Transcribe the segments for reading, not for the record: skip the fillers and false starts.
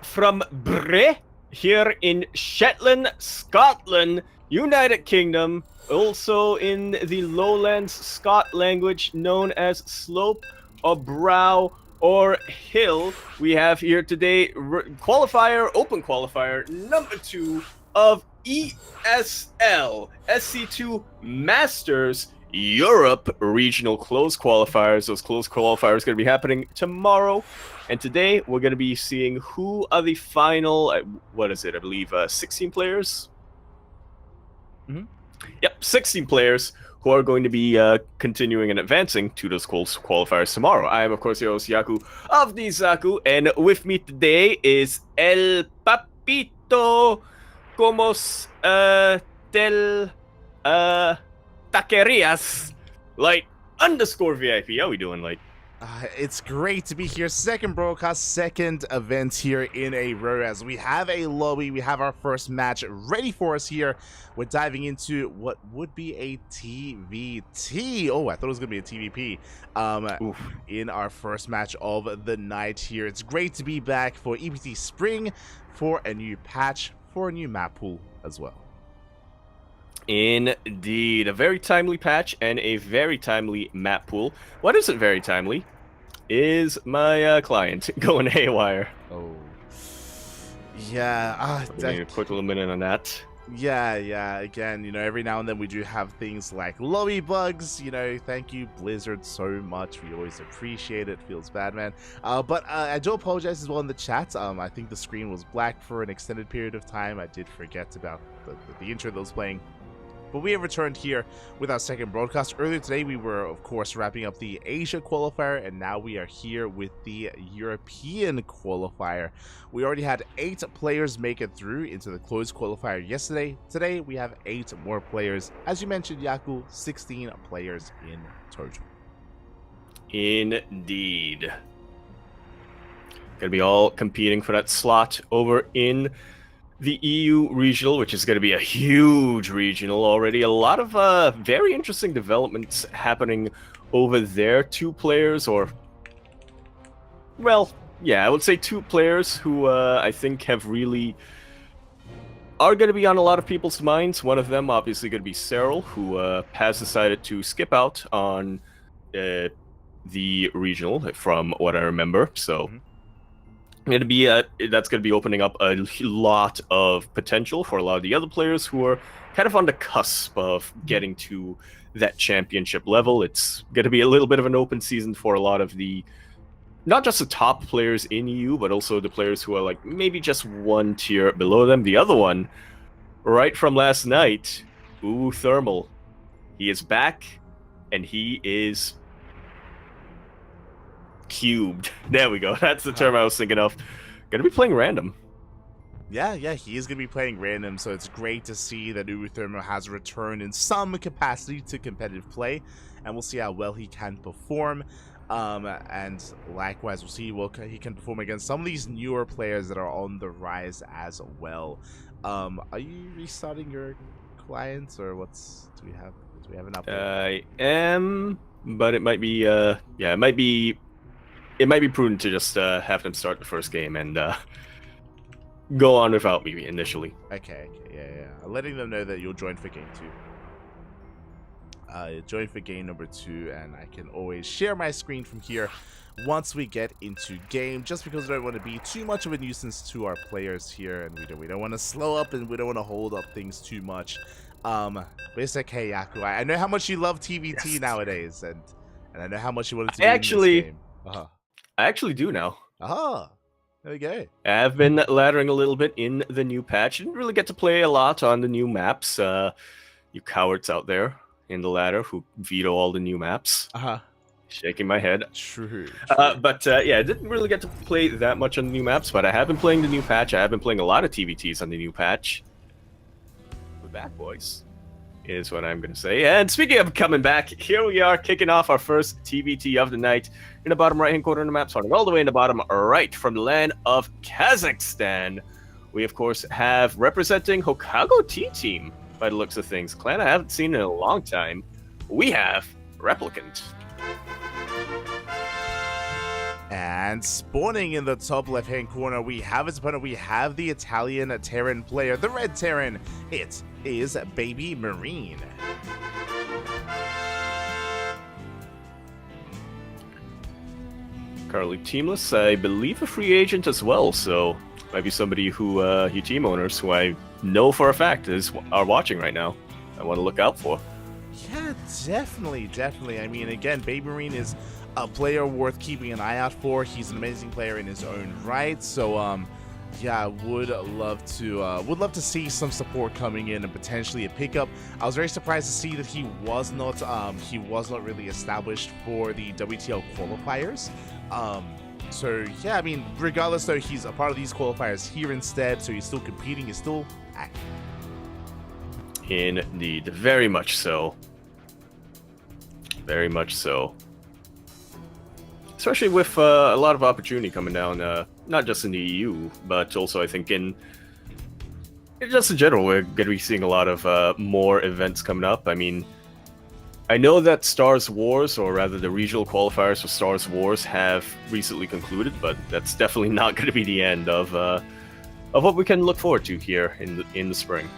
from Bray here in Shetland, Scotland, United Kingdom, also in the Lowlands Scot language known as slope or brow or hill. We have here today qualifier, open qualifier number 2 of ESL SC2 Masters Europe regional close qualifiers. Those close qualifiers are going to be happening tomorrow. And today we're going to be seeing who are the final, what is it, I believe 16 players? Mm-hmm. Yep, 16 players who are going to be continuing and advancing to those close qualifiers tomorrow. I am, of course, your host, Yaku of the Zaku, and with me today is El Papito Comos del Taquerias, Light _VIP. How we doing, Light? It's great to be here. Second broadcast, second event here in a row as we have a lobby. We have our first match ready for us here. We're diving into what would be a TVT. Oh, I thought it was going to be a TVP in our first match of the night here. It's great to be back for EPT Spring, for a new patch, for a new map pool as well. Indeed, a very timely patch and a very timely map pool. What isn't very timely is my client going haywire. Oh, yeah. A quick little minute on that. Yeah. Again, you know, every now and then we do have things like lobby bugs. You know, thank you, Blizzard, so much. We always appreciate it. Feels bad, man. But I do apologize as well in the chat. I think the screen was black for an extended period of time. I did forget about the intro that was playing. But we have returned here with our second broadcast. Earlier today, we were, of course, wrapping up the Asia qualifier, and now we are here with the European qualifier. We already had 8 players make it through into the closed qualifier yesterday. Today, we have 8 more players. As you mentioned, Yaku, 16 players in total. Indeed. Gonna be all competing for that slot over in the EU regional, which is going to be a huge regional already. A lot of very interesting developments happening over there. 2 players, or, well, yeah, I would say 2 players who I think are going to be on a lot of people's minds. One of them obviously going to be Cyril, who has decided to skip out on the regional, from what I remember. So. Going to be that's going to be opening up a lot of potential for a lot of the other players who are kind of on the cusp of getting to that championship level. It's going to be a little bit of an open season for a lot of the, not just the top players in EU, but also the players who are like maybe just one tier below them. The other one, right from last night, Thermal, he is back, and he is cubed. There we go. That's the term I was thinking of. Gonna be playing random. Yeah, he is gonna be playing random, so it's great to see that Thermal has returned in some capacity to competitive play, and we'll see how well he can perform. And likewise, we'll see what he can perform against some of these newer players that are on the rise as well. Are you restarting your clients, or do we have an update? I am, but it might be it might be prudent to just have them start the first game and go on without me initially. Okay, yeah. I'm letting them know that you'll join for game 2. Join for game number 2, and I can always share my screen from here once we get into game, just because I don't want to be too much of a nuisance to our players here, and we don't want to slow up, and we don't want to hold up things too much. But it's okay, Yaku. I know how much you love TVT nowadays, and I know how much you wanted to be in this game. I actually do now. There we go. I've been laddering a little bit in the new patch. Didn't really get to play a lot on the new maps. You cowards out there in the ladder who veto all the new maps. Shaking my head. True. But yeah, I didn't really get to play that much on the new maps, but I have been playing the new patch. I have been playing a lot of TVTs on the new patch. We're back, boys, is what I'm going to say. And speaking of coming back, here we are kicking off our first TVT of the night in the bottom right-hand corner of the map, starting all the way in the bottom right from the land of Kazakhstan. We, of course, have representing Hokago T-Team, by the looks of things. Clan I haven't seen in a long time. We have Replicant. And spawning in the top left-hand corner, we have his opponent. We have the Italian Terran player, the Red Terran. It is Baby Marine. Currently teamless, I believe a free agent as well, so might be somebody who your team owners, who I know for a fact are watching right now, I want to look out for. Yeah, definitely. I mean, again, Baby Marine is a player worth keeping an eye out for. He's an amazing player in his own right. So, yeah, would love to see some support coming in and potentially a pickup. I was very surprised to see that he was not really established for the WTL qualifiers. So yeah, I mean, regardless though, he's a part of these qualifiers here instead, so he's still competing, he's still active. Indeed, very much so. Very much so. Especially with a lot of opportunity coming down, not just in the EU, but also I think in just in general, we're going to be seeing a lot of more events coming up. I mean, I know that Stars Wars, or rather the regional qualifiers for Stars Wars, have recently concluded, but that's definitely not going to be the end of what we can look forward to here in the spring.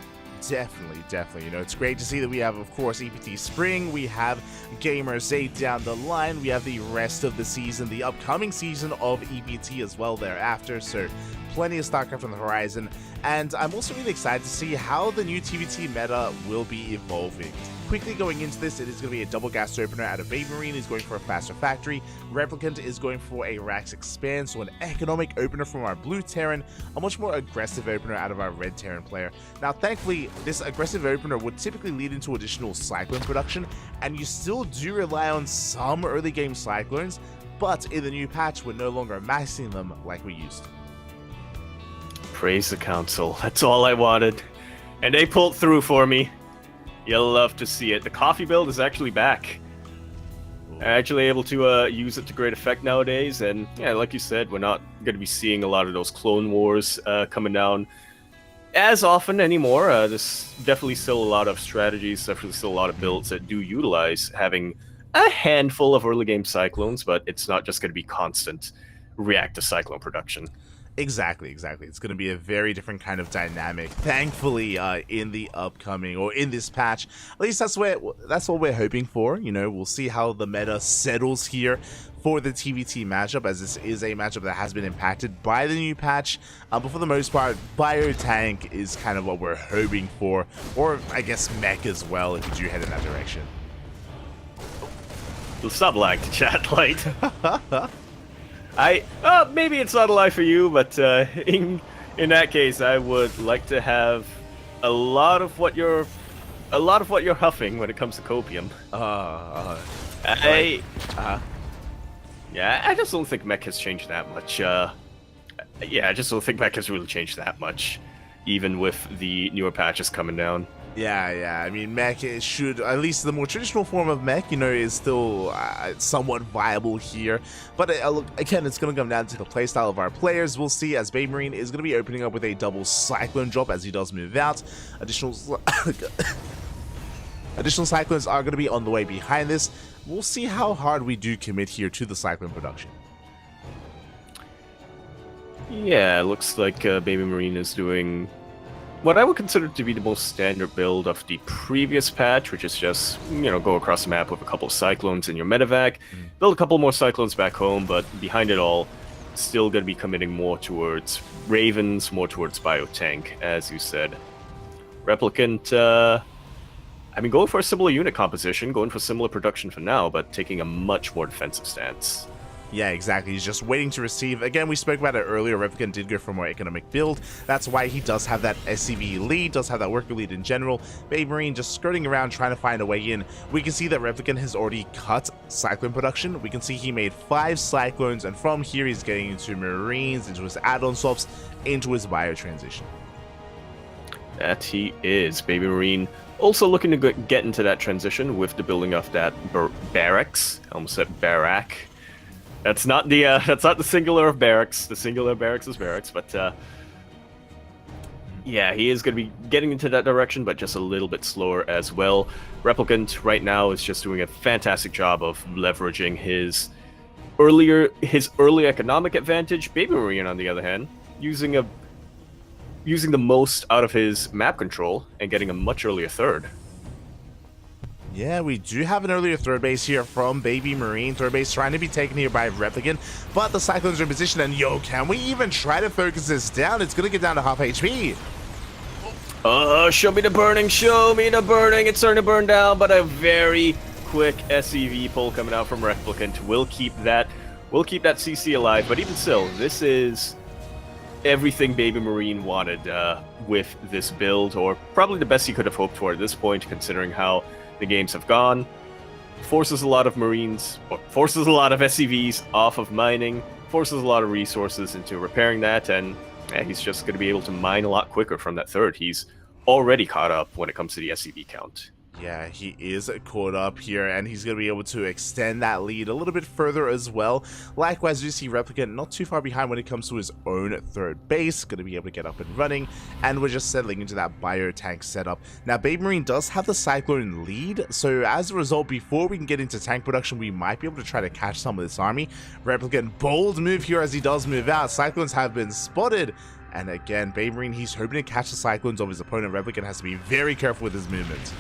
Definitely. You know, it's great to see that we have, of course, EPT Spring. We have Gamers 8 down the line. We have the rest of the season, the upcoming season of EPT as well thereafter. So plenty of StarCraft on the horizon. And I'm also really excited to see how the new TVT meta will be evolving. Quickly going into this, it is going to be a double gas opener out of Baby Marine. He's going for a faster factory. Replicant is going for a Rax Expand, so an economic opener from our blue Terran, a much more aggressive opener out of our red Terran player. Now, thankfully, this aggressive opener would typically lead into additional Cyclone production, and you still do rely on some early game Cyclones, but in the new patch, we're no longer maxing them like we used to. Praise the council. That's all I wanted. And they pulled through for me. You'll love to see it. The coffee build is actually back. I'm actually able to use it to great effect nowadays, and yeah, like you said, we're not going to be seeing a lot of those Clone Wars coming down as often anymore. There's definitely still a lot of strategies, definitely still a lot of builds that do utilize having a handful of early game Cyclones, but it's not just going to be constant reactive Cyclone production. Exactly. It's going to be a very different kind of dynamic, thankfully, in the upcoming, or in this patch. At least that's what we're hoping for. You know, we'll see how the meta settles here for the TVT matchup, as this is a matchup that has been impacted by the new patch. But for the most part, Biotank is kind of what we're hoping for, or I guess Mech as well, if you do head in that direction. Stop lag to chat, light. Maybe it's not a lie for you, but in that case, I would like to have a lot of what you're huffing when it comes to copium. I just don't think Mech has changed that much. I just don't think Mech has really changed that much, even with the newer patches coming down. Yeah. I mean, Mech should, at least the more traditional form of Mech, you know, is still somewhat viable here. But again, it's going to come down to the playstyle of our players. We'll see, as Baby Marine is going to be opening up with a double Cyclone drop as he does move out. Additional Cyclones are going to be on the way behind this. We'll see how hard we do commit here to the Cyclone production. Yeah, it looks like Baby Marine is doing what I would consider to be the most standard build of the previous patch, which is just, go across the map with a couple of Cyclones in your medevac, build a couple more Cyclones back home, but behind it all, still going to be committing more towards Ravens, more towards Biotank, as you said. Replicant, going for a similar unit composition, going for similar production for now, but taking a much more defensive stance. Yeah, exactly. He's just waiting to receive. Again, we spoke about it earlier. Replicant did go for a more economic build. That's why he does have that SCV lead, does have that worker lead in general. Baby Marine just skirting around trying to find a way in. We can see that Replicant has already cut Cyclone production. We can see he made 5 Cyclones, and from here he's getting into Marines, into his add-on swaps, into his bio transition. That he is. Baby Marine also looking to get into that transition with the building of that barracks. I almost said barrack. That's not the singular of barracks. The singular of barracks is barracks, but yeah, he is going to be getting into that direction, but just a little bit slower as well. Replicant right now is just doing a fantastic job of leveraging his his early economic advantage. Baby Marine, on the other hand, using the most out of his map control and getting a much earlier third. Yeah, we do have an earlier third base here from Baby Marine. Third base trying to be taken here by Replicant, but the Cyclones are in position, and yo, can we even try to focus this down? It's going to get down to half HP. Show me the burning, show me the burning. It's starting to burn down, but a very quick SEV pull coming out from Replicant will keep that CC alive. But even still, this is everything Baby Marine wanted with this build, or probably the best he could have hoped for at this point, considering how the games have gone. Forces a lot of Marines, or forces a lot of SCVs off of mining, forces a lot of resources into repairing that, and he's just going to be able to mine a lot quicker from that third. He's already caught up when it comes to the SCV count. Yeah, he is caught up here, and he's going to be able to extend that lead a little bit further as well. Likewise, you see Replicant not too far behind when it comes to his own third base, going to be able to get up and running, and we're just settling into that bio tank setup. Now, Baby Marine does have the Cyclone lead, so as a result, before we can get into tank production, we might be able to try to catch some of this army. Replicant, bold move here as he does move out. Cyclones have been spotted, and again, Baby Marine, he's hoping to catch the Cyclones of his opponent. Replicant has to be very careful with his movement.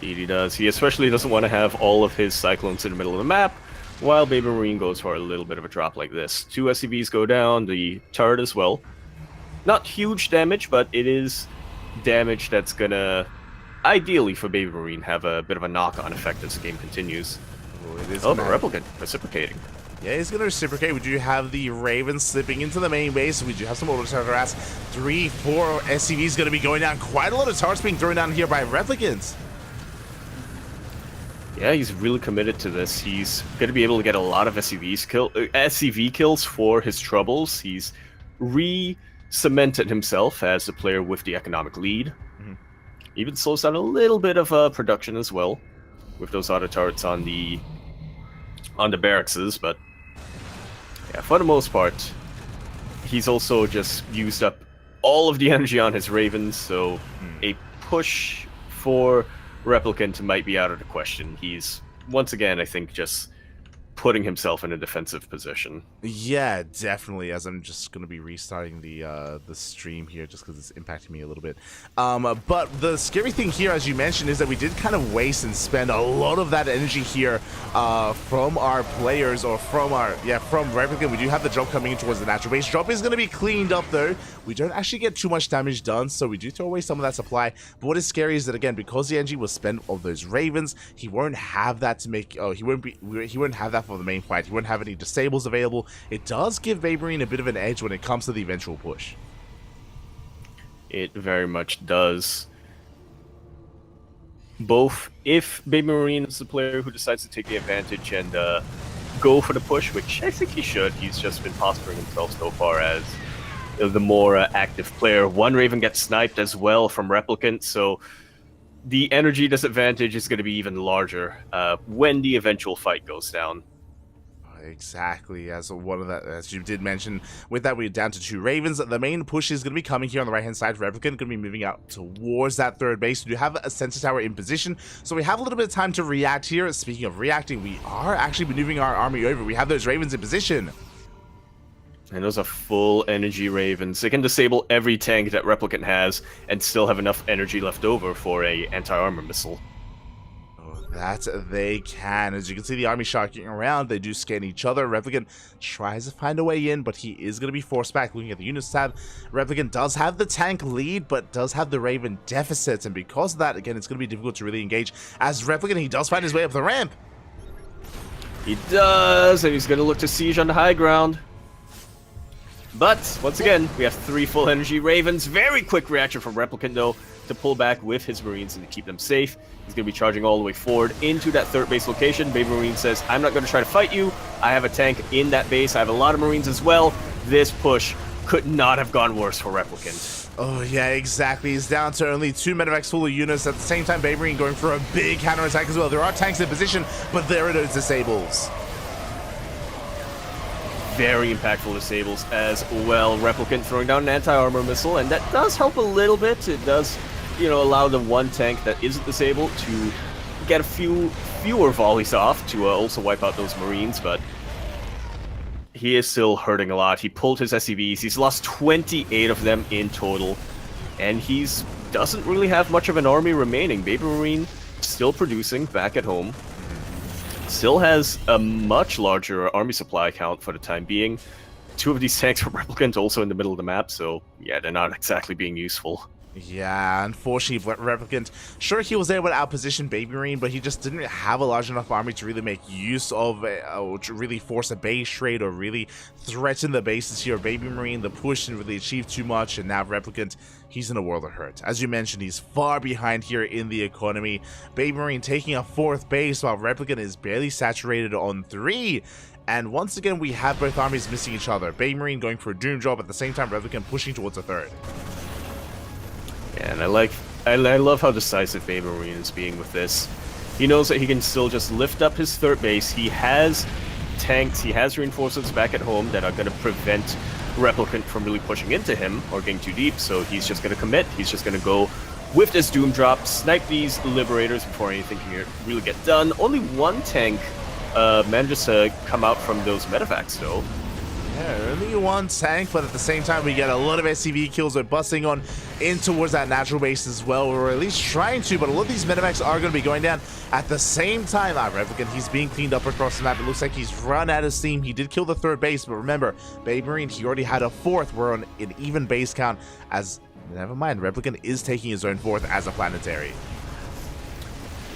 He does. He especially doesn't want to have all of his Cyclones in the middle of the map, while Baby Marine goes for a little bit of a drop like this. 2 SCVs go down, the turret as well. Not huge damage, but it is damage that's gonna, ideally for Baby Marine, have a bit of a knock-on effect as the game continues. Oh, the Replicant reciprocating. Yeah, he's going to reciprocate. We do have the Ravens slipping into the main base. We do have some auto harass. 3, 4 SCVs going to be going down. Quite a lot of turrets being thrown down here by Replicants. Yeah, he's really committed to this. He's going to be able to get a lot of SCV kills for his troubles. He's re-cemented himself as the player with the economic lead. Even slows down a little bit of production as well, with those auto turrets on the barracks, but yeah, for the most part, he's also just used up all of the energy on his Ravens, so a push for Replicant might be out of the question. He's, once again, I think, just putting himself in a defensive position. Yeah, definitely, as I'm just going to be restarting the stream here just because it's impacting me a little bit. But the scary thing here, as you mentioned, is that we did kind of waste and spend a lot of that energy here from our players, or from Replicant. We do have the drop coming in towards the natural base. Drop is going to be cleaned up, though. We don't actually get too much damage done, so we do throw away some of that supply. But what is scary is that, again, because the energy was spent on those Ravens, he won't have that to make... he won't have that for the main fight. He won't have any disables available. It does give Baby Marine a bit of an edge when it comes to the eventual push. It very much does. Both if Baby Marine is the player who decides to take the advantage and go for the push, which I think he should. He's just been posturing himself so far as the more active player. One Raven gets sniped as well from Replicant, so the energy disadvantage is going to be even larger when the eventual fight goes down. Exactly, as you did mention, with that we're down to 2 Ravens. The main push is going to be coming here on the right hand side. Replicant going to be moving out towards that third base. We do have a sensor tower in position, so we have a little bit of time to react here. Speaking of reacting, we are actually maneuvering our army over. We have those Ravens in position. And those are full energy Ravens. They can disable every tank that Replicant has and still have enough energy left over for a anti-armor missile. That they can. As you can see, the army shocking around. They do scan each other. Replicant tries to find a way in, but he is going to be forced back. Looking at the units tab, Replicant does have the tank lead, but does have the Raven deficit. And because of that, again, it's going to be difficult to really engage. As Replicant, he does find his way up the ramp. He does, and he's going to look to siege on the high ground. But, once again, we have 3 full energy Ravens. Very quick reaction from Replicant, though, to pull back with his Marines and to keep them safe. He's going to be charging all the way forward into that third base location. Baby Marine says, I'm not going to try to fight you. I have a tank in that base. I have a lot of Marines as well. This push could not have gone worse for Replicant. Oh, yeah, exactly. He's down to only 2 medevacs full of units. At the same time, Baby Marine going for a big counterattack as well. There are tanks in position, but there are those disables. Very impactful disables as well. Replicant throwing down an anti-armor missile, and that does help a little bit. It does, allow the one tank that isn't disabled to get a few fewer volleys off to also wipe out those Marines, but he is still hurting a lot. He pulled his SCVs. He's lost 28 of them in total, and he's doesn't really have much of an army remaining. Baby Marine still producing back at home. Still has a much larger army supply count for the time being. 2 of these tanks are replicant also in the middle of the map, so yeah, they're not exactly being useful. Yeah, unfortunately, Replicant, sure, he was able to outposition Baby Marine, but he just didn't have a large enough army to really make use of or to really force a base trade or really threaten the bases here. Baby Marine, the push didn't really achieve too much, and now Replicant, he's in a world of hurt. As you mentioned, he's far behind here in the economy. Baby Marine taking a 4th base, while Replicant is barely saturated on 3. And once again, we have both armies missing each other. Baby Marine going for a Doom Job, at the same time, Replicant pushing towards a 3rd. And I love how decisive Baby Marine is being with this. He knows that he can still just lift up his 3rd base. He has tanks, he has reinforcements back at home that are going to prevent Replicant from really pushing into him or getting too deep, so he's just going to commit. He's just going to go with this Doom Drop, snipe these Liberators before anything can really get done. Only 1 tank manages to come out from those medevacs, though. Yeah, only 1 tank, but at the same time, we get a lot of SCV kills. We're busting on in towards that natural base as well, or at least trying to, but a lot of these medevacs are going to be going down at the same time. Replicant, he's being cleaned up across the map. It looks like he's run out of steam. He did kill the 3rd base, but remember, Baby Marine, he already had a 4th. We're on an even base count, as, never mind, Replicant is taking his own 4th as a planetary.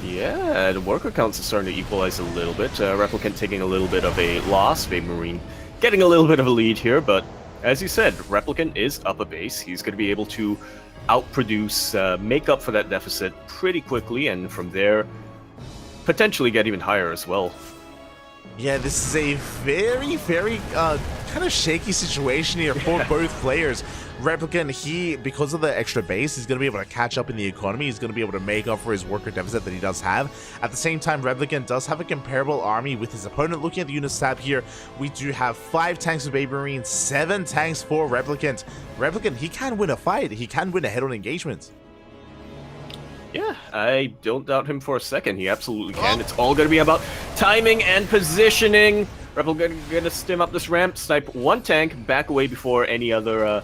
Yeah, the worker counts are starting to equalize a little bit. Replicant taking a little bit of a loss. Baby Marine getting a little bit of a lead here, but as you said, Replicant is up a base. He's going to be able to outproduce, make up for that deficit pretty quickly, and from there, potentially get even higher as well. Yeah, this is a very kind of shaky situation here for both players. Replicant, he, because of the extra base, he's going to be able to catch up in the economy. He's going to be able to make up for his worker deficit that he does have. At the same time, Replicant does have a comparable army with his opponent. Looking at the units tab here, we do have 5 tanks for Baby Marine, 7 tanks for Replicant. Replicant, he can win a fight. He can win a head-on engagement. Yeah, I don't doubt him for a second. He absolutely can. It's all going to be about timing and positioning. Replicant going to stim up this ramp, snipe 1 tank, back away before any other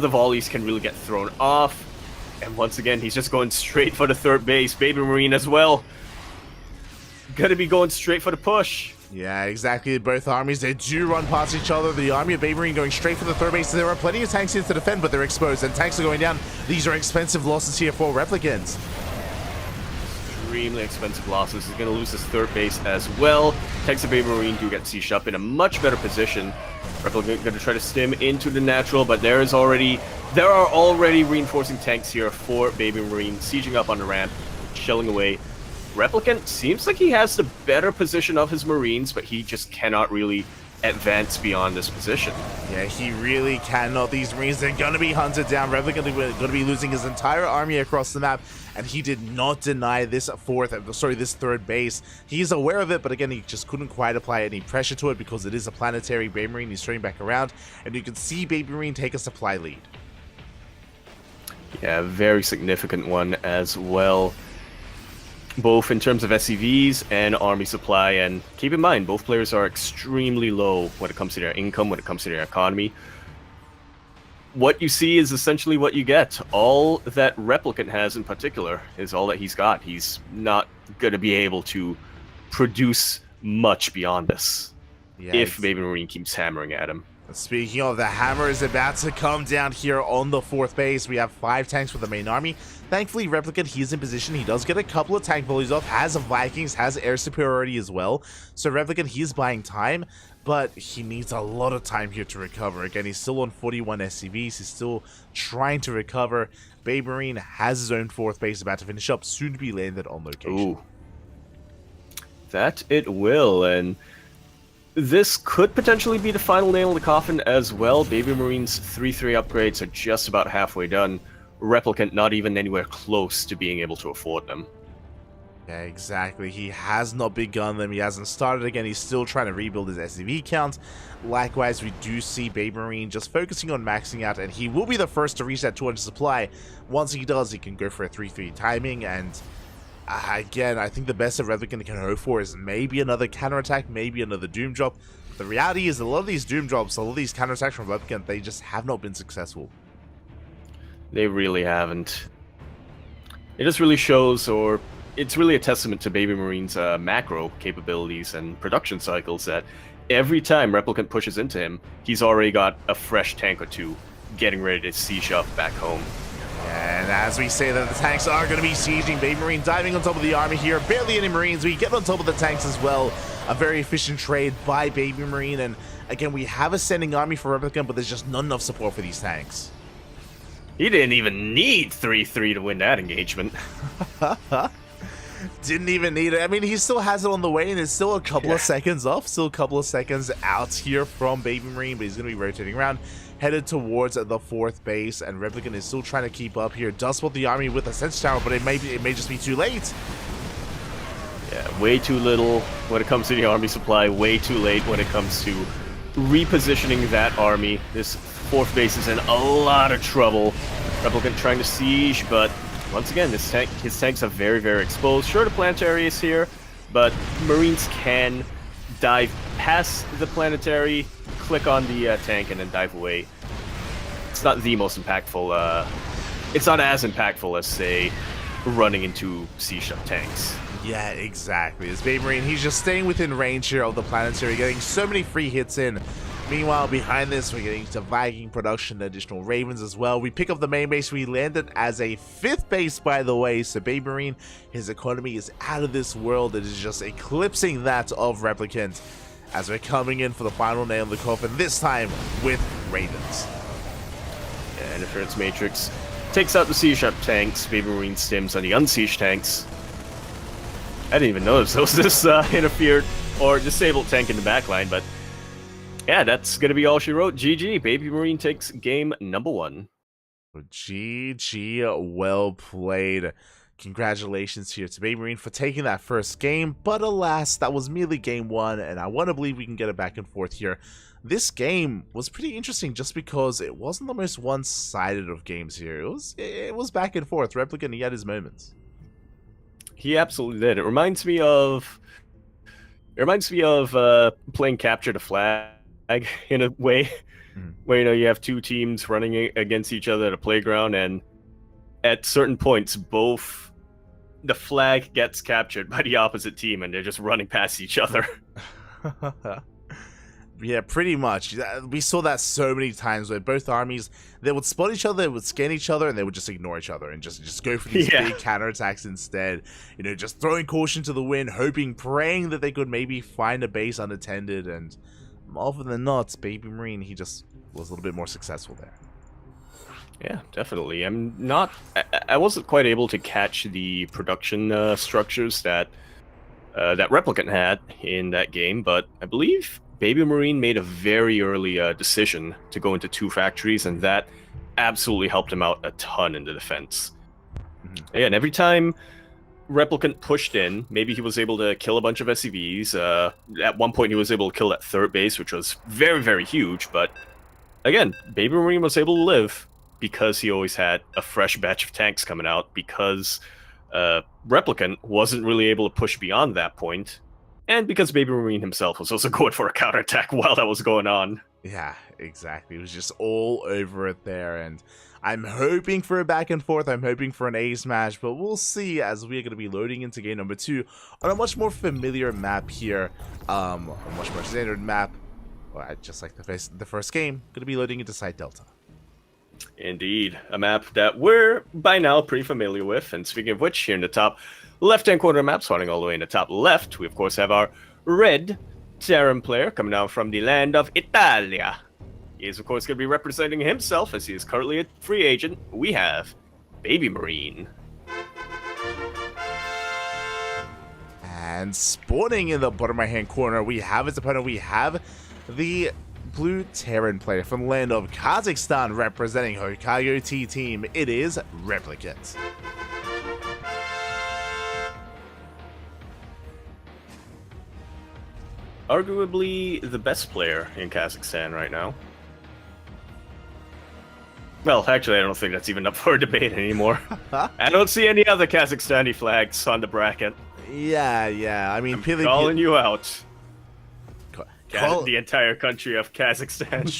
volleys can really get thrown off. And once again, he's just going straight for the 3rd base. Baby Marine as well. Gonna be going straight for the push. Yeah, exactly. Both armies, they do run past each other. The army of Baby Marine going straight for the 3rd base. There are plenty of tanks here to defend, but they're exposed, and tanks are going down. These are expensive losses here for Replicants. Extremely expensive losses. He's going to lose his 3rd base as well. Tanks of Baby Marine do get sieged up in a much better position. Replicant going to try to stim into the natural, but there are already reinforcing tanks here for Baby Marine, sieging up on the ramp, shelling away. Replicant seems like he has the better position of his Marines, but he just cannot really advance beyond this position. Yeah, he really cannot. These Marines, they're going to be hunted down. Replicant is going to be losing his entire army across the map, and he did not deny this 3rd base. He's aware of it, but again, he just couldn't quite apply any pressure to it because it is a planetary. Baby Marine, he's turning back around, and you can see Baby Marine take a supply lead. Yeah, very significant one as well, both in terms of SCVs and army supply. And keep in mind, both players are extremely low when it comes to their income, when it comes to their economy. What you see is essentially what you get. All that Replicant has in particular is all that he's got. He's not going to be able to produce much beyond this if Baby Marine keeps hammering at him. Speaking of, the hammer is about to come down here on the 4th base. We have 5 tanks for the main army. Thankfully, Replicant, he's in position. He does get a couple of tank volleys off, has Vikings, has air superiority as well. So Replicant, he's buying time, but he needs a lot of time here to recover. Again, he's still on 41 SCVs. He's still trying to recover. Baby Marine has his own 4th base about to finish up, soon to be landed on location. Ooh. That it will, and this could potentially be the final nail in the coffin as well. Baby Marine's 3-3 upgrades are just about halfway done. Replicant not even anywhere close to being able to afford them. Yeah, exactly. He has not begun them. He hasn't started again. He's still trying to rebuild his SCV count. Likewise, we do see Baby Marine just focusing on maxing out, and he will be the first to reach that 200 supply. Once he does, he can go for a 3-3 timing, and Again, I think the best that Replicant can hope for is maybe another counterattack, maybe another Doom drop. The reality is a lot of these Doom drops, a lot of these counterattacks from Replicant, they just have not been successful. They really haven't. It just really shows, or it's really a testament to Baby Marine's macro capabilities and production cycles that every time Replicant pushes into him, he's already got a fresh tank or two getting ready to siege up back home. And as we say that the tanks are going to be sieging, Baby Marine diving on top of the army here. Barely any Marines. We get on top of the tanks as well. A very efficient trade by Baby Marine. And again, we have a standing army for Replicant, but there's just not enough support for these tanks. He didn't even need 3-3 to win that engagement. Didn't even need it. I mean, he still has it on the way, and it's still a couple of seconds off. Still a couple of seconds out here from Baby Marine, but he's going to be rotating around, headed towards the 4th base, and Replicant is still trying to keep up here. Does spot the army with a Sense Tower, but it may just be too late. Yeah, way too little when it comes to the army supply, way too late when it comes to repositioning that army. This 4th base is in a lot of trouble. Replicant trying to siege, but once again, his tanks are very, very exposed. Sure, the planetary is here, but Marines can dive past the planetary, click on the tank, and then dive away. It's not the most impactful. It's not as impactful as, say, running into siege up tanks. Yeah, exactly. As Baby Marine, he's just staying within range here of the planetary, getting so many free hits in. Meanwhile, behind this, we're getting to Viking production, additional Ravens as well. We pick up the main base. We landed as a 5th base, by the way. So Baby Marine, his economy is out of this world. It is just eclipsing that of Replicant as we're coming in for the final nail in the coffin, this time with Ravens. Yeah, Interference Matrix takes out the siege up tanks. Baby Marine stims on the unsieged tanks. I didn't even notice there was this interfered or disabled tank in the backline, but yeah, that's going to be all she wrote. GG. Baby Marine takes game number 1. GG, well played. Congratulations here to Baby Marine for taking that first game, but alas, that was merely game 1, and I want to believe we can get it back and forth here. This game was pretty interesting just because it wasn't the most one-sided of games here. It was back and forth. Replicant, he had his moments. He absolutely did. It reminds me of playing Capture the Flag in a way, where you have two teams running against each other at a playground, and at certain points both the flag gets captured by the opposite team and they're just running past each other. Yeah, pretty much. We saw that so many times where both armies, they would spot each other, they would scan each other, and they would just ignore each other and just go for these big counterattacks instead. You know, just throwing caution to the wind, hoping, praying that they could maybe find a base unattended, and more often than not, Baby Marine, he just was a little bit more successful there. Yeah, definitely. I wasn't quite able to catch the production structures that Replicant had in that game, but I believe Baby Marine made a very early decision to go into 2 factories, and that absolutely helped him out a ton in the defense. Yeah, and every time Replicant pushed in, maybe he was able to kill a bunch of SCVs. At one point, he was able to kill that 3rd base, which was very, very huge, but again, Baby Marine was able to live because he always had a fresh batch of tanks coming out, because Replicant wasn't really able to push beyond that point, and because Baby Marine himself was also going for a counterattack while that was going on. Yeah, exactly. It was just all over it there, and I'm hoping for a back and forth. I'm hoping for an ace match, but we'll see as we're going to be loading into game number 2 on a much more familiar map here, a much more standard map. Well, just like the first game, going to be loading into Site Delta. Indeed, a map that we're by now pretty familiar with. And speaking of which, here in the top left-hand corner of the map, starting all the way in the top left, we of course have our red Terran player coming down from the land of Italia. He is of course going to be representing himself, as he is currently a free agent. We have Baby Marine. And spawning in the bottom right-hand corner, we have his opponent. We have the blue Terran player from the land of Kazakhstan, representing Hokkaido T-Team. It is Replicant. Arguably the best player in Kazakhstan right now. Well, actually, I don't think that's even up for debate anymore. I don't see any other Kazakhstani flags on the bracket. Yeah. I mean, I'm calling you out. The entire country of Kazakhstan.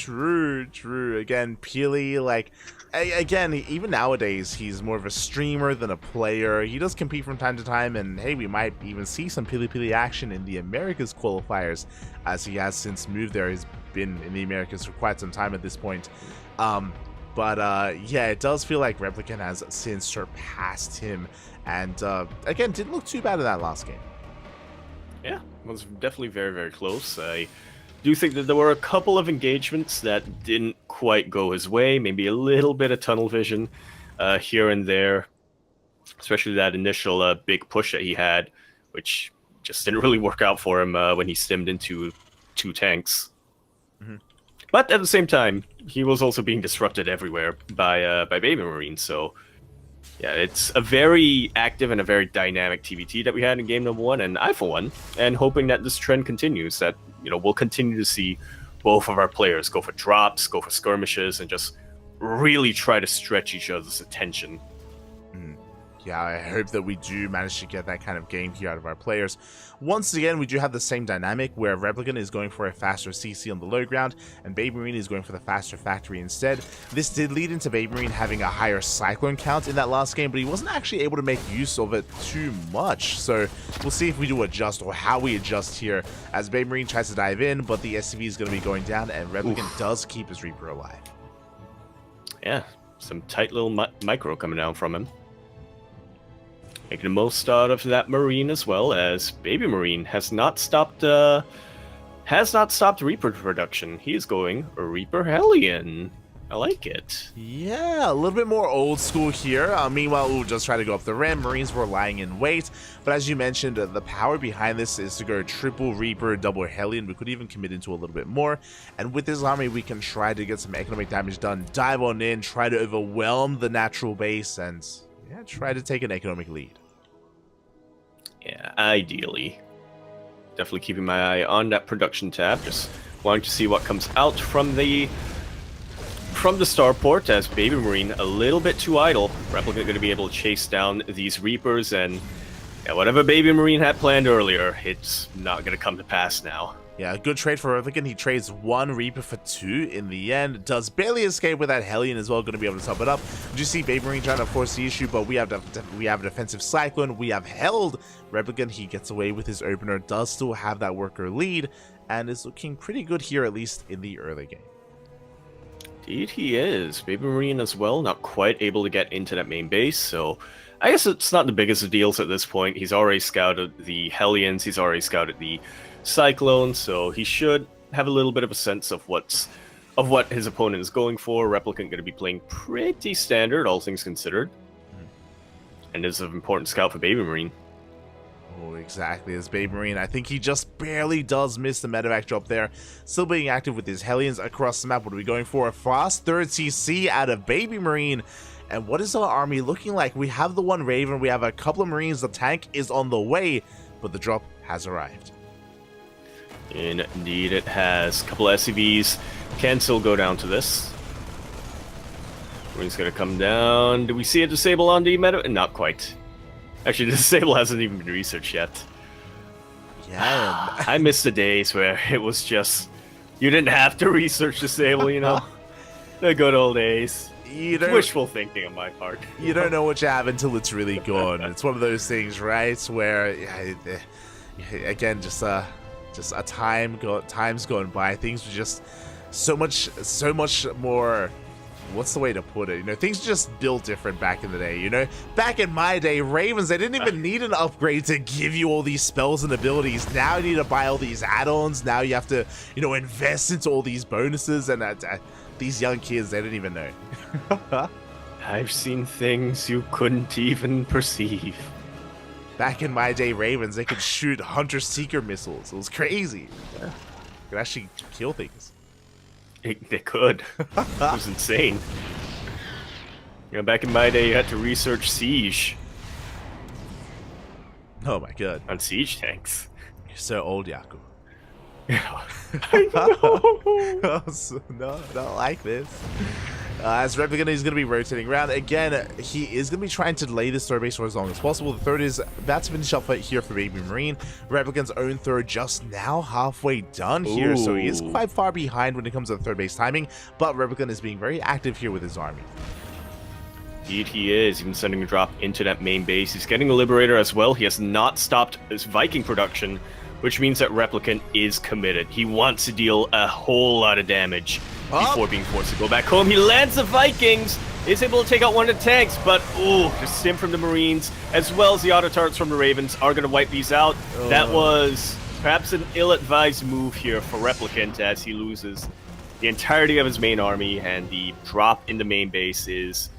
True. Again, Peely, like, again, even nowadays, he's more of a streamer than a player. He does compete from time to time, and hey, we might even see some Peely action in the Americas qualifiers, as he has since moved there. He's been in the Americas for quite some time at this point. But yeah, it does feel like Replicant has since surpassed him, and again, didn't look too bad in that last game. Yeah, it was definitely very close. I do think that there were a couple of engagements that didn't quite go his way, maybe a little bit of tunnel vision here and there, especially that initial big push that he had, which just didn't really work out for him when he stemmed into 2 tanks. Mm-hmm. But at the same time, he was also being disrupted everywhere by Baby Marine, so yeah, it's a very active and a very dynamic TVT that we had in game number 1, and I, for one, and hoping that this trend continues, that, you know, we'll continue to see both of our players go for drops, go for skirmishes, and just really try to stretch each other's attention. Yeah, I hope that we do manage to get that kind of game here out of our players. Once again, we do have the same dynamic where Replicant is going for a faster CC on the low ground, and Baby Marine is going for the faster factory instead. This did lead into Baby Marine having a higher Cyclone count in that last game, but he wasn't actually able to make use of it too much. So we'll see if we do adjust, or how we adjust here, as Baby Marine tries to dive in, but the SCV is going to be going down, and Replicant does keep his Reaper alive. Yeah, some tight little micro coming down from him. Making the most out of that Marine as well, as Baby Marine has not stopped Reaper production. He is going Reaper Hellion. I like it. Yeah, a little bit more old school here. Meanwhile, we'll just try to go up the rim. Marines were lying in wait. But as you mentioned, the power behind this is to go triple Reaper, double Hellion. We could even commit into a little bit more. And with this army, we can try to get some economic damage done. Dive on in, try to overwhelm the natural base, and yeah, try to take an economic lead. Yeah, ideally. Definitely keeping my eye on that production tab. Just wanting to see what comes out from the starport, as Baby Marine a little bit too idle. Replicant going to be able to chase down these Reapers, and yeah, whatever Baby Marine had planned earlier, it's not going to come to pass now. Yeah, a good trade for Replicant. He trades 1 Reaper for 2 in the end. Does barely escape with that Hellion as well, going to be able to top it up. Did you see Baby Marine trying to force the issue, but we have a defensive Cyclone. We have held Replicant. He gets away with his opener, does still have that worker lead, and is looking pretty good here, at least in the early game. Indeed he is. Baby Marine as well, not quite able to get into that main base, so I guess it's not the biggest of deals at this point. He's already scouted the Hellions, he's already scouted the Cyclone, so he should have a little bit of a sense of what his opponent is going for. Replicant going to be playing pretty standard, all things considered, and is an important scout for Baby Marine. Oh, exactly, as Baby Marine. I think he just barely does miss the medevac drop there. Still being active with his Hellions across the map. What are we going for? A fast 3rd CC out of Baby Marine. And what is our army looking like? We have the 1 Raven, we have a couple of Marines, the tank is on the way, but the drop has arrived. Indeed it has. A couple of SCVs can still go down to this. Marine's going to come down. Do we see a disable on the meta? Not quite. Actually, the disable hasn't even been researched yet. Yeah. I miss the days where it was just, you didn't have to research disable, you know? The good old days. Wishful thinking on my part. You don't know what you have until it's really gone. It's one of those things, right? Where, again, just a time's gone by. Things were just so much more. What's the way to put it? You know, things just built different back in the day. You know, back in my day, Ravens, they didn't even need an upgrade to give you all these spells and abilities. Now you need to buy all these add-ons. Now you have to, you know, invest into all these bonuses, and these young kids, they didn't even know. I've seen things you couldn't even perceive. Back in my day, Ravens, they could shoot Hunter-Seeker missiles. It was crazy. Yeah. Could actually kill things. They could. It was insane. You know, back in my day, you had to research Siege. Oh my god. On Siege tanks. You're so old, Yaku. Yeah. I know. No, not like this. As Replicant is going to be rotating around. Again, he is going to be trying to lay this third base for as long as possible. The third is about to finish up here for Baby Marine. Replicant's own third just now halfway done here, so he is quite far behind when it comes to the third base timing, but Replicant is being very active here with his army. Indeed he is, even sending a drop into that main base. He's getting a Liberator as well. He has not stopped his Viking production, which means that Replicant is committed. He wants to deal a whole lot of damage before being forced to go back home. He lands the Vikings, is able to take out one of the tanks, but the stim from the Marines, as well as the auto turrets from the Ravens, are going to wipe these out. That was perhaps an ill-advised move here for Replicant, as he loses the entirety of his main army, and the drop in the main base is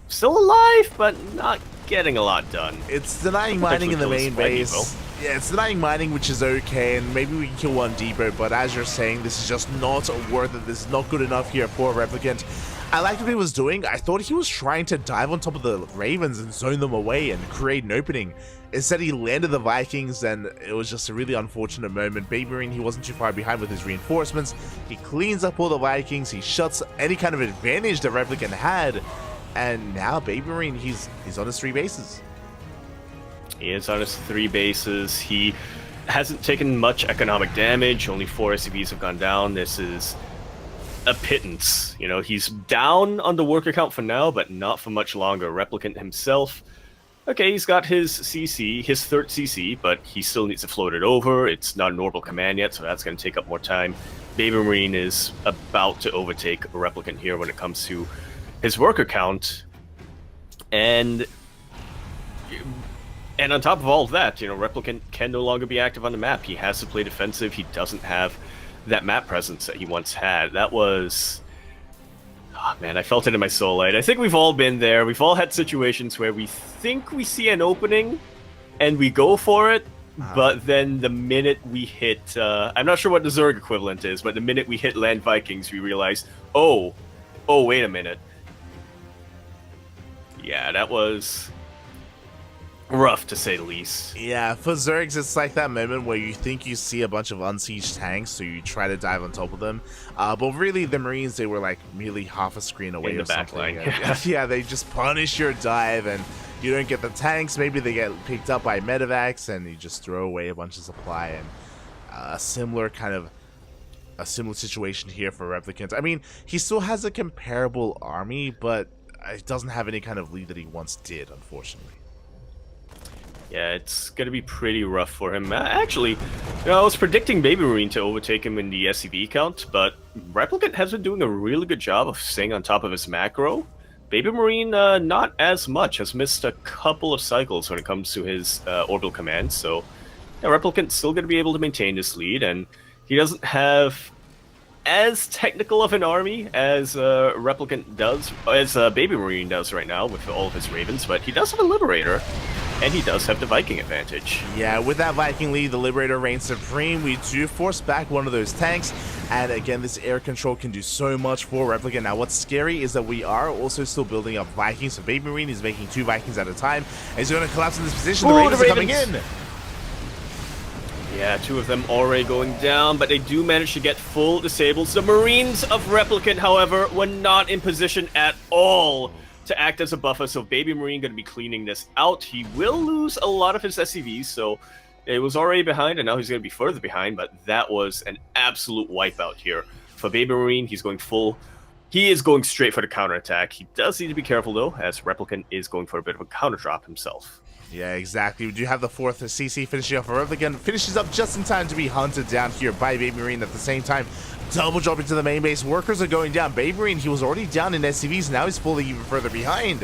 still alive, but not getting a lot done. It's denying mining in the main base. Yeah, it's denying mining, which is okay, and maybe we can kill one depot, but as you're saying, this is just not worth it. This is not good enough here for Replicant. I liked what he was doing. I thought he was trying to dive on top of the Ravens and zone them away and create an opening. Instead, he landed the Vikings, and it was just a really unfortunate moment. Baby Marine, he wasn't too far behind with his reinforcements. He cleans up all the Vikings. He shuts any kind of advantage that Replicant had, and now Baby Marine, he's on his 3 bases. He is on his 3 bases. He hasn't taken much economic damage. Only 4 SCVs have gone down. This is a pittance. You know, he's down on the worker count for now, but not for much longer. Replicant himself, okay, he's got his CC, his 3rd CC, but he still needs to float it over. It's not an orbital command yet, so that's going to take up more time. Baby Marine is about to overtake Replicant here when it comes to his worker count. And on top of all of that, you know, Replicant can no longer be active on the map. He has to play defensive. He doesn't have that map presence that he once had. That was... Oh, man, I felt it in my soul. Light. I think we've all been there. We've all had situations where we think we see an opening, and we go for it, but then the minute we hit... I'm not sure what the Zerg equivalent is, but the minute we hit land Vikings, we realize, oh, wait a minute. Yeah, that was... rough, to say the least. Yeah, for Zergs, it's like that moment where you think you see a bunch of unsieged tanks, so you try to dive on top of them. But really, the Marines, they were like merely half a screen away or something. Yeah, they just punish your dive, and you don't get the tanks. Maybe they get picked up by medevacs, and you just throw away a bunch of supply. And a similar situation here for Replicant. I mean, he still has a comparable army, but it doesn't have any kind of lead that he once did, unfortunately. Yeah, it's going to be pretty rough for him. Actually, you know, I was predicting Baby Marine to overtake him in the SCV count, but Replicant has been doing a really good job of staying on top of his macro. Baby Marine, not as much, has missed a couple of cycles when it comes to his orbital commands, so yeah, Replicant's still going to be able to maintain this lead, and he doesn't have as technical of an army as Replicant does, as Baby Marine does right now with all of his Ravens, but he does have a Liberator. And he does have the Viking advantage. Yeah, with that Viking lead, the Liberator reigns supreme. We do force back one of those tanks. And again, this air control can do so much for Replicant. Now, what's scary is that we are also still building up Vikings. So Baby Marine is making 2 Vikings at a time. And he's going to collapse in this position. The Ravens are coming in. Yeah, 2 of them already going down, but they do manage to get full disables. The Marines of Replicant, however, were not in position at all to act as a buffer, so Baby Marine going to be cleaning this out. He will lose a lot of his SCVs, so it was already behind, and now he's going to be further behind, but that was an absolute wipeout here. For Baby Marine, he's going full. He is going straight for the counterattack. He does need to be careful, though, as Replicant is going for a bit of a counter drop himself. Yeah, exactly. We do have the 4th CC finishing off. Replicant finishes up just in time to be hunted down here by Baby Marine at the same time. Double dropping to the main base. Workers are going down. Baby Marine, he was already down in SCVs. Now he's falling even further behind.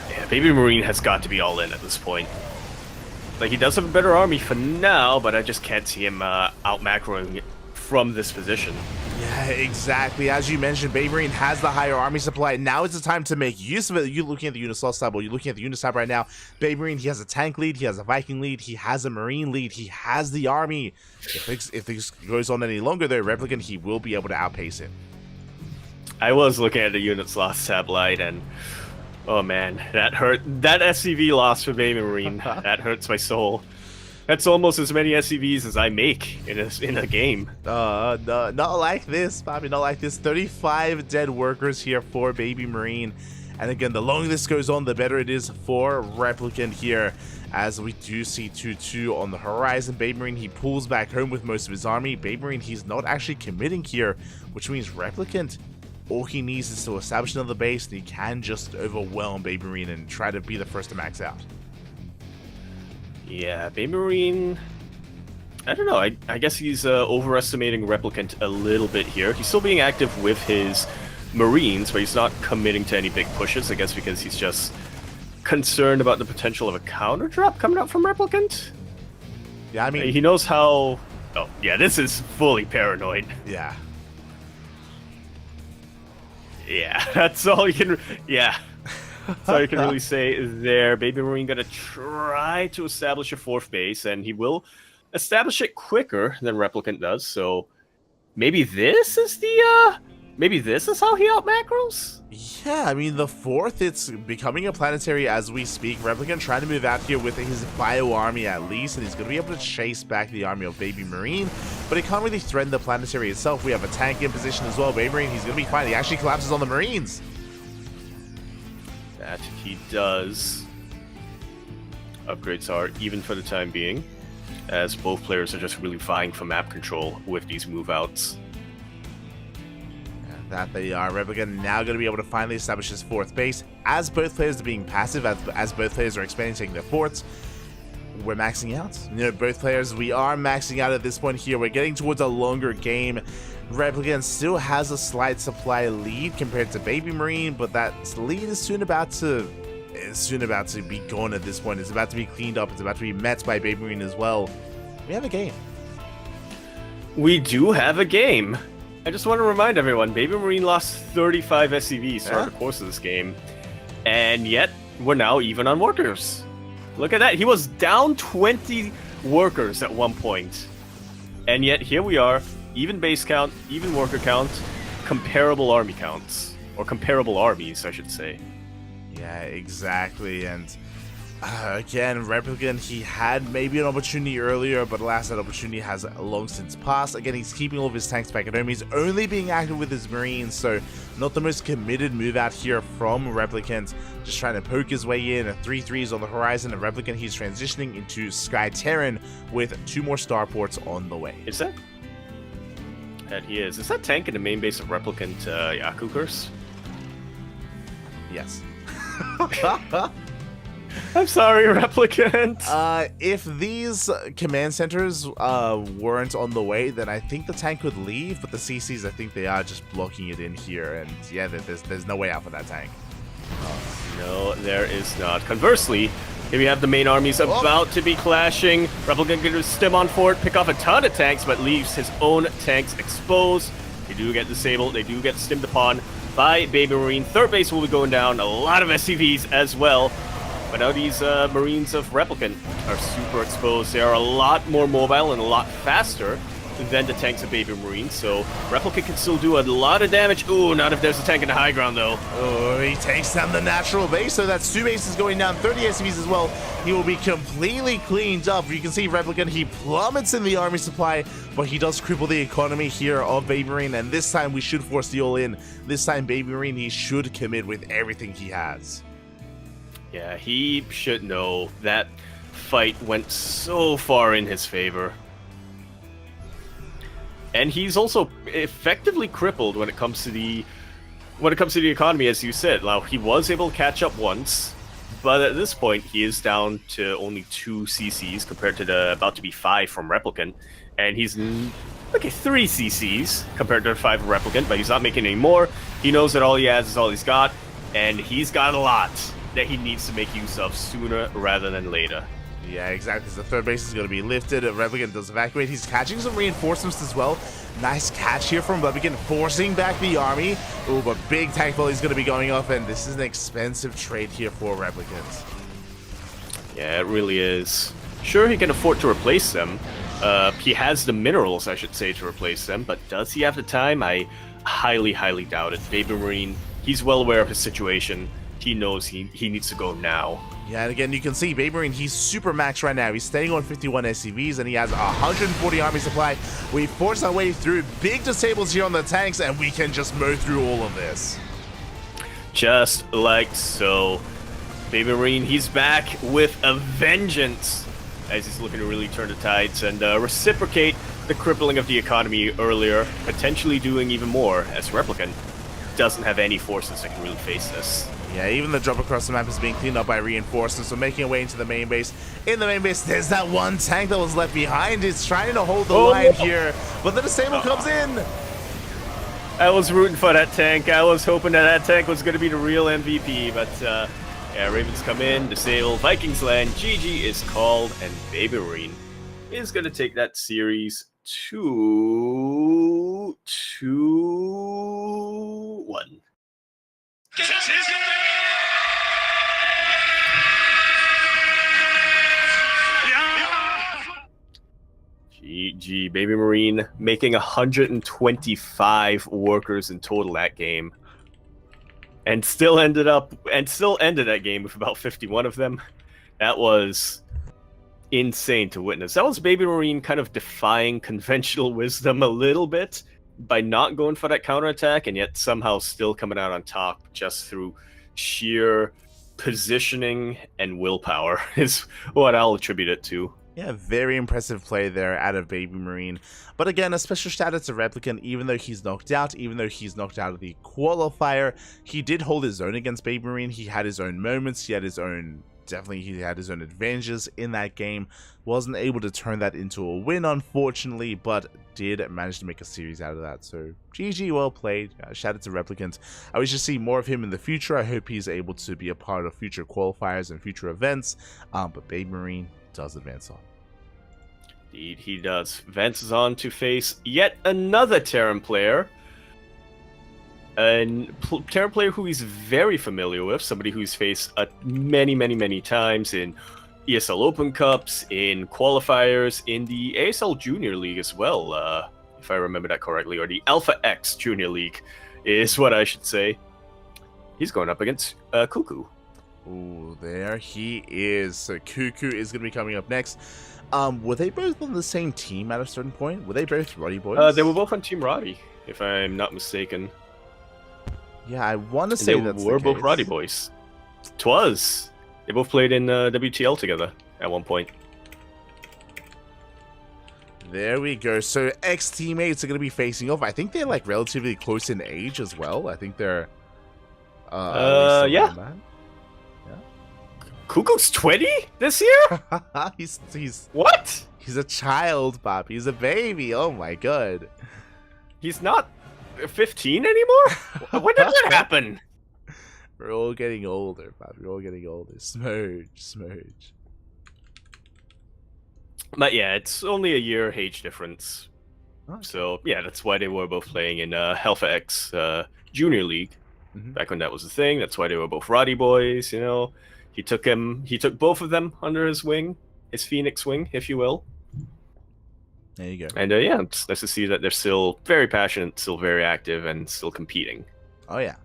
Yeah, Baby Marine has got to be all in at this point. Like, he does have a better army for now, but I just can't see him out-macroing it from this position. Yeah, exactly. As you mentioned, Baby Marine has the higher army supply. Now is the time to make use of it. You're looking at the Unislot tab, or you're looking at the Unis tab right now. Baby Marine, he has a tank lead, he has a Viking lead, he has a Marine lead, he has the army. If this goes on any longer, though, Replicant, he will be able to outpace it. I was looking at the Unislot tab light, and oh man, that hurt. That SCV loss for Baby Marine, that hurts my soul. That's almost as many SCVs as I make in a game. No, not like this, Bobby, not like this. 35 dead workers here for Baby Marine. And again, the longer this goes on, the better it is for Replicant here. As we do see 2-2 on the horizon. Baby Marine, he pulls back home with most of his army. Baby Marine, he's not actually committing here, which means Replicant, all he needs is to establish another base, and he can just overwhelm Baby Marine and try to be the first to max out. Yeah, Baby Marine, I don't know. I guess he's overestimating Replicant a little bit here. He's still being active with his Marines, but he's not committing to any big pushes, I guess because he's just concerned about the potential of a counter drop coming out from Replicant. Yeah, I mean... He knows how... Oh, yeah, this is fully paranoid. Yeah. Yeah, that's all you can... Yeah. That's all you can really say there. Baby Marine gonna try to establish a fourth base, and he will establish it quicker than Replicant does, so maybe this is the, maybe this is how he out-macros? Yeah, I mean, the fourth, it's becoming a planetary as we speak. Replicant trying to move out here with his bio army at least, and he's going to be able to chase back the army of Baby Marine, but it can't really threaten the planetary itself. We have a tank in position as well. Baby Marine, he's going to be fine. He actually collapses on the Marines. That he does. Upgrades are even for the time being, as both players are just really vying for map control with these move-outs. That they are. Replicant now going to be able to finally establish his fourth base. As both players are being passive, as both players are expanding, taking their forts, we're maxing out. You know, both players, we are maxing out at this point here. We're getting towards a longer game. Replicant still has a slight supply lead compared to Baby Marine, but that lead is soon about to be gone at this point. It's about to be cleaned up. It's about to be met by Baby Marine as well. We have a game. We do have a game. I just want to remind everyone, Baby Marine lost 35 SCVs throughout the course of this game, and yet we're now even on workers. Look at that. He was down 20 workers at one point, and yet here we are, even base count, even worker count, comparable army counts, or comparable armies, I should say. Yeah, exactly, and again, Replicant, he had maybe an opportunity earlier, but alas, that opportunity has long since passed. Again, he's keeping all of his tanks back at home. He's only being active with his Marines, so not the most committed move out here from Replicant. Just trying to poke his way in. 3-3s on the horizon, and Replicant, he's transitioning into Sky Terran with 2 more starports on the way. Is that? That he is. Is that tank in the main base of Replicant Yaku Curse? Yes. I'm sorry, Replicant. If these command centers weren't on the way, then I think the tank could leave, but the CCs, I think they are just blocking it in here, and yeah, there's no way out for that tank. No, there is not. Conversely, here we have the main armies about to be clashing. Replicant going to stem on forward, pick off a ton of tanks, but leaves his own tanks exposed. They do get disabled, they do get stemmed upon by Baby Marine. Third base will be going down, a lot of SCVs as well. But now these Marines of Replicant are super exposed. They are a lot more mobile and a lot faster than the tanks of Baby Marine, so Replicant can still do a lot of damage. Ooh, not if there's a tank in the high ground, though. Oh, he takes down the natural base, so that's 2 bases going down, 30 SCVs as well. He will be completely cleaned up. You can see Replicant, he plummets in the army supply, but he does cripple the economy here of Baby Marine, and this time we should force the all-in. This time Baby Marine, he should commit with everything he has. Yeah, he should know that fight went so far in his favor. And he's also effectively crippled when it comes to the economy, as you said. Now, he was able to catch up once, but at this point he is down to only 2 CCs compared to the about to be 5 from Replicant, and he's 3 CCs compared to the 5 of Replicant, but he's not making any more. He knows that all he has is all he's got, and he's got a lot that he needs to make use of sooner rather than later. Yeah, exactly. So the third base is going to be lifted. Replicant does evacuate. He's catching some reinforcements as well. Nice catch here from Replicant, forcing back the army. Oh, but big tank volley is going to be going off, and this is an expensive trade here for Replicant. Yeah, it really is. Sure, he can afford to replace them. He has the minerals, I should say, to replace them, but does he have the time? I highly, highly doubt it. Baby Marine, he's well aware of his situation. he knows he needs to go now. Yeah, and again, you can see Baby Marine, he's super maxed right now. He's staying on 51 SCVs, and he has 140 army supply. We force our way through big disables here on the tanks, and we can just mow through all of this. Just like so. Baby Marine, he's back with a vengeance, as he's looking to really turn the tides and reciprocate the crippling of the economy earlier, potentially doing even more, as Replicant doesn't have any forces that can really face this. Yeah, even the drop across the map is being cleaned up by reinforcements, so making our way into the main base. In the main base, there's that one tank that was left behind. It's trying to hold the line here, but the disable comes in. I was rooting for that tank. I was hoping that tank was going to be the real MVP, but yeah, Ravens come in, disable, Vikings land, GG is called, and Baby Marine is going to take that series 2-1. GG, Baby Marine making 125 workers in total that game. And still ended that game with about 51 of them. That was insane to witness. That was Baby Marine kind of defying conventional wisdom a little bit by not going for that counterattack, and yet somehow still coming out on top just through sheer positioning and willpower is what I'll attribute it to. Yeah, very impressive play there out of Baby Marine. But again, a special shout out to Replicant. Even though he's knocked out, even though he's knocked out of the qualifier, he did hold his own against Baby Marine. He had his own moments, he had his own advantages in that game. Wasn't able to turn that into a win, unfortunately, but did manage to make a series out of that. So GG, well played. Shout out to Replicant. I wish to see more of him in the future. I hope he's able to be a part of future qualifiers and future events. But Baby Marine does advance on. Indeed, he does. Advances on to face yet another Terran player. A Terran player who he's very familiar with, somebody who's faced many times in ESL Open Cups, in qualifiers, in the ASL Junior League as well, if I remember that correctly, or the Alpha X Junior League is what I should say. He's going up against Cuckoo. Ooh, there he is. So Cuckoo is going to be coming up next. Were they both on the same team at a certain point? Were they both Roddy boys? They were both on Team Roddy, if I'm not mistaken. Yeah, I want to say that's they were both Roddy boys. Twas. They both played in WTL together at one point. There we go. So ex-teammates are going to be facing off. I think they're like relatively close in age as well. I think they're yeah. Cuckoo's 20 this year? he's what? He's a child, Bob. He's a baby. Oh my god. He's not 15 anymore? When did that happen? We're all getting older, Bob. We're all getting older. Smooch. But yeah, it's only a year age difference. Okay. So yeah, that's why they were both playing in Alpha X Junior League. Back when that was a thing. That's why they were both Roddy boys, you know. He took both of them under his wing, his Phoenix wing, if you will. There you go. And yeah, it's nice to see that they're still very passionate, still very active, and still competing. Oh yeah.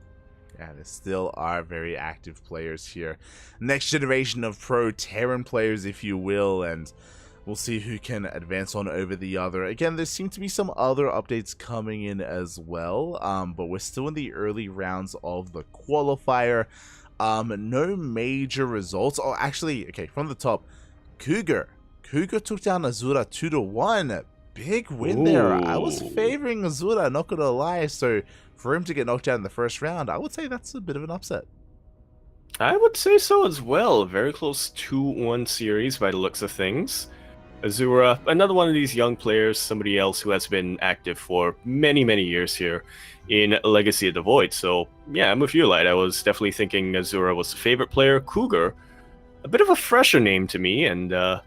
Yeah, they still are very active players here. Next generation of pro Terran players, if you will, and we'll see who can advance on over the other. Again, there seem to be some other updates coming in as well, but we're still in the early rounds of the qualifier. No major results. Oh, actually, okay, from the top, Cougar took down Azura 2-1. Big win there. I was favoring Azura, not gonna lie. So for him to get knocked out in the first round, I would say that's a bit of an upset. I would say so as well. Very close 2-1 series by the looks of things. Azura, another one of these young players, somebody else who has been active for many years here in Legacy of the Void. So yeah, I'm with you, Light. I was definitely thinking Azura was the favorite player. Cougar, a bit of a fresher name to me, and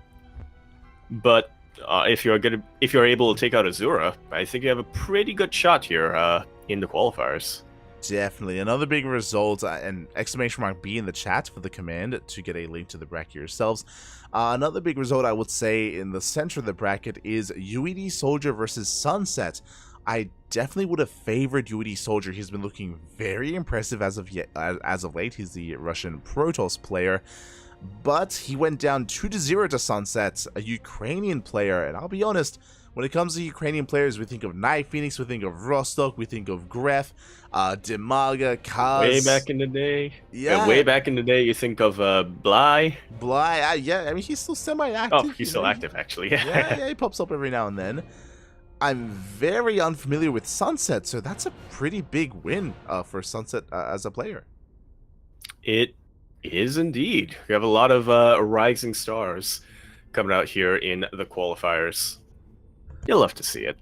but if you're able to take out Azura, I think you have a pretty good shot here in the qualifiers. Definitely. Another big result, and exclamation mark B in the chat for the command to get a link to the bracket yourselves. Another big result, I would say, in the center of the bracket is UED Soldier versus Sunset. I definitely would have favored UD Soldier. He's been looking very impressive as of late. He's the Russian Protoss player. But he went down 2-0 to Sunset, a Ukrainian player. And I'll be honest, when it comes to Ukrainian players, we think of Night Phoenix, we think of Rostock, we think of Gref, Demaga, Kaz. Way back in the day. Yeah. Way back in the day, you think of Bly. Bly, yeah, I mean, he's still semi-active. Oh, he's still active, actually. Yeah, he pops up every now and then. I'm very unfamiliar with Sunset, so that's a pretty big win for Sunset as a player. It is indeed. We have a lot of rising stars coming out here in the qualifiers. You'll love to see it.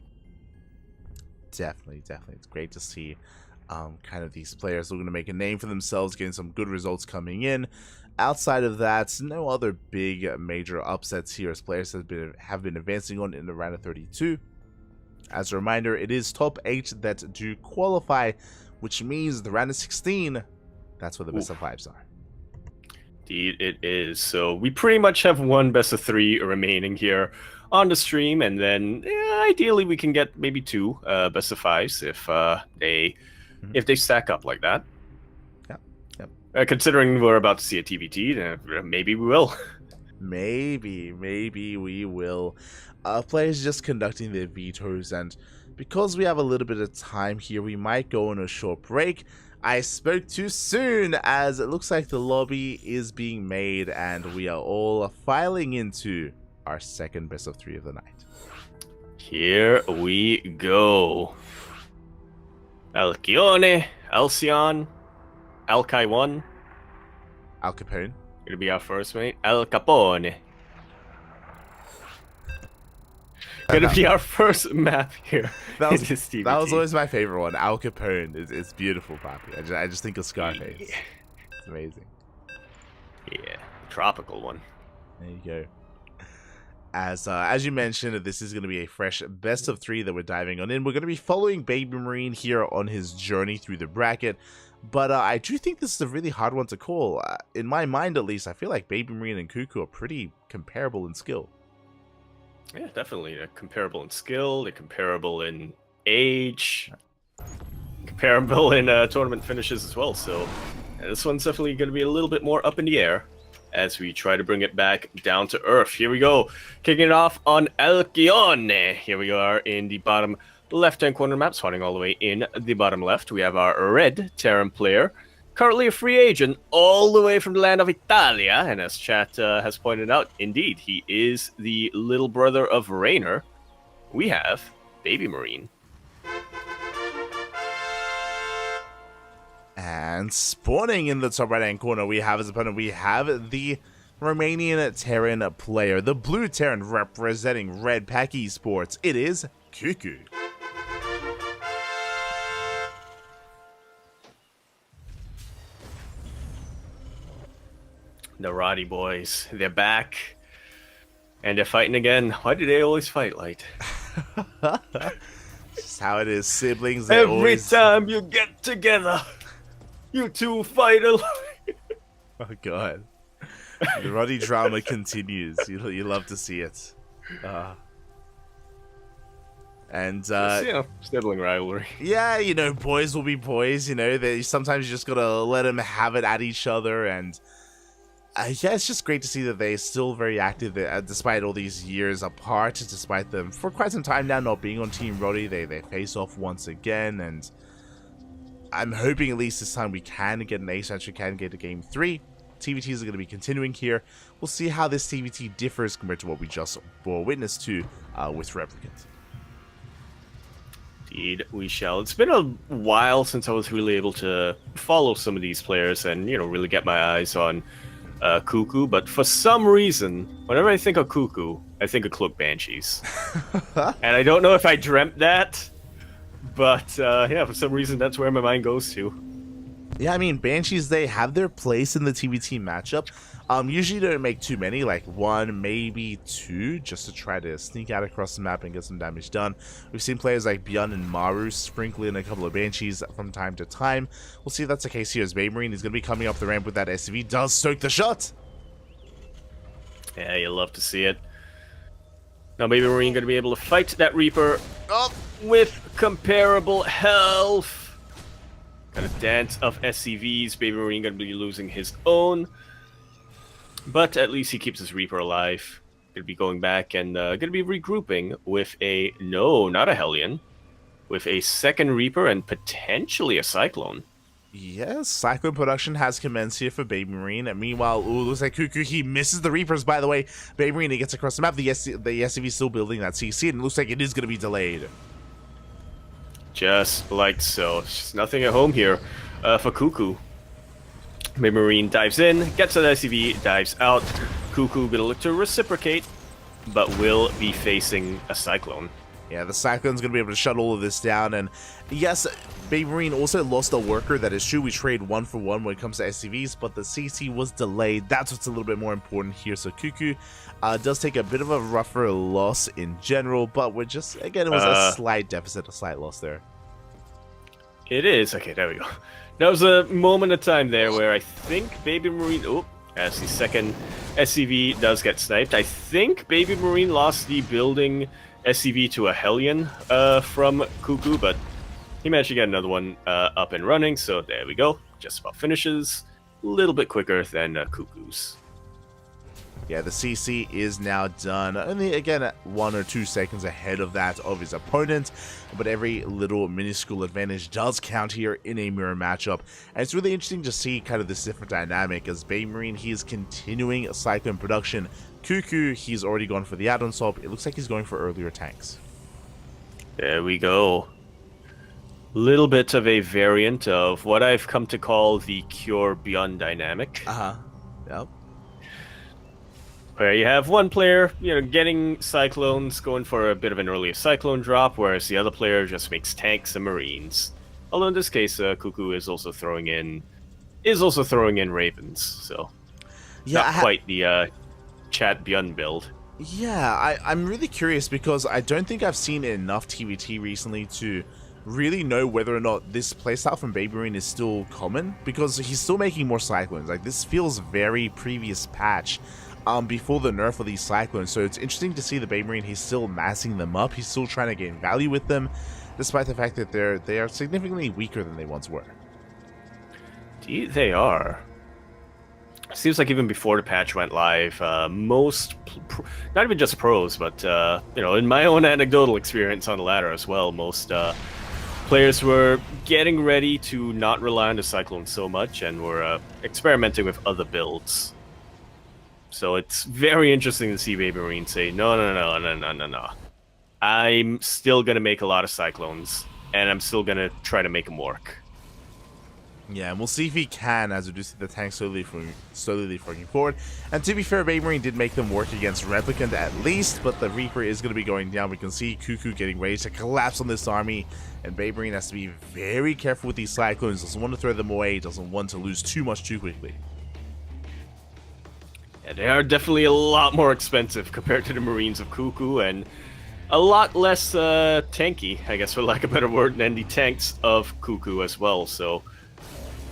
Definitely. It's great to see kind of these players looking to make a name for themselves, getting some good results coming in. Outside of that, no other big major upsets here as players have been advancing on in the round of 32. As a reminder, it is top 8 that do qualify, which means the round of 16, that's where the best of 5s are. Indeed, it is. So we pretty much have one best of 3 remaining here on the stream, and then ideally we can get maybe 2 best of 5s if they stack up like that. Yep. Considering we're about to see a TVT, maybe we will. Maybe we will. Players just conducting their vetoes, and because we have a little bit of time here, we might go on a short break. I spoke too soon, as it looks like the lobby is being made, and we are all filing into our second best of 3 of the night. Here we go. Alcione, Alcyon, Alkai 1. Al Capone. Gonna be our first mate. El Capone. Gonna be our first map here. That was always my favorite one. Al Capone. It's beautiful, Poppy. I just think of Scarface. Yeah. It's amazing. Yeah, tropical one. There you go. As you mentioned, this is going to be a fresh best of 3 that we're diving on in. We're going to be following Baby Marine here on his journey through the bracket. But I do think this is a really hard one to call. In my mind, at least, I feel like Baby Marine and Cuckoo are pretty comparable in skill. Yeah, definitely. They're comparable in skill. They're comparable in age. Comparable in tournament finishes as well. So this one's definitely going to be a little bit more up in the air as we try to bring it back down to earth. Here we go. Kicking it off on Alcione. Here we are in the bottom left-hand corner map, spawning all the way in the bottom left. We have our red Terran player, currently a free agent, all the way from the land of Italia. And as chat has pointed out, indeed, he is the little brother of Rainer. We have Baby Marine. And spawning in the top right-hand corner, we have as opponent, we have the Romanian Terran player, the blue Terran representing Red Pack Esports. It is Cuckoo. The Roddy boys, they're back. And they're fighting again. Why do they always fight, Light? Just how it is, siblings. Every time you get together, you two fight alone. Oh god, the Roddy drama continues. You love to see it. Sibling rivalry. Yeah, boys will be boys. Sometimes you just gotta let them have it at each other, and yeah, it's just great to see that they're still very active despite all these years apart. Despite them for quite some time now not being on Team Roddy, they face off once again, and I'm hoping at least this time we can get an ace match. We can get to game 3. TVTs are going to be continuing here. We'll see how this TVT differs compared to what we just bore witness to with Replicant. Indeed, we shall. It's been a while since I was really able to follow some of these players and, really get my eyes on Cuckoo. But for some reason, whenever I think of Cuckoo, I think of Cloak Banshees. And I don't know if I dreamt that, but yeah, for some reason, that's where my mind goes to. Yeah, I mean, Banshees, they have their place in the TVT matchup. Usually don't make too many, like 1, maybe 2, just to try to sneak out across the map and get some damage done. We've seen players like Byun and Maru sprinkle in a couple of Banshees from time to time. We'll see if that's the case here as Baby Marine is going to be coming up the ramp with that SCV. Does soak the shot! Yeah, you love to see it. Now Baby Marine going to be able to fight that Reaper Oh, with comparable health. Kind of dance of SCVs. Baby Marine going to be losing his own. But at least he keeps his Reaper alive. Going to be going back and going to be regrouping with a... No, not a Hellion. With a second Reaper and potentially a Cyclone. yes, Cyclone production has commenced here for Baby Marine. And meanwhile, ooh, looks like Cuckoo, he misses the Reapers, by the way. Baby Marine, he gets across the map. The SCV is still building that CC, and it looks like it is going to be delayed. Just like so. Just nothing at home here for Cuckoo. Baby Marine dives in, gets an SCV, dives out. Cuckoo gonna look to reciprocate, but will be facing a Cyclone. Yeah, the Cyclone's going to be able to shut all of this down. And yes, Baby Marine also lost a worker. That is true. We trade 1-for-1 when it comes to SCVs, but the CC was delayed. That's what's a little bit more important here. So Cuckoo does take a bit of a rougher loss in general, but we're just, again, it was a slight deficit, a slight loss there. It is. Okay, there we go. That was a moment of time there where I think Baby Marine... Oh, as the second SCV does get sniped. I think Baby Marine lost the building SCV to a Hellion from Cuckoo, but he managed to get another one up and running, so there we go. Just about finishes. A little bit quicker than Cuckoo's. Yeah, the CC is now done. Only, again, 1 or 2 seconds ahead of that of his opponent. But every little minuscule advantage does count here in a mirror matchup. And it's really interesting to see kind of this different dynamic as Baby Marine, he is continuing Cyclone production. Cuckoo, he's already gone for the add-on swap. It looks like he's going for earlier tanks. There we go. Little bit of a variant of what I've come to call the Cure Beyond dynamic. Yep. Where you have one player, getting Cyclones, going for a bit of an earlier Cyclone drop, whereas the other player just makes tanks and Marines. Although in this case, Cuckoo is also throwing in Ravens, so yeah, not quite the Chat Beyond build. Yeah, I'm really curious because I don't think I've seen enough TVT recently to really know whether or not this playstyle from Baby Marine is still common, because he's still making more Cyclones. Like, this feels very previous patch. Before the nerf of these Cyclones, so it's interesting to see the Baby Marine, he's still massing them up, he's still trying to gain value with them, despite the fact that they are significantly weaker than they once were. They are. Seems like even before the patch went live, most, not even just pros, but in my own anecdotal experience on the ladder as well, most players were getting ready to not rely on the Cyclone so much and were experimenting with other builds. So it's very interesting to see Baby Marine say, no. I'm still going to make a lot of Cyclones, and I'm still going to try to make them work. Yeah, and we'll see if he can, as we do see the tank slowly leapfrogging forward. And to be fair, Baby Marine did make them work against Replicant at least, but the Reaper is going to be going down. We can see Cuckoo getting ready to collapse on this army, and Baby Marine has to be very careful with these Cyclones. Doesn't want to throw them away, doesn't want to lose too much too quickly. Yeah, they are definitely a lot more expensive compared to the Marines of Cuckoo, and a lot less tanky, I guess, for lack of a better word, than the tanks of Cuckoo as well. So,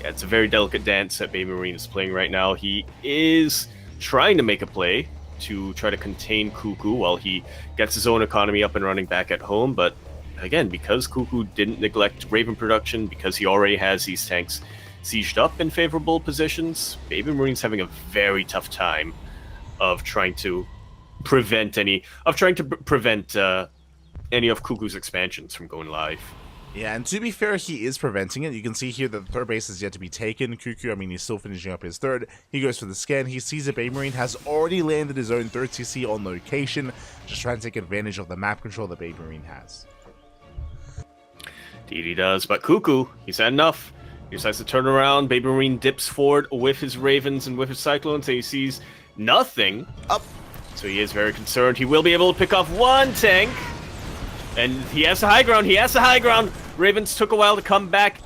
yeah, it's a very delicate dance that Baby Marine is playing right now. He is trying to make a play to try to contain Cuckoo while he gets his own economy up and running back at home, but again, because Cuckoo didn't neglect Raven production, because he already has these tanks sieged up in favorable positions, Baby Marine's having a very tough time of trying to prevent any of Cuckoo's expansions from going live. Yeah, and to be fair, he is preventing it. You can see here that the third base is yet to be taken. Cuckoo, I mean, he's still finishing up his third. He goes for the scan. He sees that Baby Marine has already landed his own third CC on location, just trying to take advantage of the map control that Baby Marine has. Indeed he does, but Cuckoo, he's had enough. He decides to turn around. Baby Marine dips forward with his Ravens and with his Cyclones, and he sees nothing. Up. So he is very concerned. He will be able to pick off one tank. And he has the high ground. He has the high ground. Ravens took a while to come back.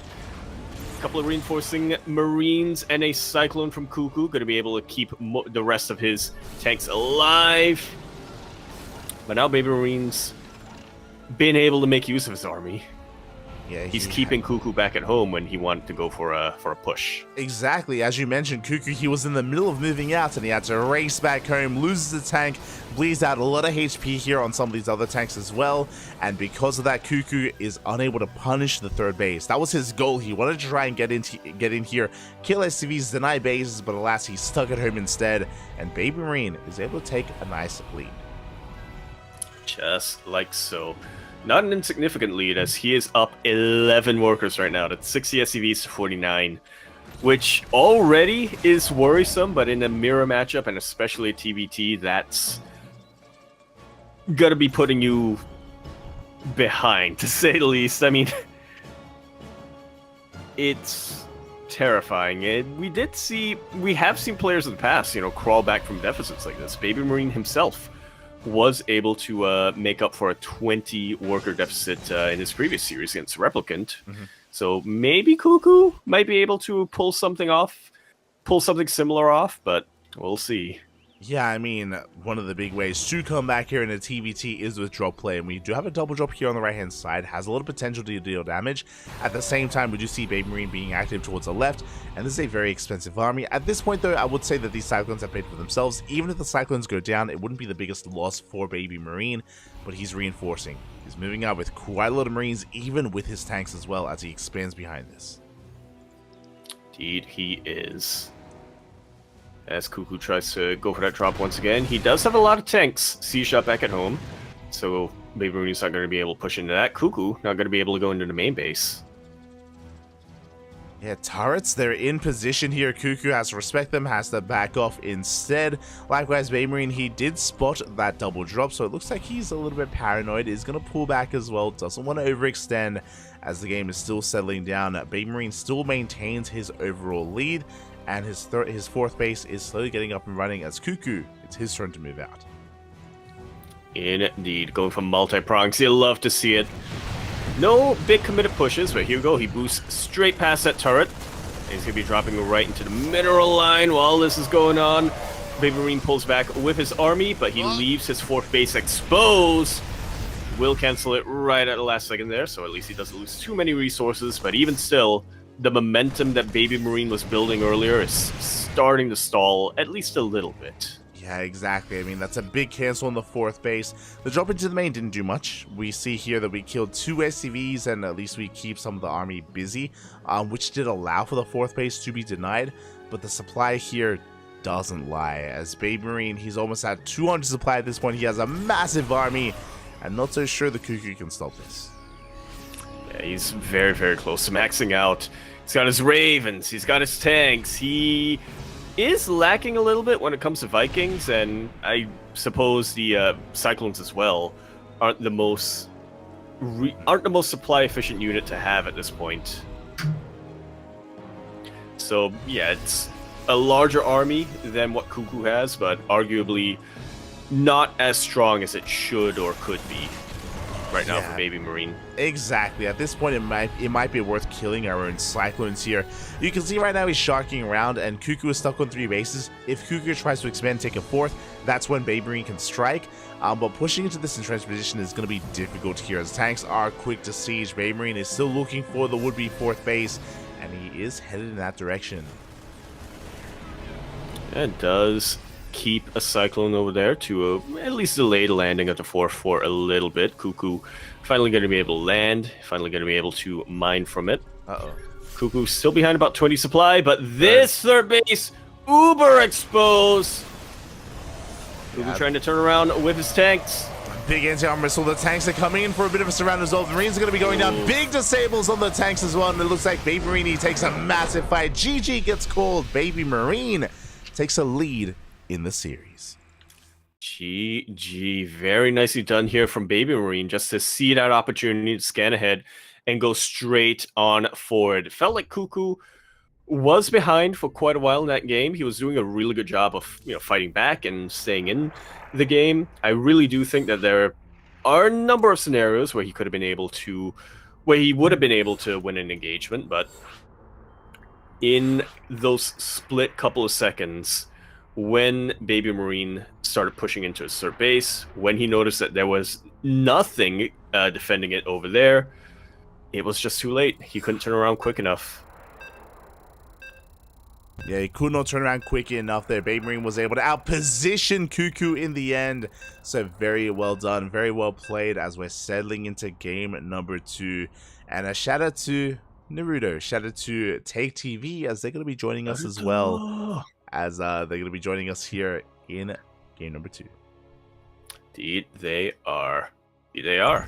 A couple of reinforcing Marines and a Cyclone from Cuckoo. Going to be able to keep the rest of his tanks alive. But now Baby Marine's been able to make use of his army. Yeah, he's keeping Cuckoo back at home when he wanted to go for a push. Exactly. As you mentioned, Cuckoo, he was in the middle of moving out and he had to race back home, loses the tank, bleeds out a lot of HP here on some of these other tanks as well. And because of that, Cuckoo is unable to punish the third base. That was his goal. He wanted to try and get in here, kill SCVs, deny bases, but alas, he's stuck at home instead. And Baby Marine is able to take a nice lead. Just like so. Not an insignificant lead, as he is up 11 workers right now. That's 60 SCVs to 49, which already is worrisome, but in a mirror matchup, and especially a TBT, that's gonna be putting you behind, to say the least. I mean, it's terrifying. We have seen players in the past, crawl back from deficits like this. Baby Marine himself was able to make up for a 20 worker deficit in his previous series against Replicant. So maybe Cuckoo might be able to pull something similar off, but we'll see. Yeah, I mean, one of the big ways to come back here in a TBT is with drop play, and we do have a double drop here on the right-hand side, has a lot of potential to deal damage. At the same time, we do see Baby Marine being active towards the left, and this is a very expensive army. At this point, though, I would say that these Cyclones have paid for themselves. Even if the Cyclones go down, it wouldn't be the biggest loss for Baby Marine, but he's reinforcing. He's moving out with quite a lot of Marines, even with his tanks as well, as he expands behind this. Indeed, he is. As Cuckoo tries to go for that drop once again. He does have a lot of tanks. C-Shot back at home. So Baby Marine's not going to be able to push into that. Cuckoo not going to be able to go into the main base. Yeah, turrets, they're in position here. Cuckoo has to respect them, has to back off instead. Likewise, Baby Marine, he did spot that double drop, so it looks like he's a little bit paranoid. He's going to pull back as well. Doesn't want to overextend as the game is still settling down. Baby Marine still maintains his overall lead, and his fourth base is slowly getting up and running as Cuckoo, it's his turn to move out. Indeed, going for multi-prongs. You'll love to see it. No big committed pushes, but here we go. He boosts straight past that turret. He's going to be dropping right into the mineral line while this is going on. Baby Marine pulls back with his army, but he leaves his fourth base exposed. Will cancel it right at the last second there, so at least he doesn't lose too many resources, but even still, the momentum that Baby Marine was building earlier is starting to stall at least a little bit. Yeah, exactly. I mean, that's a big cancel on the fourth base. The drop into the main didn't do much. We see here that we killed 2 SCVs, and at least we keep some of the army busy, which did allow for the fourth base to be denied, but the supply here doesn't lie. As Baby Marine, he's almost at 200 supply at this point. He has a massive army, and not so sure the Cuckoo can stop this. Yeah, he's very, very close to maxing out. He's got his Ravens, he's got his tanks, he is lacking a little bit when it comes to Vikings, and I suppose the Cyclones as well aren't the most supply efficient unit to have at this point. So yeah, it's a larger army than what Cuckoo has, but arguably not as strong as it should or could be right now for Baby Marine. Exactly. At this point, it might be worth killing our own Cyclones here. You can see right now he's sharking around, and Cuckoo is stuck on 3 bases. If Cuckoo tries to expand, take a 4th, that's when Baby Marine can strike. But pushing into this entrenched position is going to be difficult here, as tanks are quick to siege. Baby Marine is still looking for the would-be 4th base, and he is headed in that direction. It does keep a Cyclone over there to at least delay the landing of the 4th for a little bit. Cuckoo finally going to be able to land, finally going to be able to mine from it. Cuckoo still behind about 20 supply, but this third base, uber exposed. Cuckoo trying to turn around with his tanks. Big anti-armor missile. The tanks are coming in for a bit of a surround as well. The Marines are going to be going down. Big disables on the tanks as well, and it looks like Baby Marine, he takes a massive fight. GG gets called. Baby Marine takes a lead in the series. GG. Very nicely done here from Baby Marine, just to see that opportunity to scan ahead and go straight on forward. It felt like Cuckoo was behind for quite a while in that game. He was doing a really good job of fighting back and staying in the game. I really do think that there are a number of scenarios where he would have been able to win an engagement, but in those split couple of seconds, when Baby Marine started pushing into his third base, when he noticed that there was nothing defending it over there, it was just too late. He couldn't turn around quick enough. Yeah, he could not turn around quick enough there. Baby Marine was able to outposition Cuckoo in the end. So very well done, very well played as we're settling into game number 2. And a shout out to Naruto, shout out to Take TV as they're going to be joining us as well. As they're going to be joining us here in game number 2. Indeed, they are. Indeed, they are.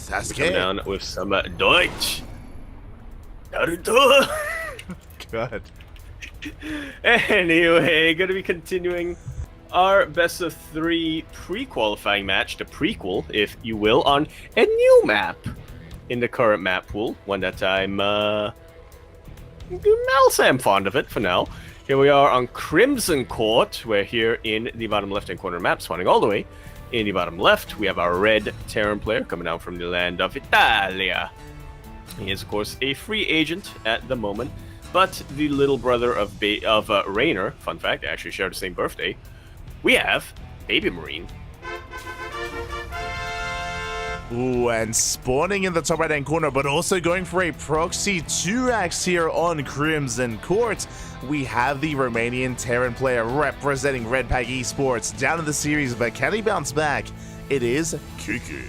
That's Come down with some Deutsch. Naruto. Good. Anyway, going to be continuing our best of 3 pre-qualifying match, the prequel, if you will, on a new map in the current map pool. One that I'll say I'm fond of it for now. Here we are on Crimson Court. We're here in the bottom left-hand corner map, spawning all the way in the bottom left. We have our red Terran player coming down from the land of Italia. He is, of course, a free agent at the moment. But the little brother of Rainer, fun fact, they actually share the same birthday, we have Baby Marine. Ooh, and spawning in the top right-hand corner, but also going for a proxy 2x here on Crimson Court. We have the Romanian Terran player representing Red Pack Esports down in the series, but can he bounce back? It is Cuckoo.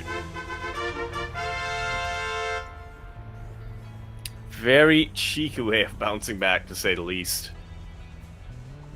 Very cheeky way of bouncing back, to say the least.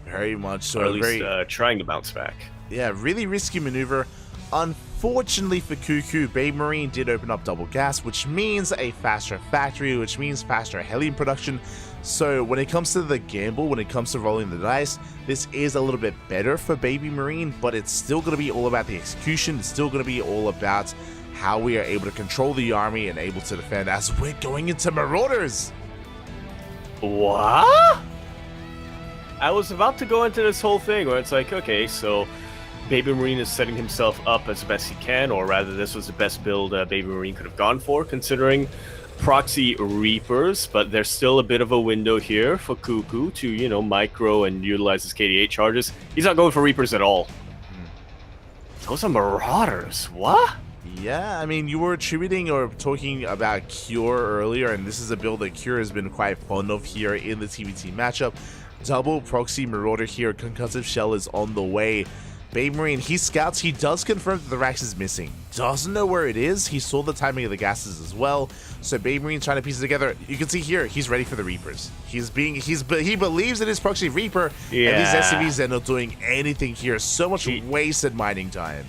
Very much so. Or at least trying to bounce back. Yeah, really risky maneuver. Unfortunately for Cuckoo, Baby Marine did open up double gas, which means a faster factory, which means faster helium production. So when it comes to the gamble, when it comes to rolling the dice, this is a little bit better for Baby Marine, but it's still going to be all about the execution. It's still going to be all about how we are able to control the army and able to defend as we're going into Marauders. What? I was about to go into this whole thing where it's like, okay, so Baby Marine is setting himself up as best he can, or rather this was the best build Baby Marine could have gone for, considering proxy Reapers, but there's still a bit of a window here for Cuckoo to, you know, micro and utilize his KD8 charges. He's not going for Reapers at all. Those are Marauders. What? Yeah, I mean, you were attributing or talking about Cure earlier, and this is a build that Cure has been quite fond of here in the TBT matchup. Double proxy Marauder here, concussive shell is on the way. Baby Marine, he scouts, he does confirm that the Rax is missing. Doesn't know where it is, he saw the timing of the gases as well. So Baby Marine trying to piece it together. You can see here, he's ready for the Reapers. He believes in his proxy Reaper, yeah. And these SCVs, they're not doing anything here. So much wasted mining time.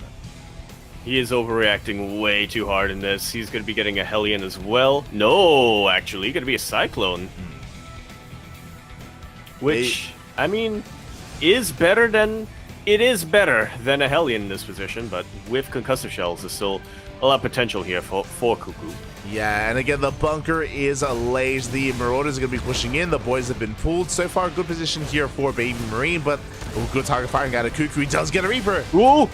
He is overreacting way too hard in this. He's going to be getting a Hellion as well. No, actually, going to be a Cyclone. Which, I mean, is better than... It is better than a Hellion in this position, but with concussive shells, there's still a lot of potential here for Cuckoo. Yeah, and again, the bunker is laid. The Marauders are going to be pushing in. The boys have been pulled. So far, good position here for Baby Marine, but good target firing out of Cuckoo. He does get a Reaper. Ooh!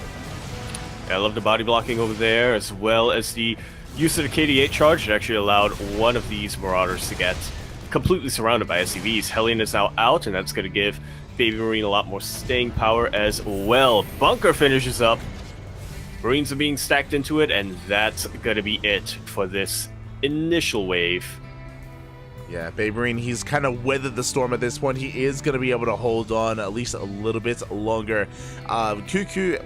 I love the body blocking over there, as well as the use of the KD8 charge. It actually allowed one of these Marauders to get completely surrounded by SCVs. Hellion is now out, and that's going to give Baby Marine a lot more staying power as well. Bunker finishes up. Marines are being stacked into it, and that's going to be it for this initial wave. Yeah, Baby Marine, he's kind of weathered the storm at this point. He is going to be able to hold on at least a little bit longer. Cuckoo,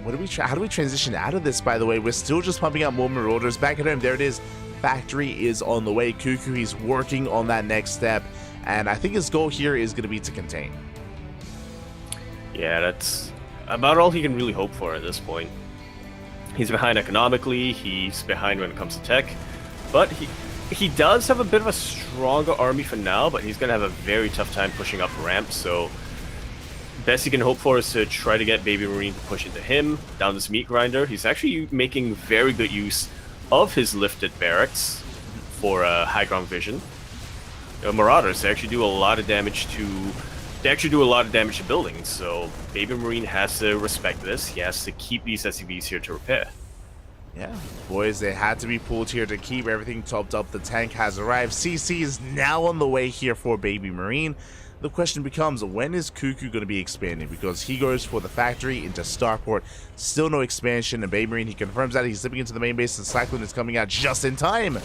how do we transition out of this, by the way? We're still just pumping out more Marauders. Back at home, there it is. Factory is on the way. Cuckoo, he's working on that next step. And I think his goal here is going to be to contain. Yeah, that's about all he can really hope for at this point. He's behind economically, he's behind when it comes to tech, but he does have a bit of a stronger army for now, but he's going to have a very tough time pushing up ramps, so best he can hope for is to try to get Baby Marine to push into him, down this meat grinder. He's actually making very good use of his lifted barracks for high ground vision. Marauders, they actually do a lot of damage to buildings, so Baby Marine has to respect this. He has to keep these SCVs here to repair. Yeah, boys, they had to be pulled here to keep everything topped up. The tank has arrived. CC is now on the way here for Baby Marine. The question becomes, when is Cuckoo going to be expanding? Because he goes for the factory into Starport. Still no expansion, and Baby Marine, he confirms that he's slipping into the main base, and Cyclone is coming out just in time.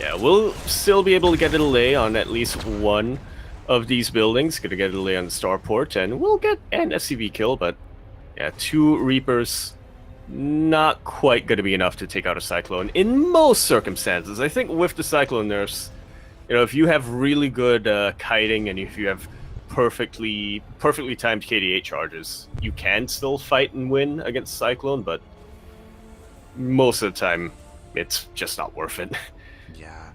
Yeah, we'll still be able to get a delay on at least one of these buildings. Gonna get a delay on the starport, and we'll get an SCV kill, but yeah, 2 Reapers, not quite gonna be enough to take out a Cyclone in most circumstances. I think with the Cyclone nerfs, you know, if you have really good kiting and if you have perfectly timed KDA charges, you can still fight and win against Cyclone, but most of the time, it's just not worth it. Yeah,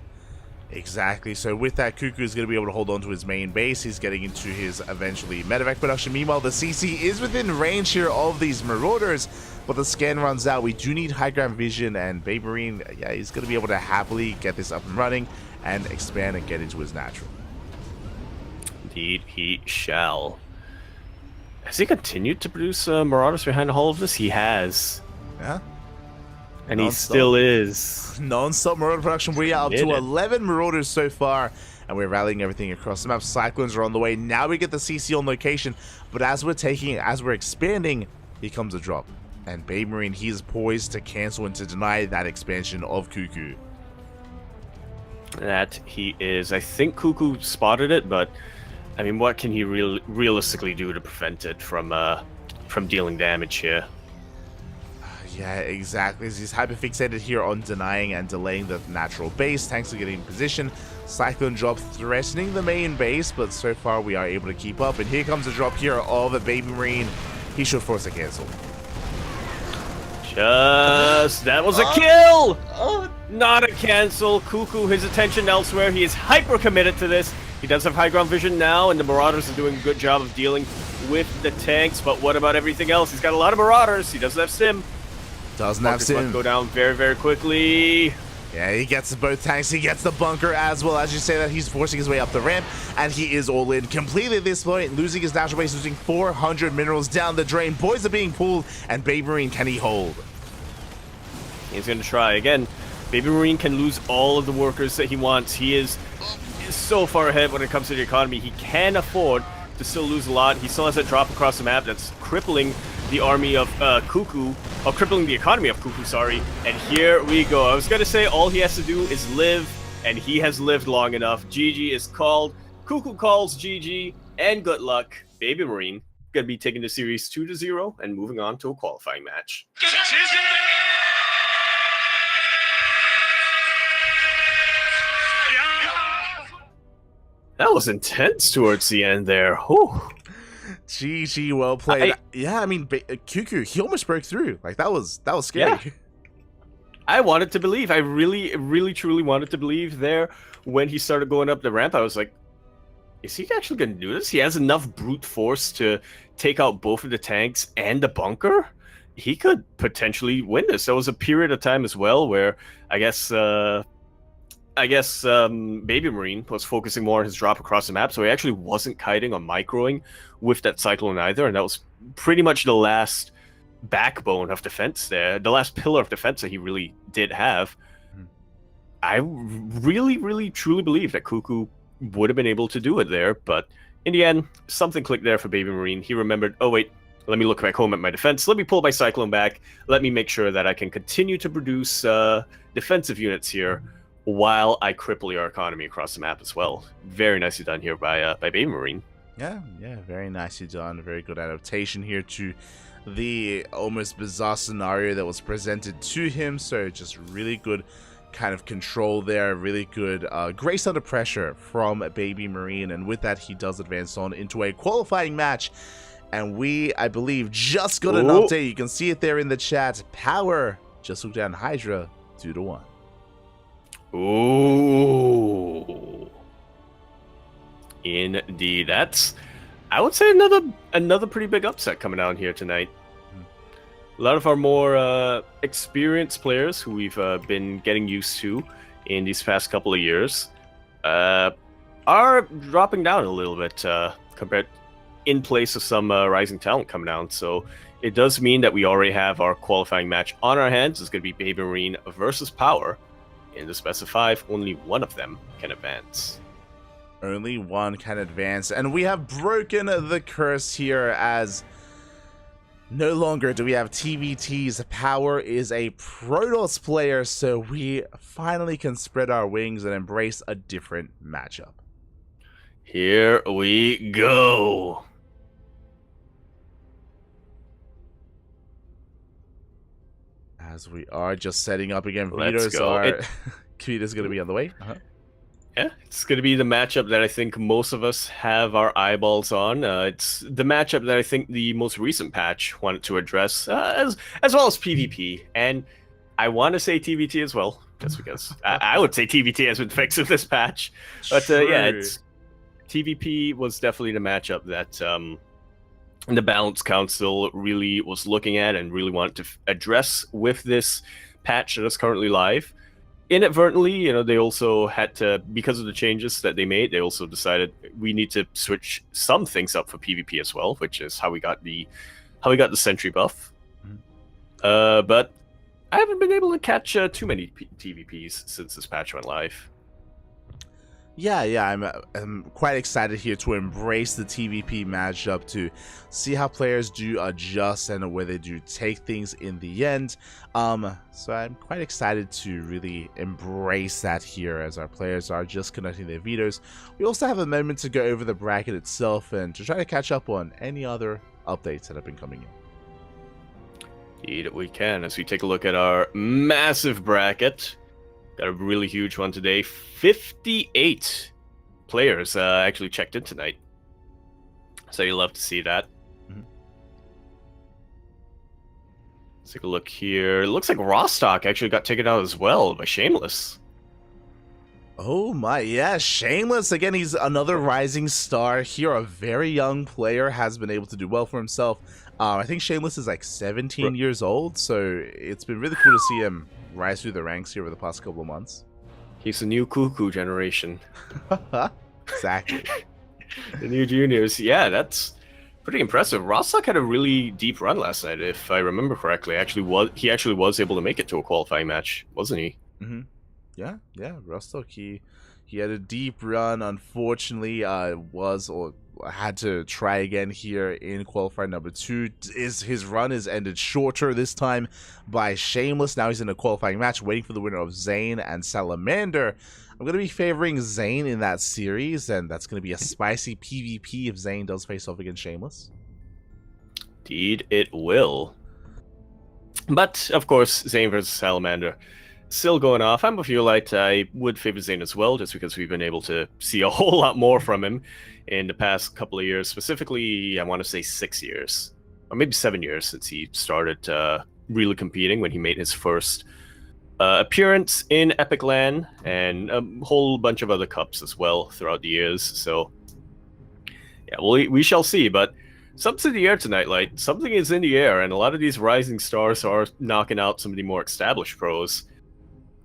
exactly. So with that, Cuckoo is going to be able to hold on to his main base. He's getting into his eventually medevac production. Meanwhile, the CC is within range here of these Marauders, but the scan runs out. We do need high ground vision, and Babe Marine, yeah, he's going to be able to happily get this up and running and expand and get into his natural. Indeed, he shall. Has he continued to produce Marauders behind all of this? He has. Yeah. And he still is. Non-stop Marauder production. We are up to 11 Marauders so far, and we're rallying everything across the map. Cyclones are on the way. Now we get the CC on location, but as we're expanding, here comes a drop. And Babe Marine, he's poised to cancel and to deny that expansion of Cuckoo. That he is. I think Cuckoo spotted it, but I mean, what can he realistically do to prevent it from dealing damage here? Yeah, exactly. He's hyperfixated here on denying and delaying the natural base. Tanks are getting in position. Cyclone drop threatening the main base, but so far we are able to keep up. And here comes a drop here of a Baby Marine. He should force a cancel. That was a kill! Not a cancel. Cuckoo, his attention elsewhere. He is hyper committed to this. He does have high ground vision now, and the Marauders are doing a good job of dealing with the tanks. But what about everything else? He's got a lot of Marauders. He doesn't have Sim. Doesn't have Sim. Go down very, very quickly. Yeah, he gets both tanks. He gets the bunker as well. As you say that, he's forcing his way up the ramp, and he is all in completely at this point, losing his natural base, losing 400 minerals down the drain. Boys are being pulled, and Baby Marine, can he hold? He's going to try again. Baby Marine can lose all of the workers that he wants. He is so far ahead when it comes to the economy. He can afford to still lose a lot. He still has that drop across the map that's crippling the army of Cuckoo, or crippling the economy of Cuckoo, sorry. And here we go. I was going to say all he has to do is live, and he has lived long enough. GG is called. Cuckoo calls GG, and good luck. Baby Marine going to be taking the series 2-0 and moving on to a qualifying match. That was intense towards the end there. Whew. GG, well played. Yeah, I mean, Cuckoo, he almost broke through. Like, that was scary. Yeah. I wanted to believe. I really, truly wanted to believe there when he started going up the ramp. I was like, is he actually going to do this? He has enough brute force to take out both of the tanks and the bunker? He could potentially win this. There was a period of time as well where I guess Baby Marine was focusing more on his drop across the map, so he actually wasn't kiting or microing with that Cyclone either, and that was pretty much the last backbone of defense there, the last pillar of defense that he really did have. I really, truly believe that Cuckoo would have been able to do it there, but in the end, something clicked there for Baby Marine. He remembered, oh wait, let me look back home at my defense, let me pull my Cyclone back, let me make sure that I can continue to produce defensive units here, while I cripple your economy across the map as well. Very nicely done here by Baby Marine. Yeah, very nicely done. Very good adaptation here to the almost bizarre scenario that was presented to him. So just really good kind of control there. Really good grace under pressure from Baby Marine. And with that, he does advance on into a qualifying match. And we, I believe, just got an update. You can see it there in the chat. Power just took down Hydra 2-1. Ooh. Indeed. That's, I would say, another pretty big upset coming out here tonight. A lot of our more experienced players who we've been getting used to in these past couple of years are dropping down a little bit compared in place of some rising talent coming down. So it does mean that we already have our qualifying match on our hands. It's going to be Baby Marine versus Power. In the specify, only one of them can advance. Only one can advance, and we have broken the curse here as No longer do we have TVT's Power is a Protoss player, so we finally can spread our wings and embrace a different matchup. Here we go. As we are just setting up again, Let's Vito's go. are Vito's gonna be on the way. Yeah, it's going to be the matchup that I think most of us have our eyeballs on. It's the matchup that I think the most recent patch wanted to address, as well as PvP. And I want to say TVT as well, just because I would say TVT has been fixed with this patch. But yeah, it's TVP was definitely the matchup that the Balance Council really was looking at and really wanted to address with this patch that is currently live. Inadvertently, you know, they also had to, because of the changes that they made, they also decided we need to switch some things up for PvP as well, which is how we got the sentry buff. But I haven't been able to catch too many TVPs since this patch went live. Yeah, I'm quite excited here to embrace the TVP matchup, to see how players do adjust and where they do take things in the end. So I'm quite excited to really embrace that here as our players are just conducting their vetoes. We also have a moment to go over the bracket itself and to try to catch up on any other updates that have been coming in. Indeed, we can, as we take a look at our massive bracket. Got a really huge one today. 58 players actually checked in tonight. So you love to see that. Let's take a look here. It looks like Rostock actually got taken out as well by Shameless. Oh my, yeah, Shameless. Again, he's another rising star here. A very young player, has been able to do well for himself. I think Shameless is like 17 years old, so it's been really cool to see him rise through the ranks here over the past couple of months. He's the new Cuckoo generation. Exactly. The new juniors. Yeah, that's pretty impressive. Rostock had a really deep run last night, if I remember correctly. He actually was able to make it to a qualifying match, wasn't he? Yeah, Rostock, he had a deep run. Unfortunately, had to try again here in qualifier number 2. His run is ended shorter this time by Shameless. Now he's in a qualifying match waiting for the winner of Zane and Salamander. I'm going to be favoring Zane in that series, and that's going to be a spicy PvP if Zane does face off against Shameless. Indeed, it will. But, of course, Zane versus Salamander still going off. I'm with you, Light. I would favor Zane as well, just because we've been able to see a whole lot more from him in the past couple of years. Specifically, I want to say 6 years, or maybe 7 years since he started really competing, when he made his first appearance in Epic LAN, and a whole bunch of other cups as well throughout the years. So, yeah, we shall see. But something's in the air tonight, Light. Something is in the air, and a lot of these rising stars are knocking out some of the more established pros.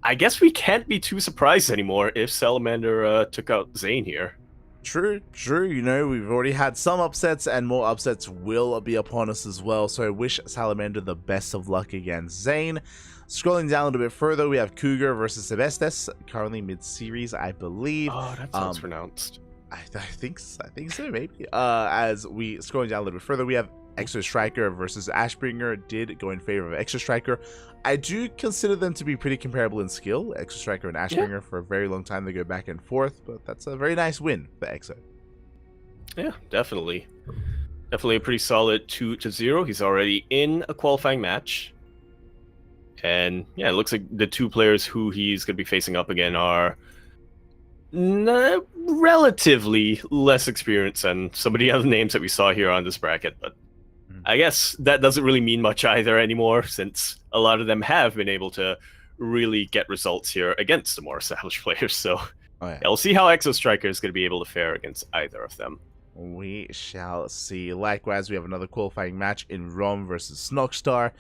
I guess we can't be too surprised anymore if Salamander took out Zane here. True. You know, we've already had some upsets, and more upsets will be upon us as well. So I wish Salamander the best of luck against Zane. Scrolling down a little bit further, we have Cougar versus Sebestes, currently mid-series, I believe. Oh, that sounds pronounced. I think so, maybe. As we scrolling down a little bit further, we have Extra Striker versus Ashbringer. Did go in favor of Extra Striker. I do consider them to be pretty comparable in skill, Extra Striker and Ashbringer. Yeah. For a very long time they go back and forth, but that's a very nice win for Exo. Yeah, definitely. Definitely a pretty solid 2-0. He's already in a qualifying match. And yeah, it looks like the two players who he's going to be facing up again are relatively less experienced than some of the other names that we saw here on this bracket, but I guess that doesn't really mean much either anymore, since a lot of them have been able to really get results here against the more established players. So yeah, we'll see how Exo Striker is going to be able to fare against either of them. We shall see. Likewise, we have another qualifying match in Rom versus Snogstar.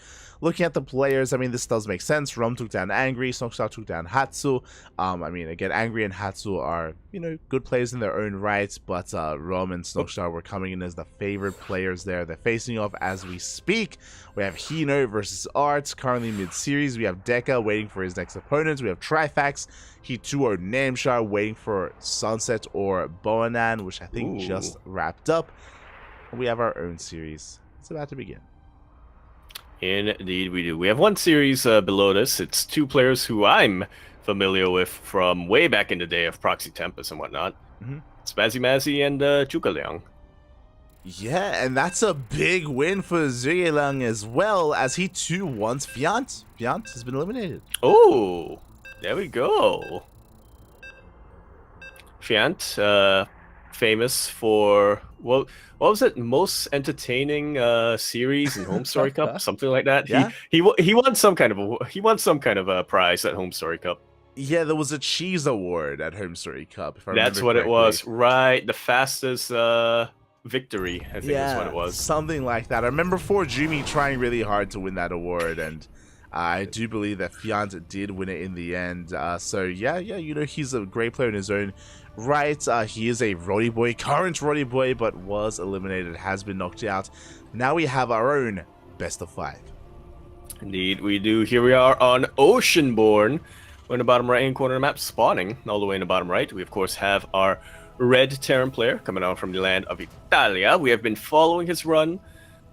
Looking at the players, I mean, this does make sense. Rom took down Angry, Snogstar took down Hatsu. I mean, again, Angry and Hatsu are, you know, good players in their own right, but Rom and Snogstar were coming in as the favorite players there. They're facing off as we speak. We have Hino versus Arts, currently mid-series. We have Deka waiting for his next opponent. We have Trifax, Hituo Nameshar waiting for Sunset or Boanan, which I think just wrapped up. We have our own series. It's about to begin. Indeed, we do. We have one series below this. It's two players who I'm familiar with from way back in the day of Proxy Tempest and whatnot. It's Mazzy Mazzy and Zhuge. Yeah, and that's a big win for Zhuge as well, as he too wants Fiant. Fiant has been eliminated. Oh, there we go. Fiant, famous for what was it? Most entertaining series in Home Story Cup, something like that. Yeah? He won some kind of a prize at Home Story Cup. Yeah, there was a cheese award at Home Story Cup, if I remember That's what correctly. it was, right? The fastest victory, I think is what it was. Something like that. I remember Jumi trying really hard to win that award, and I do believe that Fiant did win it in the end. So yeah, you know, he's a great player in his own right. He is a Roddy Boy, current Roddy Boy, but was eliminated, has been knocked out. Now we have our own best of 5. Indeed, we do. Here we are on Oceanborn. We're in the bottom right-hand corner of the map, spawning all the way in the bottom right. We, of course, have our red Terran player coming out from the land of Italia. We have been following his run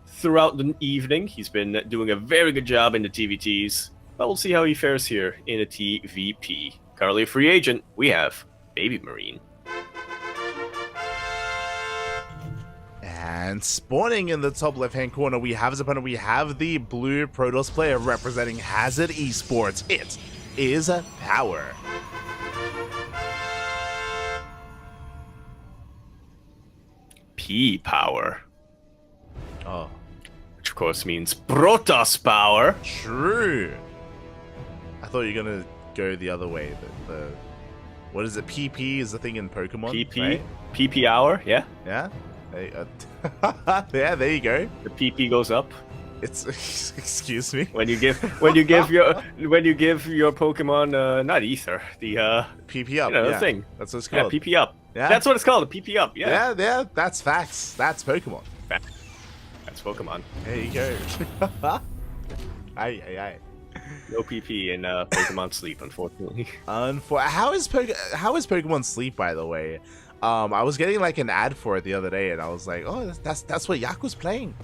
throughout the evening. He's been doing a very good job in the TVTs, but we'll see how he fares here in a TVP. Currently a free agent, we have Baby Marine. And spawning in the top left-hand corner, we have his opponent. We have the blue Protoss player representing Hazard Esports. It is Power. P Power. Oh. Which of course means Protoss Power. True. I thought you were gonna go the other way. The what is it? PP is the thing in Pokemon. PP. Right? PP hour, yeah. Yeah. Hey, yeah, there you go. The PP goes up. It's excuse me. When you give your Pokemon not ether, the PP up. the thing. That's what it's Yeah, called. PP up. Yeah. That's what it's called, a PP up. Yeah. Yeah, that's facts. That's Pokemon. That's Pokemon. There you go. Aye. No PP in Pokemon Sleep, unfortunately. How is Pokemon Sleep, by the way? I was getting like an ad for it the other day, and I was like, oh, that's what Yaku's playing.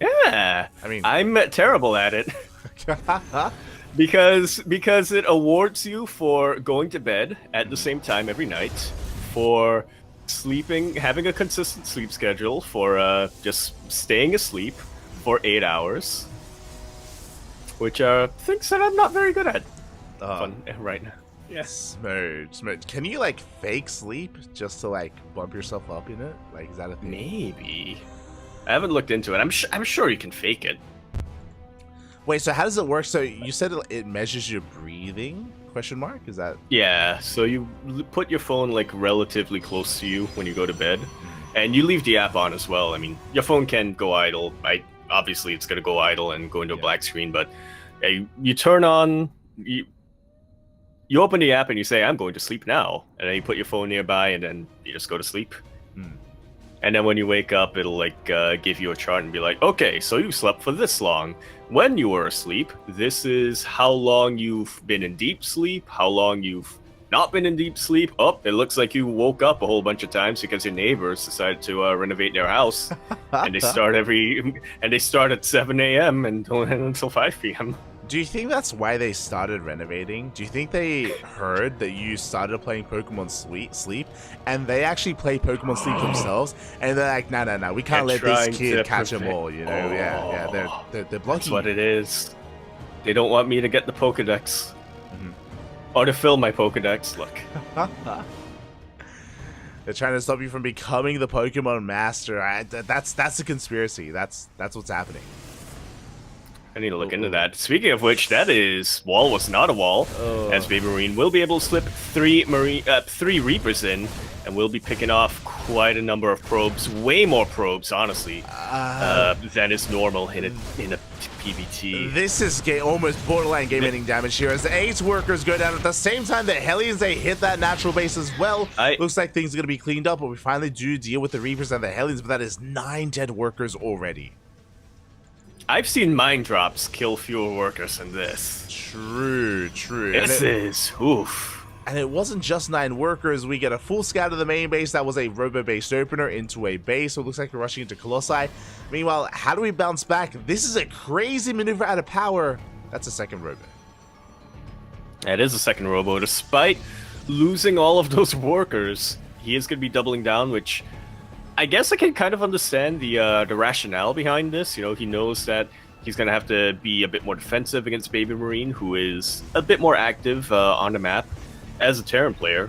Yeah. I mean, I'm terrible at it. because it awards you for going to bed at the same time every night, for sleeping, having a consistent sleep schedule, for just staying asleep for 8 hours, which are things that I'm not very good at. Fun right now. Yes. Smooth. Can you like fake sleep just to like bump yourself up in it? Like, is that a thing? Maybe. I haven't looked into it. I'm sure you can fake it. Wait, so how does it work? So you said it measures your breathing? Question mark? Is that? Yeah. So you put your phone like relatively close to you when you go to bed, and you leave the app on as well. I mean, your phone can go idle. Obviously it's gonna go idle and go into a black screen, but you turn on. You open the app and you say, I'm going to sleep now. And then you put your phone nearby and then you just go to sleep. And then when you wake up, it'll like give you a chart and be like, okay, so you slept for this long. When you were asleep, this is how long you've been in deep sleep, how long you've not been in deep sleep. Oh, it looks like you woke up a whole bunch of times because your neighbors decided to renovate their house. And they start at 7 a.m. and don't end until 5 p.m. Do you think that's why they started renovating? Do you think they heard that you started playing Pokemon Sleep and they actually play Pokemon Sleep themselves, and they're like, no, we can't let this kid catch them all, you know? Yeah, they're blocking. That's what it is. They don't want me to get the Pokedex. Or to fill my Pokedex, look. They're trying to stop you from becoming the Pokemon Master. That's a conspiracy. That's what's happening. I need to look into that. Speaking of which, that wall was not a wall, as Baby Marine will be able to slip three Reapers in, and we'll be picking off quite a number of probes, way more probes, honestly, than is normal in a PvT. This is almost borderline game-ending damage here, as the 8 workers go down at the same time the Hellions, they hit that natural base as well. Looks like things are going to be cleaned up, but we finally do deal with the Reapers and the Hellions, but that is 9 dead workers already. I've seen mine drops kill fewer workers than this. True. This is oof. And it wasn't just 9 workers. We get a full scout of the main base. That was a robo-based opener into a base. So it looks like we're rushing into Colossi. Meanwhile, how do we bounce back? This is a crazy maneuver out of power. That's a second robo. That is a second robo. Despite losing all of those workers, he is going to be doubling down, which I guess I can kind of understand the rationale behind this. You know, he knows that he's going to have to be a bit more defensive against Baby Marine, who is a bit more active on the map as a Terran player.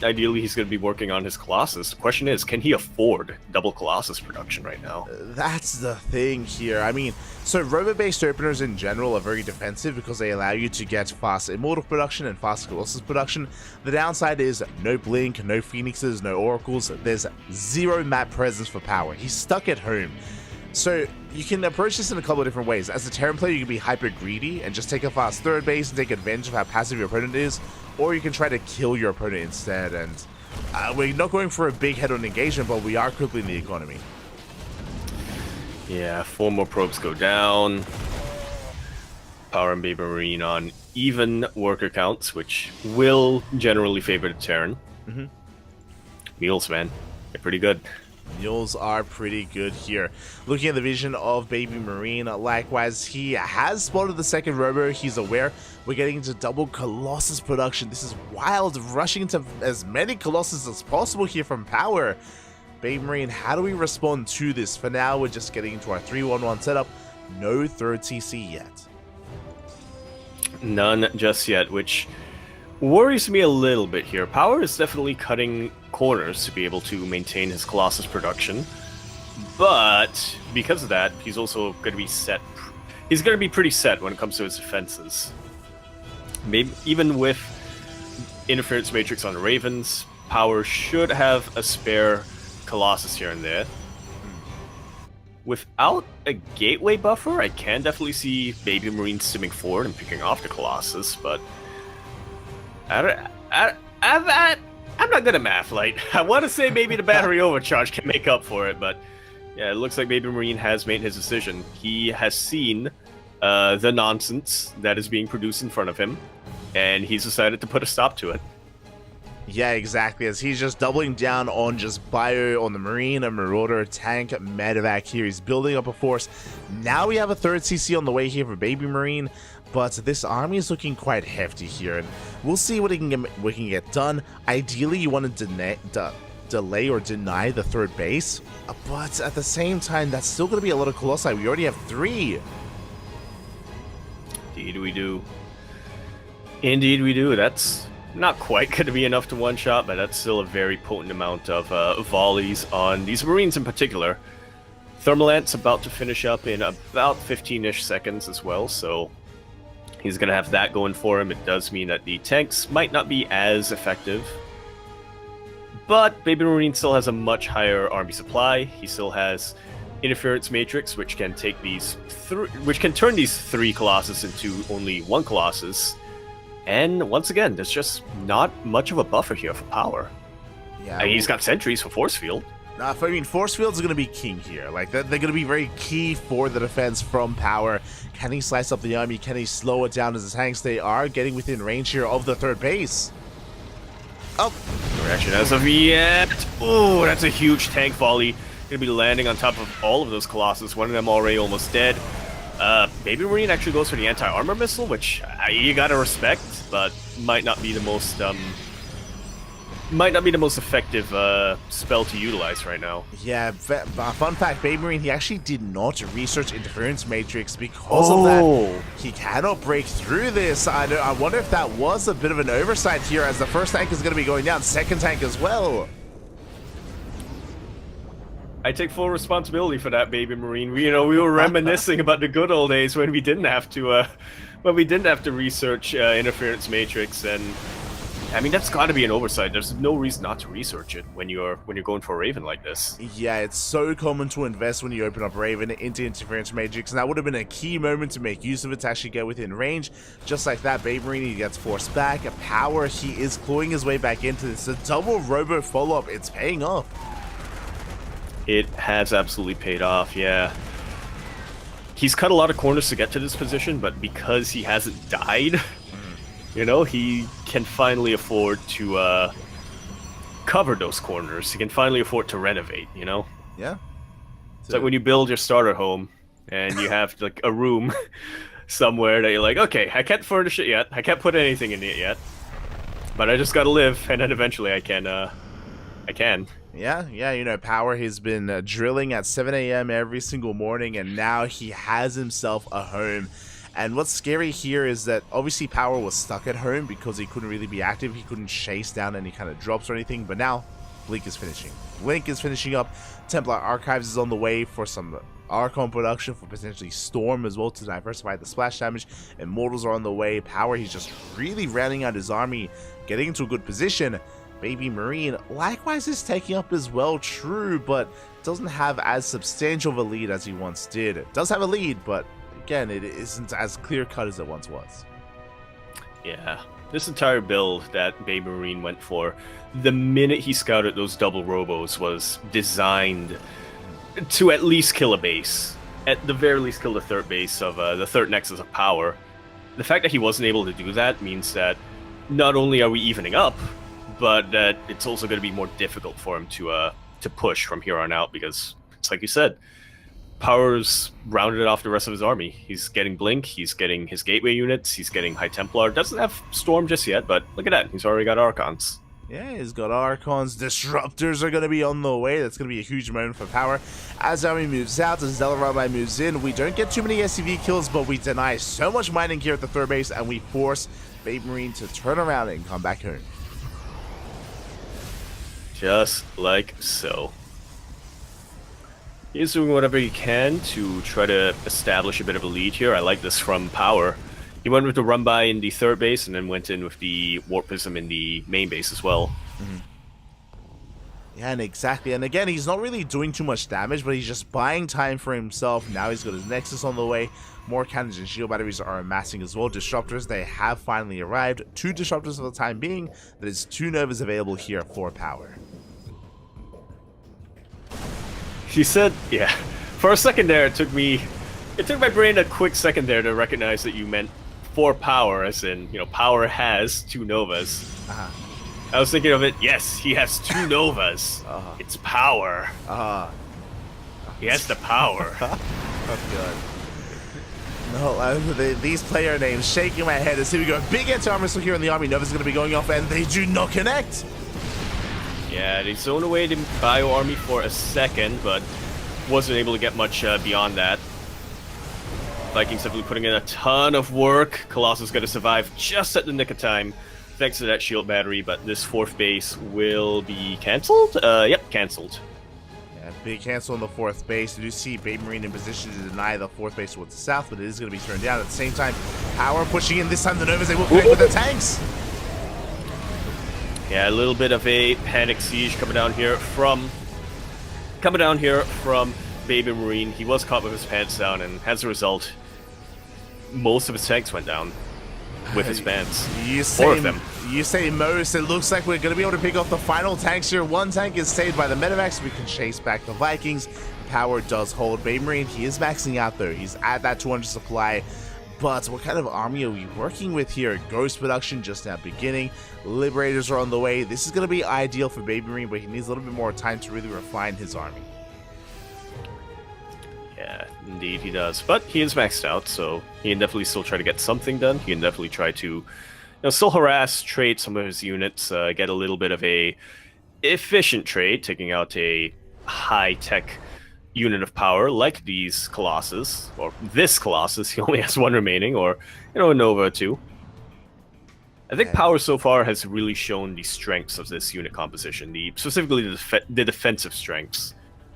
Ideally, he's going to be working on his Colossus. The question is, can he afford double Colossus production right now? That's the thing here. I mean, so robo-based openers in general are very defensive because they allow you to get fast Immortal production and fast Colossus production. The downside is no Blink, no Phoenixes, no Oracles. There's 0 map presence for power. He's stuck at home. So you can approach this in a couple of different ways. As a Terran player, you can be hyper greedy and just take a fast third base and take advantage of how passive your opponent is, or you can try to kill your opponent instead. And we're not going for a big head-on engagement, but we are crippling the economy. Yeah, 4 more probes go down. Power and Baby Marine on even worker counts, which will generally favor the Terran. Mules, man, they're pretty good. Mules are pretty good here. Looking at the vision of Baby Marine, likewise, he has spotted the second robo. He's aware we're getting into double Colossus production. This is wild, rushing into as many Colossus as possible here from power. Baby Marine, how do we respond to this? For now, we're just getting into our 3-1-1 setup. No third CC yet. None just yet, which worries me a little bit here. Power is definitely cutting corners to be able to maintain his Colossus production, but because of that, he's also going to be set. He's going to be pretty set when it comes to his defenses. Maybe even with Interference Matrix on the Ravens, Power should have a spare Colossus here and there. Without a gateway buffer, I can definitely see Baby Marine stimming forward and picking off the Colossus, but I'm not good at math, Light. I want to say maybe the battery overcharge can make up for it, but yeah, it looks like Baby Marine has made his decision. He has seen the nonsense that is being produced in front of him, and he's decided to put a stop to it. Yeah, exactly, as he's just doubling down on just bio on the Marine, a Marauder, tank, medevac here. He's building up a force. Now we have a third CC on the way here for Baby Marine, but this army is looking quite hefty here, and we'll see what we can get done. Ideally, you want to delay or deny the third base, but at the same time, that's still going to be a lot of Colossi. We already have 3. Indeed we do. Indeed we do. That's not quite going to be enough to one-shot, but that's still a very potent amount of volleys on these Marines in particular. Thermalant's about to finish up in about 15-ish seconds as well, so he's going to have that going for him. It does mean that the tanks might not be as effective, but Baby Marine still has a much higher army supply. He still has Interference Matrix, which can take these which can turn these 3 Colossus into only 1 Colossus. And once again, there's just not much of a buffer here for power. Yeah, he's got sentries for force field. I mean, force fields are going to be king here. Like, they're going to be very key for the defense from power. Can he slice up the army? Can he slow it down as the tanks? They are getting within range here of the third base. Oh, no reaction as of yet. Oh, that's a huge tank volley. Going to be landing on top of all of those Colossus. One of them already almost dead. Baby Marine actually goes for the anti-armor missile, which you gotta respect, but might not be the most effective spell to utilize right now. Yeah, fun fact, Baby Marine, he actually did not research Interference Matrix because of that. He cannot break through this. I wonder if that was a bit of an oversight here, as the first tank is going to be going down, second tank as well. I take full responsibility for that, Baby Marine. We were reminiscing about the good old days when we didn't have to research Interference Matrix, and I mean, that's got to be an oversight. There's no reason not to research it when you're going for a Raven like this. Yeah, it's so common to invest when you open up Raven into Interference Matrix, and that would have been a key moment to make use of it to actually get within range. Just like that, Baby Marine, he gets forced back. Power, he is clawing his way back into this. A double robo follow-up, it's paying off. It has absolutely paid off, yeah. He's cut a lot of corners to get to this position, but because he hasn't died, You know, he can finally afford to cover those corners. He can finally afford to renovate, you know? Yeah. It's like when you build your starter home and you have like a room somewhere that you're like, okay, I can't furnish it yet. I can't put anything in it yet. But I just gotta live, and then eventually I can. Yeah, you know, Power has been drilling at 7 a.m. every single morning, and now he has himself a home. And what's scary here is that obviously Power was stuck at home because he couldn't really be active. He couldn't chase down any kind of drops or anything, but now Blink is finishing. Blink is finishing up. Templar Archives is on the way for some Archon production, for potentially Storm as well to diversify the splash damage. Immortals are on the way. Power, he's just really rounding out his army, getting into a good position. Baby Marine likewise is taking up as well, true, but doesn't have as substantial of a lead as he once did. It does have a lead, but again, it isn't as clear-cut as it once was. Yeah, this entire build that Baby Marine went for, the minute he scouted those double robos, was designed to at least kill a base. At the very least kill the third base of the third nexus of power. The fact that he wasn't able to do that means that not only are we evening up, but that it's also going to be more difficult for him to push from here on out, because it's like you said, Power's rounded off the rest of his army. He's getting Blink, he's getting his Gateway units, he's getting High Templar. Doesn't have Storm just yet, but look at that, he's already got Archons. Yeah, he's got Archons. Disruptors are going to be on the way. That's going to be a huge moment for Power. As Army moves out, as Zellarami moves in, we don't get too many SCV kills, but we deny so much mining here at the third base, and we force Baby Marine to turn around and come back home. Just like so. He's doing whatever he can to try to establish a bit of a lead here. I like this from Power. He went with the run by in the third base and then went in with the Warpism in the main base as well. Mm-hmm. Yeah, and exactly. And again, he's not really doing too much damage, but he's just buying time for himself. Now he's got his Nexus on the way. More cannons and shield batteries are amassing as well. Disruptors, they have finally arrived. 2 Disruptors for the time being. There's 2 Novas available here for Power. She said, yeah. For a second there, it took my brain a quick second there to recognize that you meant for Power, as in, you know, Power has 2 Novas. Uh-huh. I was thinking of it, yes, he has 2 Novas. Uh-huh. It's Power. Uh-huh. He has the power. Oh, God. No, these player names, shaking my head. As here we go. Big anti-armor missile here in the army. Nova's going to be going off, and they do not connect. Yeah, they zoned away the Bio Army for a second, but wasn't able to get much beyond that. Vikings definitely putting in a ton of work. Colossus going to survive just at the nick of time, thanks to that shield battery, but this 4th base will be cancelled? Yep, cancelled. Yeah, big cancel on the 4th base. You do see Baby Marine in position to deny the 4th base towards the south, but it is going to be turned down. At the same time, Power pushing in. This time the Novas, they will connect with the tanks. Yeah, a little bit of a panic siege coming down here from Baby Marine. He was caught with his pants down, and as a result, most of his tanks went down with his pants. 4 of them. You say most. It looks like we're going to be able to pick off the final tanks here. 1 tank is saved by the Medivacs. We can chase back the Vikings. Power does hold. Baby Marine, he is maxing out though. He's at that 200 supply. But what kind of army are we working with here? Ghost production just now beginning. Liberators are on the way. This is going to be ideal for Baby Marine, but he needs a little bit more time to really refine his army. Yeah, indeed he does. But he is maxed out, so he can definitely still try to get something done. He can definitely try to, still harass, trade some of his units, get a little bit of a efficient trade, taking out a high-tech unit of power like these Colossus, or this Colossus. He only has 1 remaining, or, a Nova too. I think Power so far has really shown the strengths of this unit composition, specifically the defensive strengths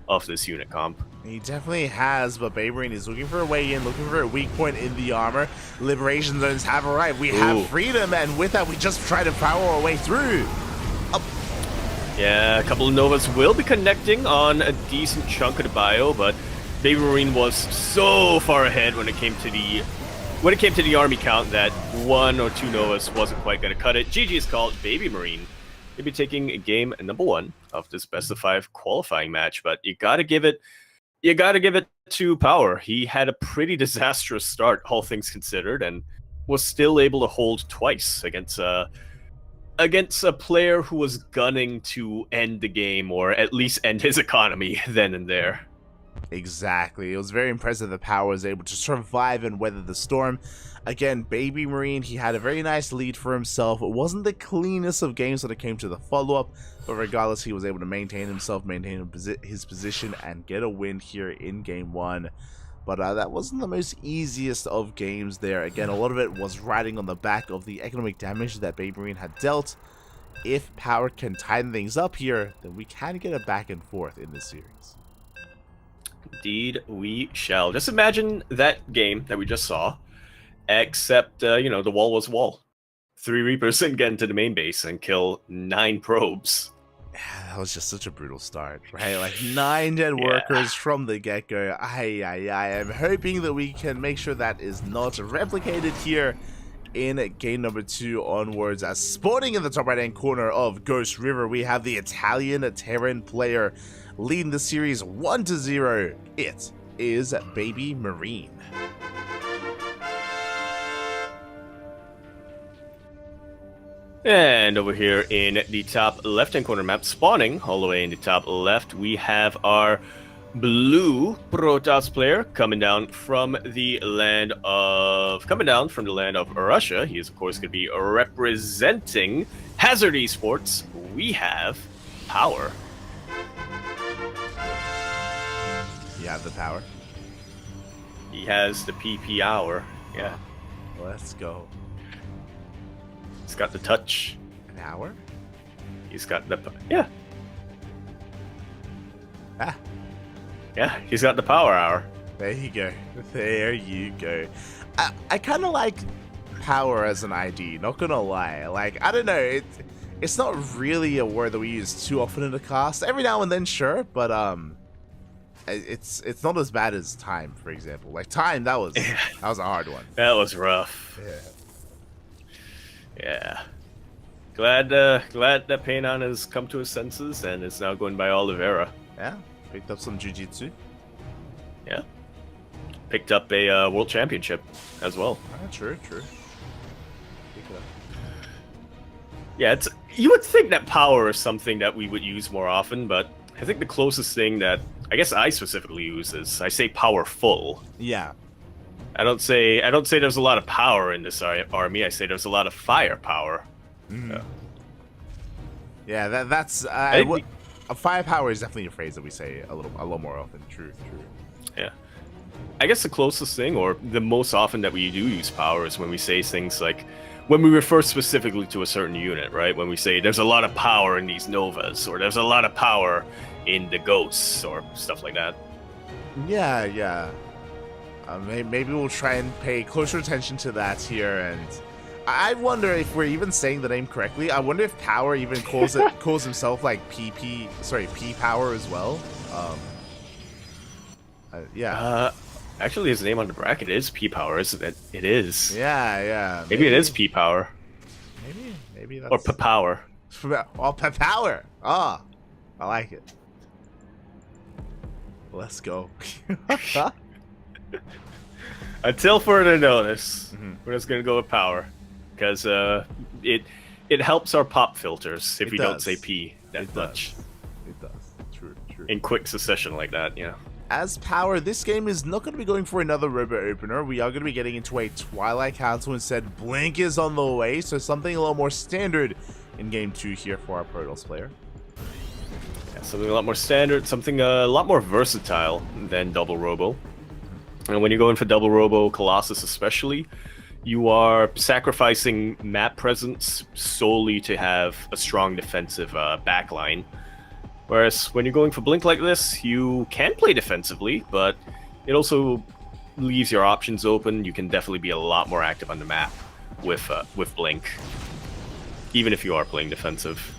of this unit comp. He definitely has, but Baby Marine is looking for a way in, looking for a weak point in the armor. Liberation zones have arrived. We have freedom, and with that, we just try to power our way through. Yeah, a couple of Novas will be connecting on a decent chunk of the bio, but Baby Marine was so far ahead when it came to the army count that 1 or 2 Novas wasn't quite going to cut it. GG is called. Baby Marine will be taking game number 1 of this best of 5 qualifying match, but you gotta give it to Power. He had a pretty disastrous start, all things considered, and was still able to hold twice against a player who was gunning to end the game or at least end his economy then and there. Exactly. It was very impressive that Power was able to survive and weather the storm. Again, Baby Marine, he had a very nice lead for himself. It wasn't the cleanest of games when it came to the follow-up, but regardless, he was able to maintain himself, maintain his position, and get a win here in Game 1. But that wasn't the most easiest of games there. Again, a lot of it was riding on the back of the economic damage that Baby Marine had dealt. If Power can tighten things up here, then we can get a back and forth in this series. Indeed, we shall. Just imagine that game that we just saw, except, the wall was wall. 3 Reapers and get into the main base and kill 9 probes. That was just such a brutal start, right? Like 9 dead workers from the get-go. I am hoping that we can make sure that is not replicated here in game number 2 onwards. As spawning in the top right-hand corner of Ghost River, we have the Italian Terran player leading the series 1-0. It is Baby Marine. And over here in the top left-hand corner map, spawning all the way in the top left, we have our blue Protoss player coming down from the land of Russia. He is of course going to be representing Hazard Esports. We have Power. You have the power. He has the PP hour. Yeah. Let's go. He's got the touch. An hour? He's got the... Yeah. Ah. Yeah, he's got the power hour. There you go. There you go. I kind of like power as an ID, not gonna lie. Like, I don't know, it's not really a word that we use too often in the cast. Every now and then, sure, but it's not as bad as time, for example. Like time, that was a hard one. That was rough. Yeah. Yeah. Glad that Paynon has come to his senses and is now going by Oliveira. Yeah. Picked up some jiu-jitsu. Yeah. Picked up a world championship as well. True. Pick it up. Yeah, you would think that power is something that we would use more often, but I think the closest thing that I guess I specifically use is I say powerful. Yeah. I don't say there's a lot of power in this army. I say there's a lot of firepower. Yeah, that's firepower is definitely a phrase that we say a lot more often. True. Yeah. I guess the closest thing, or the most often that we do use power, is when we say things like, when we refer specifically to a certain unit, right? When we say there's a lot of power in these Novas, or there's a lot of power in the Ghosts, or stuff like that. Yeah. Maybe we'll try and pay closer attention to that here, and I wonder if we're even saying the name correctly. I wonder if Power even calls himself like P Power as well. Yeah. Actually, his name on the bracket is P Power, isn't it? It is. Yeah. Maybe it is P Power. Maybe that's... Or P Power. Oh, P Power. Ah, I like it. Let's go. Until further notice, we're just gonna go with Power, because it helps our pop filters if we don't say P that much. It does. True. In quick succession like that, yeah. As Power, this game is not going to be going for another Robo Opener. We are going to be getting into a Twilight Council instead. Blink is on the way, so something a little more standard in Game 2 here for our Protoss player. Yeah, something a lot more standard, something a lot more versatile than Double Robo. And when you're going for Double Robo, Colossus especially, you are sacrificing map presence solely to have a strong defensive backline. Whereas when you're going for Blink like this, you can play defensively, but it also leaves your options open. You can definitely be a lot more active on the map with Blink, even if you are playing defensive.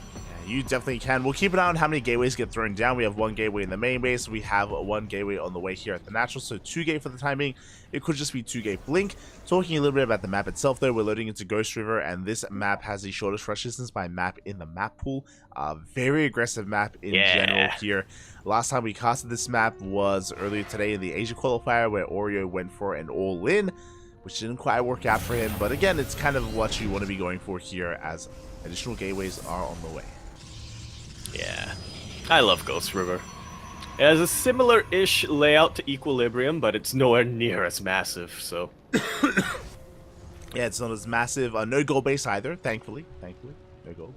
You definitely can. We'll keep an eye on how many gateways get thrown down. We have 1 gateway in the main base. We have 1 gateway on the way here at the natural, so 2 gate for the time being. It could just be 2 gate Blink. Talking a little bit about the map itself, though, we're loading into Ghost River, and this map has the shortest rush distance by map in the map pool. Very aggressive map in general here. Last time we casted this map was earlier today in the Asia Qualifier, where Oreo went for an all-in. which didn't quite work out for him. But again, it's kind of what you want to be going for here, as additional gateways are on the way. Yeah, I love Ghost River. It has a similar-ish layout to Equilibrium, but it's nowhere near as massive, so... Yeah, it's not as massive. No gold base either, thankfully. No gold.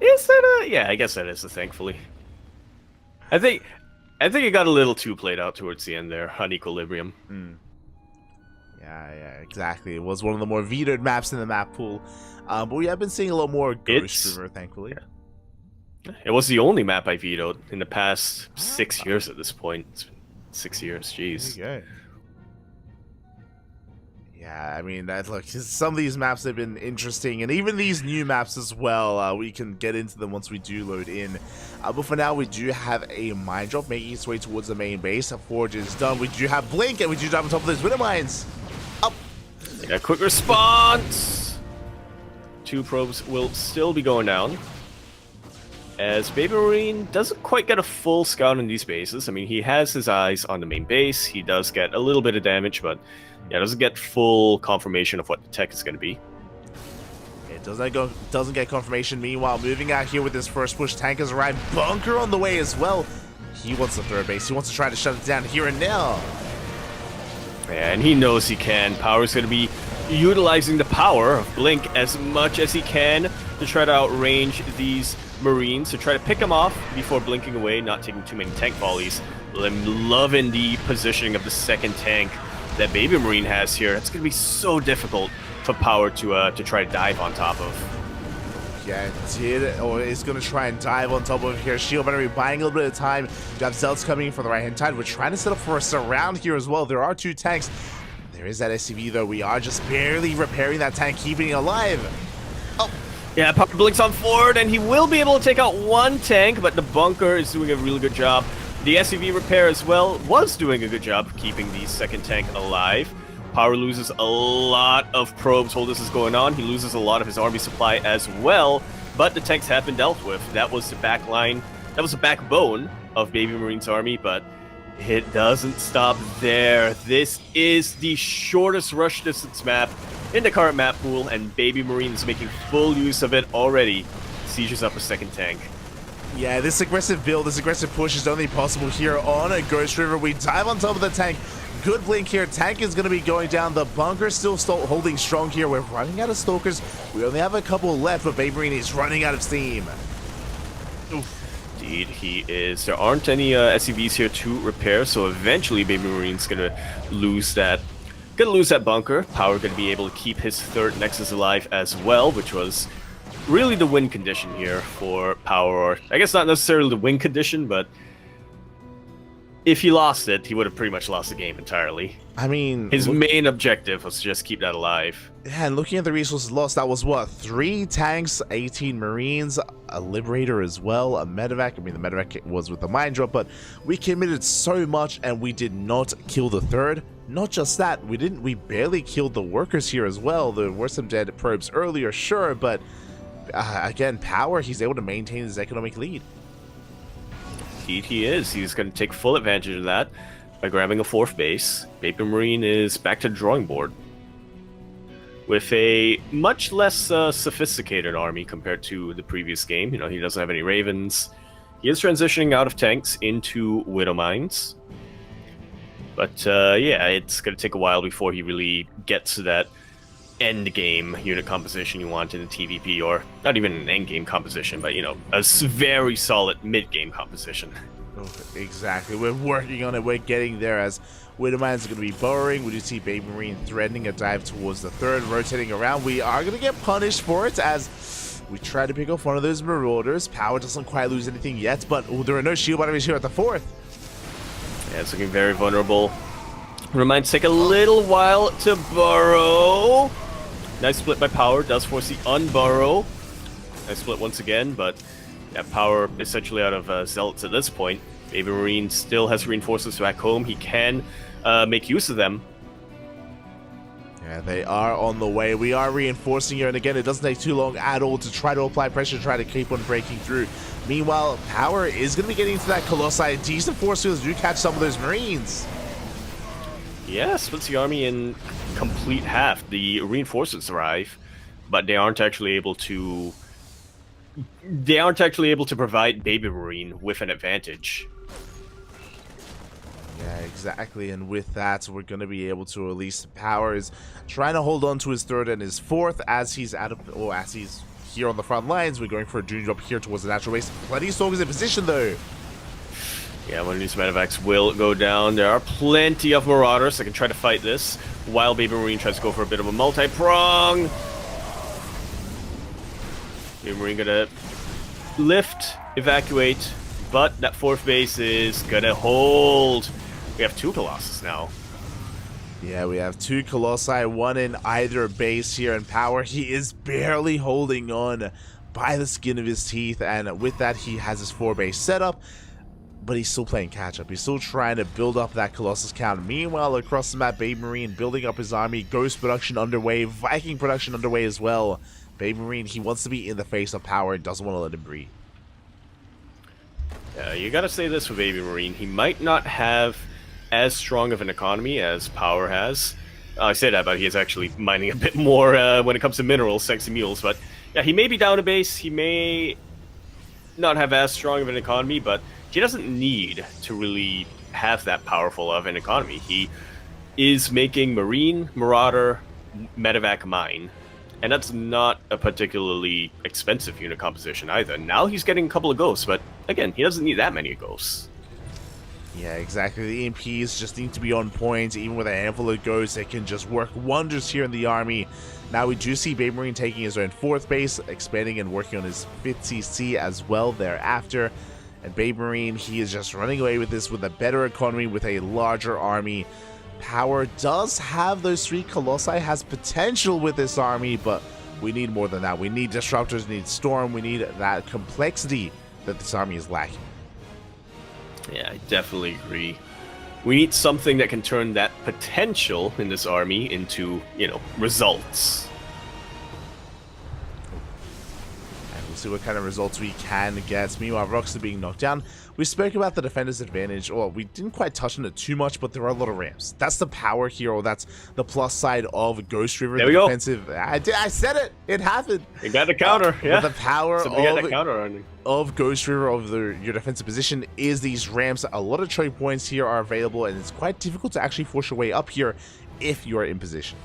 Is that a... Yeah, I guess that is a thankfully. I think it got a little too played out towards the end there on Equilibrium. Yeah, exactly. It was one of the more vetoed maps in the map pool. But we have been seeing a lot more Ghost River, thankfully. Yeah. It was the only map I vetoed in the past 6 years at this point. It's been 6 years, jeez. There you go. Yeah, I mean, look, some of these maps have been interesting, and even these new maps as well. We can get into them once we do load in. But for now, we do have a mine drop making its way towards the main base. A forge is done. We do have Blink, and we do dive on top of those winter mines. Up. Yeah, quick response. 2 probes will still be going down, as Baby Marine doesn't quite get a full scout in these bases. I mean, he has his eyes on the main base. He does get a little bit of damage, but yeah, doesn't get full confirmation of what the tech is going to be. It doesn't get confirmation. Meanwhile, moving out here with his first push, tank has arrived. Bunker on the way as well. He wants the third base. He wants to try to shut it down here and now. Yeah, and he knows he can. Power's going to be utilizing the power of Blink as much as he can to try to outrange these Marines, to try to pick them off before blinking away, not taking too many tank volleys. I'm loving the positioning of the second tank that Baby Marine has here. It's going to be so difficult for Power to try to dive on top of. Yeah, is going to try and dive on top of here. Shield better be buying a little bit of time. You have Zelts coming in from the right-hand side. We're trying to set up for a surround here as well. There are 2 tanks. There is that SCV, though. We are just barely repairing that tank, keeping it alive. Oh. Yeah, Power blinks on forward, and he will be able to take out 1 tank, but the bunker is doing a really good job. The SCV repair as well was doing a good job of keeping the second tank alive. Power loses a lot of probes while this is going on. He loses a lot of his army supply as well, but the tanks have been dealt with. That was the back line. That was the backbone of Baby Marine's army, but it doesn't stop there. This is the shortest rush distance map in the current map pool, and Baby Marine is making full use of it already. Sieges up a second tank. Yeah, this aggressive build, this aggressive push is only possible here on a Ghost River. We dive on top of the tank. Good blink here. Tank is going to be going down. The bunker still holding strong here. We're running out of Stalkers. We only have a couple left, but Baby Marine is running out of steam. Indeed, he is. There aren't any SCVs here to repair, so eventually Baby Marine's going to lose that. Going to lose that bunker. Power going to be able to keep his third Nexus alive as well, which was really the win condition here for Power. Or I guess not necessarily the win condition, but if he lost it, he would have pretty much lost the game entirely. I mean, his main objective was to just keep that alive. Yeah, and looking at the resources lost, that was what? 3 tanks, 18 Marines, a Liberator as well, a Medevac. I mean, the Medevac was with the mine drop, but we committed so much and we did not kill the third. Not just that, we barely killed the workers here as well. There were some dead probes earlier, sure, but again, Power, he's able to maintain his economic lead. Indeed he is. He's going to take full advantage of that by grabbing a 4th base. Baby Marine is back to the drawing board with a much less sophisticated army compared to the previous game. You know, he doesn't have any Ravens. He is transitioning out of tanks into Widow Mines. But yeah, it's going to take a while before he really gets to that end game unit composition you want in the TVP, or not even an end game composition, but you know, a very solid mid game composition. Oh, exactly. We're working on it. We're getting there as Widowmines are going to be burrowing. We do see Baby Marine threatening a dive towards the third, rotating around. We are going to get punished for it as we try to pick off one of those Marauders. Power doesn't quite lose anything yet, but there are no shield batteries here at the 4th. Yeah, it's looking very vulnerable. Reminds take a little while to burrow. Nice split by Power, does force the unburrow. Nice split once again, but yeah, Power essentially out of Zealots at this point. Baby Marine still has reinforcements back home. He can make use of them. Yeah, they are on the way. We are reinforcing here, and again, it doesn't take too long at all to try to apply pressure, try to keep on breaking through. Meanwhile, Power is going to be getting into that Colossi. Decent force fields do catch some of those Marines. Yeah, splits the army in complete half. The reinforcements arrive, but they aren't actually able to. They aren't actually able to provide Baby Marine with an advantage. Yeah, exactly. And with that, we're going to be able to release Powers, trying to hold on to his third and his fourth as he's as he's here on the front lines. We're going for a junior drop here towards the natural base. Plenty of soldiers in position though. Yeah, one of these medevacs will go down. There are plenty of Marauders that can try to fight this, while Baby Marine tries to go for a bit of a multi-prong. Baby Marine gonna lift, evacuate, but that fourth base is gonna hold. We have 2 Colossus now. Yeah, we have 2 Colossi, one in either base here, and Power, he is barely holding on by the skin of his teeth, and with that, he has his 4 base setup. But he's still playing catch-up. He's still trying to build up that Colossus count. Meanwhile, across the map, Baby Marine building up his army. Ghost production underway. Viking production underway as well. Baby Marine, he wants to be in the face of Power and doesn't want to let him breathe. You gotta say this with Baby Marine. He might not have as strong of an economy as Power has. I say that, but he is actually mining a bit more when it comes to minerals, sexy mules. But yeah, he may be down a base. He may not have as strong of an economy, but he doesn't need to really have that powerful of an economy. He is making Marine, Marauder, Medevac mine, and that's not a particularly expensive unit composition either. Now he's getting a couple of ghosts, but again, he doesn't need that many ghosts. Yeah, exactly. The EMPs just need to be on point. Even with a handful of ghosts, they can just work wonders here in the army. Now we do see Baby Marine taking his own 4th base, expanding and working on his 5th CC as well thereafter. And Baby Marine, he is just running away with this with a better economy, with a larger army. Power does have those 3 Colossi, has potential with this army, but we need more than that. We need Disruptors, we need Storm, we need that complexity that this army is lacking. Yeah, I definitely agree. We need something that can turn that potential in this army into, results. We'll see what kind of results we can get. Meanwhile, Rocks are being knocked down. We spoke about the defender's advantage. Well, we didn't quite touch on it too much, but there are a lot of ramps. That's the power here, or that's the plus side of Ghost River. There we go. Defensive. I said it. It happened. You got the counter, yeah. The power of Ghost River, of your defensive position, is these ramps. A lot of choke points here are available, and it's quite difficult to actually force your way up here if you are in position.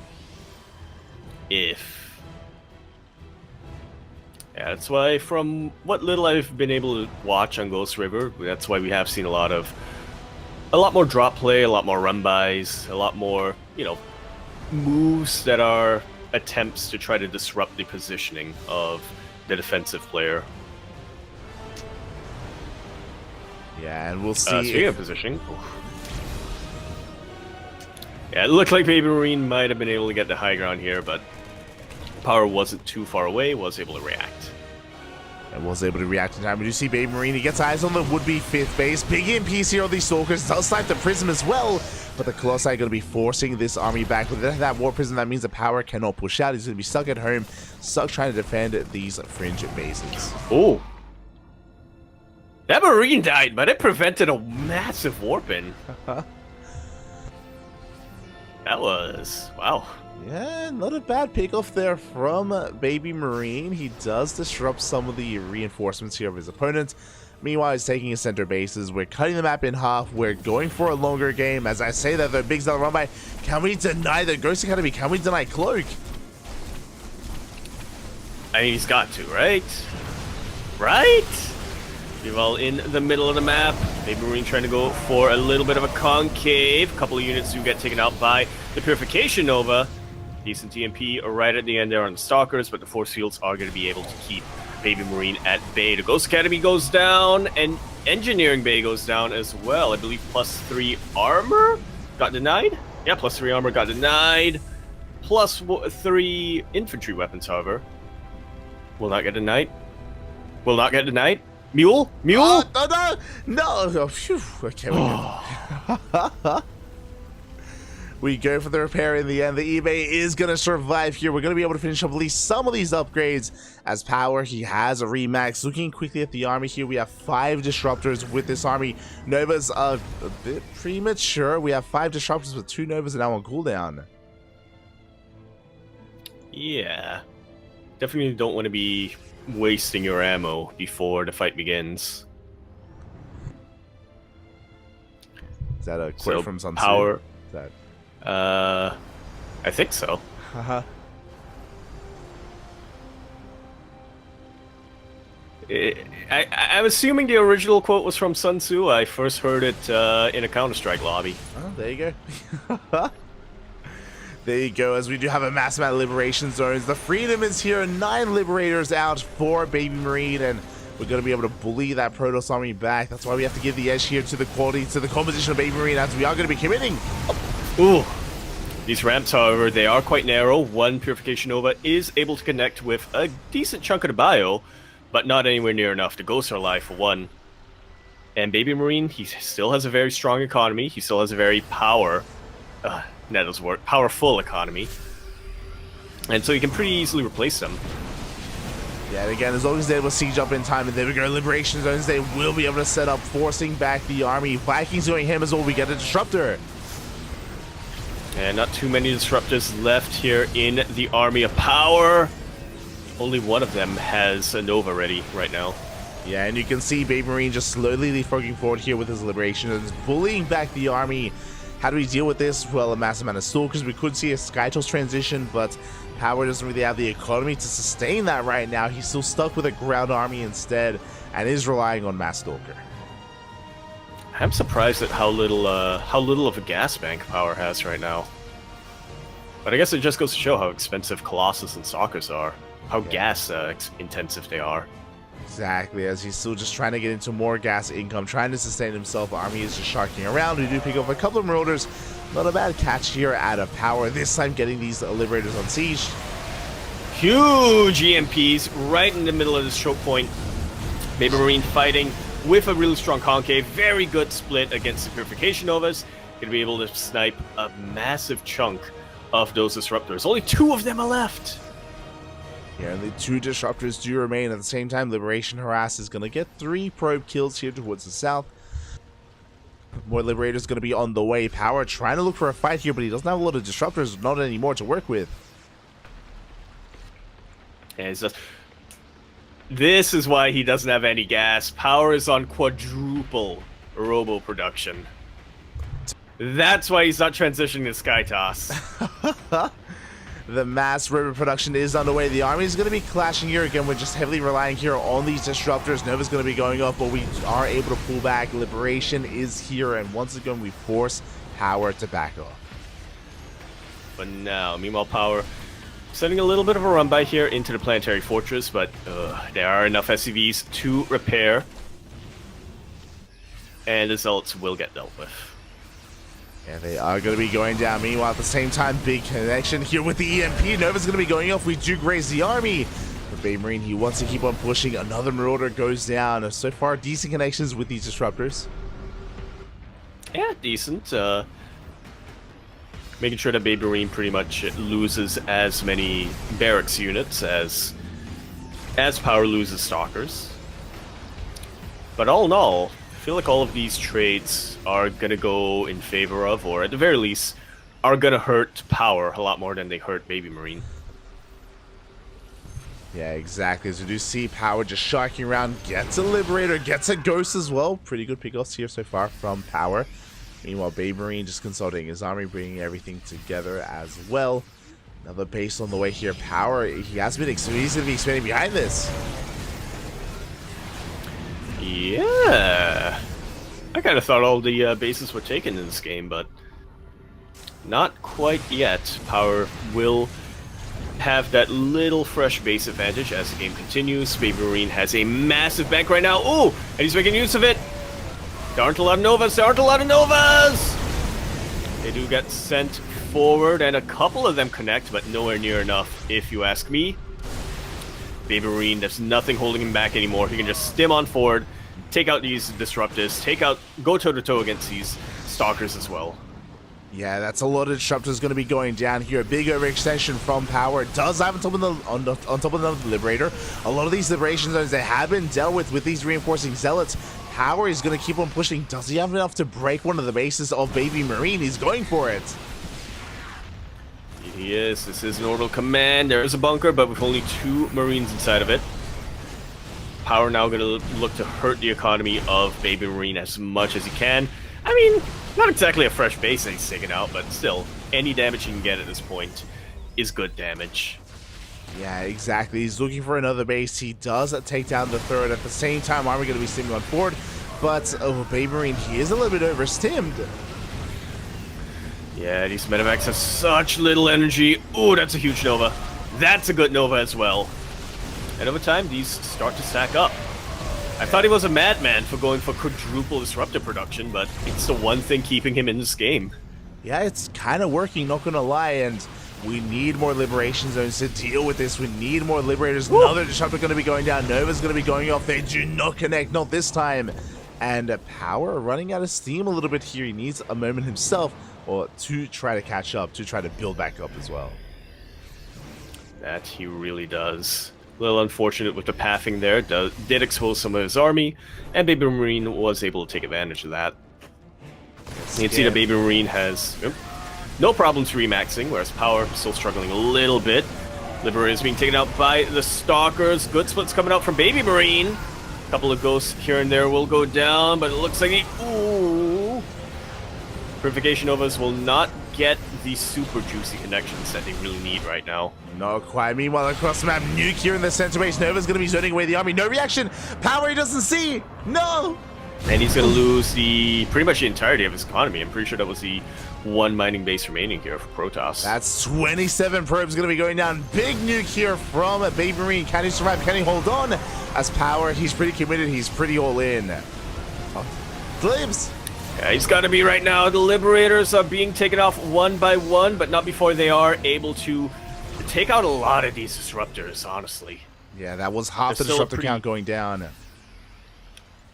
Yeah, that's why, from what little I've been able to watch on Ghost River, that's why we have seen a lot more drop play, a lot more run-bys, a lot more, moves that are attempts to try to disrupt the positioning of the defensive player. Yeah, and we'll see. Speaking of positioning, yeah, it looked like Baby Marine might have been able to get the high ground here, but Power wasn't too far away, was able to react. And was able to react in time. We do see Baby Marine, he gets eyes on the would-be 5th base. Big EMPs here on these Stalkers, does snipe the Prism as well, but the Colossi are going to be forcing this army back. With that War Prism, that means the Power cannot push out. He's going to be stuck at home, stuck trying to defend these fringe bases. Oh. That Marine died, but it prevented a massive warp-in. That was... wow. Yeah, not a bad pickoff there from Baby Marine. He does disrupt some of the reinforcements here of his opponent. Meanwhile, he's taking his center bases. We're cutting the map in half. We're going for a longer game. As I say that, the Bigs down the run by. Can we deny the Ghost Academy? Can we deny Cloak? I mean, he's got to, right? Right? We're all in the middle of the map. Baby Marine trying to go for a little bit of a concave. A couple of units do get taken out by the Purification Nova. Decent TMP right at the end there on the Stalkers, but the Force Fields are going to be able to keep Baby Marine at bay. The Ghost Academy goes down, and Engineering Bay goes down as well. I believe +3 armor got denied. Yeah, +3 armor got denied. +3 infantry weapons, however, will not get denied. Will not get denied. Mule? Mule? No. Oh, phew. Okay, We go for the repair in the end. The eBay is going to survive here. We're going to be able to finish up at least some of these upgrades. As Power, he has a remax. Looking quickly at the army here, we have 5 disruptors with this army. Nova's a bit premature. We have 5 disruptors with 2 Novas and now on cooldown. Yeah. Definitely don't want to be wasting your ammo before the fight begins. Is that a quote from Sun Tzu? Power. Is that... I think so. I'm assuming the original quote was from Sun Tzu. I first heard it in a Counter-Strike lobby. Oh, there you go. There you go, as we do have a mass amount of liberation zones. The freedom is here, 9 liberators out for Baby Marine, and we're going to be able to bully that Protoss army back. That's why we have to give the edge here to the quality, to the composition of Baby Marine, as we are going to be committing. Ooh. These ramps, however, they are quite narrow. One Purification Nova is able to connect with a decent chunk of the bio, but not anywhere near enough. The ghosts are alive for one. And Baby Marine, he still has a very strong economy. He still has a very that doesn't work. Powerful economy. And so you can pretty easily replace them. Yeah, and again, as long as they're able to siege up in time, and there we go, liberation zones, they will be able to set up, forcing back the army. Vikings doing him as well. We get a disruptor. And not too many disruptors left here in the army of Power. Only one of them has a Nova ready right now. Yeah, and you can see Baby Marine just slowly leapfrogging forward here with his liberation and bullying back the army. How do we deal with this? Well, a massive amount of stalkers. We could see a Skytoss transition, but Power doesn't really have the economy to sustain that right now. He's still stuck with a ground army instead, and is relying on mass stalker. I'm surprised at how little of a gas bank Power has right now. But I guess it just goes to show how expensive Colossus and Stalkers are. How gas intensive they are. Exactly, as he's still just trying to get into more gas income, trying to sustain himself. Army is just sharking around. We do pick up a couple of Marauders. Not a bad catch here out of Power. This time getting these Liberators on siege. Huge EMPs right in the middle of this choke point. Baby Marine fighting with a really strong concave. Very good split against the Purification Novas. Gonna be able to snipe a massive chunk of those Disruptors. Only 2 of them are left. Yeah, only 2 Disruptors do remain. At the same time, Liberation Harass is going to get 3 probe kills here towards the south. More Liberators going to be on the way. Power trying to look for a fight here, but he doesn't have a lot of Disruptors, not anymore, to work with. And it's just... This is why he doesn't have any gas. Power is on quadruple robo production. That's why he's not transitioning to Skytoss. The mass river production is underway. The army is going to be clashing here again. We're just heavily relying here on these disruptors. Nova's going to be going up, but we are able to pull back. Liberation is here, and once again, we force Power to back off. But now, meanwhile, Power sending a little bit of a run by here into the Planetary Fortress, but there are enough SCVs to repair. And the Zealots will get dealt with. Yeah, they are going to be going down. Meanwhile, at the same time, big connection here with the EMP. Nova's going to be going off. We do graze the army. But Baby Marine, he wants to keep on pushing. Another Marauder goes down. So far, decent connections with these Disruptors. Yeah, decent. Making sure that Baby Marine pretty much loses as many barracks units as Power loses Stalkers. But all in all, I feel like all of these trades are going to go in favor of, or at the very least, are going to hurt Power a lot more than they hurt Baby Marine. Yeah, exactly. As we do see Power just sharking around, gets a Liberator, gets a Ghost as well. Pretty good pickoffs here so far from Power. Meanwhile, Baby Marine just consulting his army, bringing everything together as well. Another base on the way here. Power, he has been easily expanding behind this. Yeah, I kind of thought all the bases were taken in this game, but not quite yet. Power will have that little fresh base advantage as the game continues. Baby Marine has a massive bank right now. Oh, and he's making use of it. There aren't a lot of Novas. There aren't a lot of Novas. They do get sent forward, and a couple of them connect, but nowhere near enough, if you ask me. Baby Marine, there's nothing holding him back anymore. He can just stim on forward, take out these Disruptors, go toe-to-toe against these Stalkers as well. Yeah, that's a lot of disruptors going to be going down here. A big overextension from Power. It does have on top of the Liberator. A lot of these Liberation zones that have been dealt with these reinforcing Zealots. Power is going to keep on pushing. Does he have enough to break one of the bases of Baby Marine? He's going for it. He is. This is an orbital command. There is a bunker, but with only 2 Marines inside of it. Power now going to look to hurt the economy of Baby Marine as much as he can. I mean, not exactly a fresh base that he's taking out, but still, any damage he can get at this point is good damage. Yeah, exactly. He's looking for another base. He does take down the third. At the same time, Army going to be stimming on forward, but Baby Marine, he is a little bit overstimmed. Yeah, these Medivacs have such little energy. Ooh, that's a huge Nova. That's a good Nova as well. And over time, these start to stack up. I thought he was a madman for going for quadruple disruptor production, but it's the one thing keeping him in this game. Yeah, it's kind of working, not gonna lie, and we need more Liberation Zones to deal with this. We need more Liberators. Woo! Another disruptor going to be going down. Nova's going to be going off. They do not connect, not this time. And Power running out of steam a little bit here. He needs a moment himself, or to try to catch up, to try to build back up as well. That he really does. A little unfortunate with the pathing there. Did expose some of his army, and Baby Marine was able to take advantage of that. You can see that Baby Marine has no problems remaxing, whereas Power still struggling a little bit. Liberator is being taken out by the Stalkers. Good splits coming out from Baby Marine. A couple of ghosts here and there will go down, but it looks like ooh. Purification Novas will not get the super juicy connections that they really need right now. Not quite. Meanwhile, across the map, Nuke here in the center base. Nova's going to be zoning away the army. No reaction. Power he doesn't see. No. And he's going to lose pretty much the entirety of his economy. I'm pretty sure that was the one mining base remaining here for Protoss. That's 27 probes going to be going down. Big nuke here from Baby Marine. Can he survive? Can he hold on? As Power, he's pretty committed. He's pretty all in. Glibs. Yeah, he's got to be right now. The Liberators are being taken off one by one, but not before they are able to take out a lot of these Disruptors, honestly. Yeah, that was half the Disruptor count going down.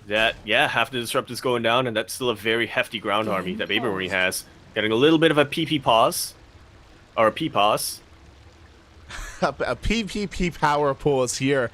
Yeah, half the Disruptors going down, and that's still a very hefty ground army that Baby Marine has. Getting a little bit of a PP pause. Or a P pause. A PPP power pause here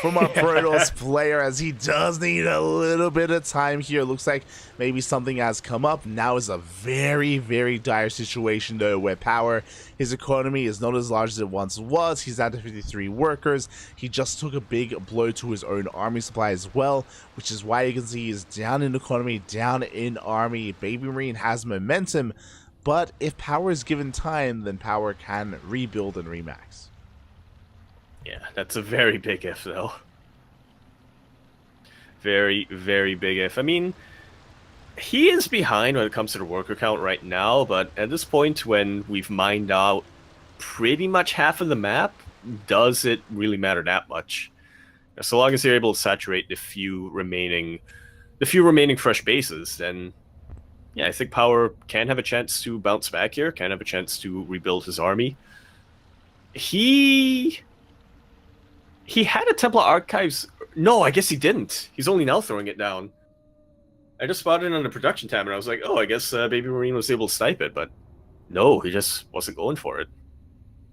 from our Protoss player, as he does need a little bit of time here. Looks like maybe something has come up. Now is a very, very dire situation, though, where Power, his economy is not as large as it once was. He's down to 53 workers. He just took a big blow to his own army supply as well, which is why you can see he's down in economy, down in army. Baby Marine has momentum, but if Power is given time, then Power can rebuild and remax. Yeah, that's a very big if, though. Very, very big if. I mean, he is behind when it comes to the worker count right now, but at this point, when we've mined out pretty much half of the map, does it really matter that much? So long as you're able to saturate the few remaining fresh bases, then yeah, I think Power can have a chance to bounce back here, can have a chance to rebuild his army. He had a Templar Archives. No, I guess he didn't. He's only now throwing it down. I just spotted it on the production tab, and I was like, oh, I guess Baby Marine was able to snipe it, but no, he just wasn't going for it.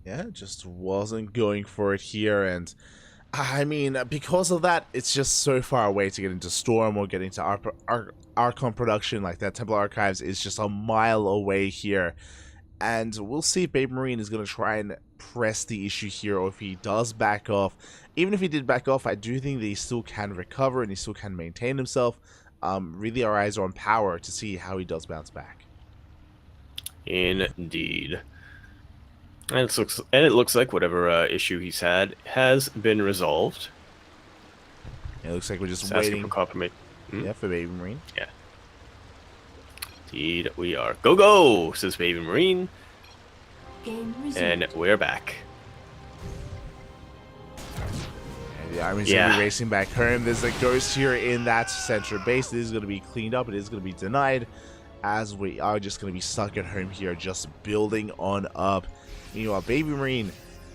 Yeah, just wasn't going for it here, and I mean, because of that, it's just so far away to get into Storm or get into Archon production. Like that Templar Archives is just a mile away here. And we'll see if Baby Marine is going to try and press the issue here, or if he does back off. Even if he did back off, I do think that he still can recover and he still can maintain himself. Really, our eyes are on Power to see how he does bounce back. Indeed. And it looks like whatever issue he's had has been resolved. Yeah, it looks like we're just waiting for confirmation. Yeah, for Baby Marine. Yeah. Indeed, we are. Go, go, says Baby Marine. And we're back. And the army's going to be racing back home. There's a ghost here in that center base. This is going to be cleaned up. It is going to be denied, as we are just going to be stuck at home here, just building on up. Meanwhile, Baby Marine,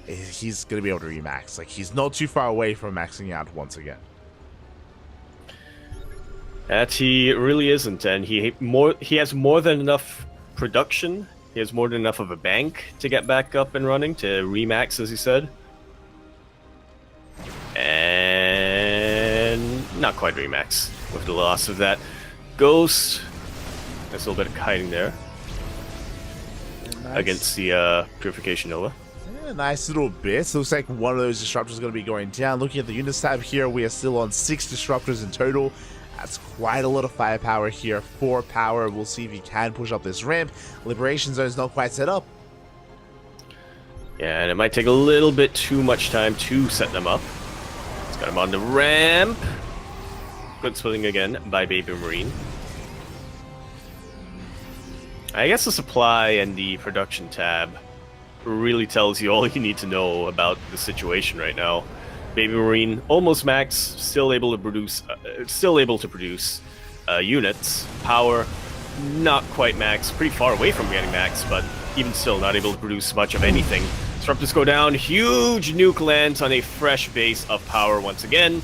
he's going to be able to remax. Like, he's not too far away from maxing out once again. That he really isn't, and he has more than enough production. He has more than enough of a bank to get back up and running, to remax, as he said. And not quite remax with the loss of that Ghost. There's a little bit of hiding there. Nice. Against the Purification Nova. Yeah, nice little bit. Looks like one of those disruptors is going to be going down. Looking at the units tab here, we are still on 6 disruptors in total. That's quite a lot of firepower here. 4 power. We'll see if he can push up this ramp. Liberation Zone is not quite set up. Yeah, and it might take a little bit too much time to set them up. It's got him on the ramp. Good splitting again by Baby Marine. I guess the supply and the production tab really tells you all you need to know about the situation right now. Baby Marine almost max, still able to produce units. Power not quite max, pretty far away from getting max, but even still not able to produce much of anything. Disruptors go down, huge nuke lands on a fresh base of power once again.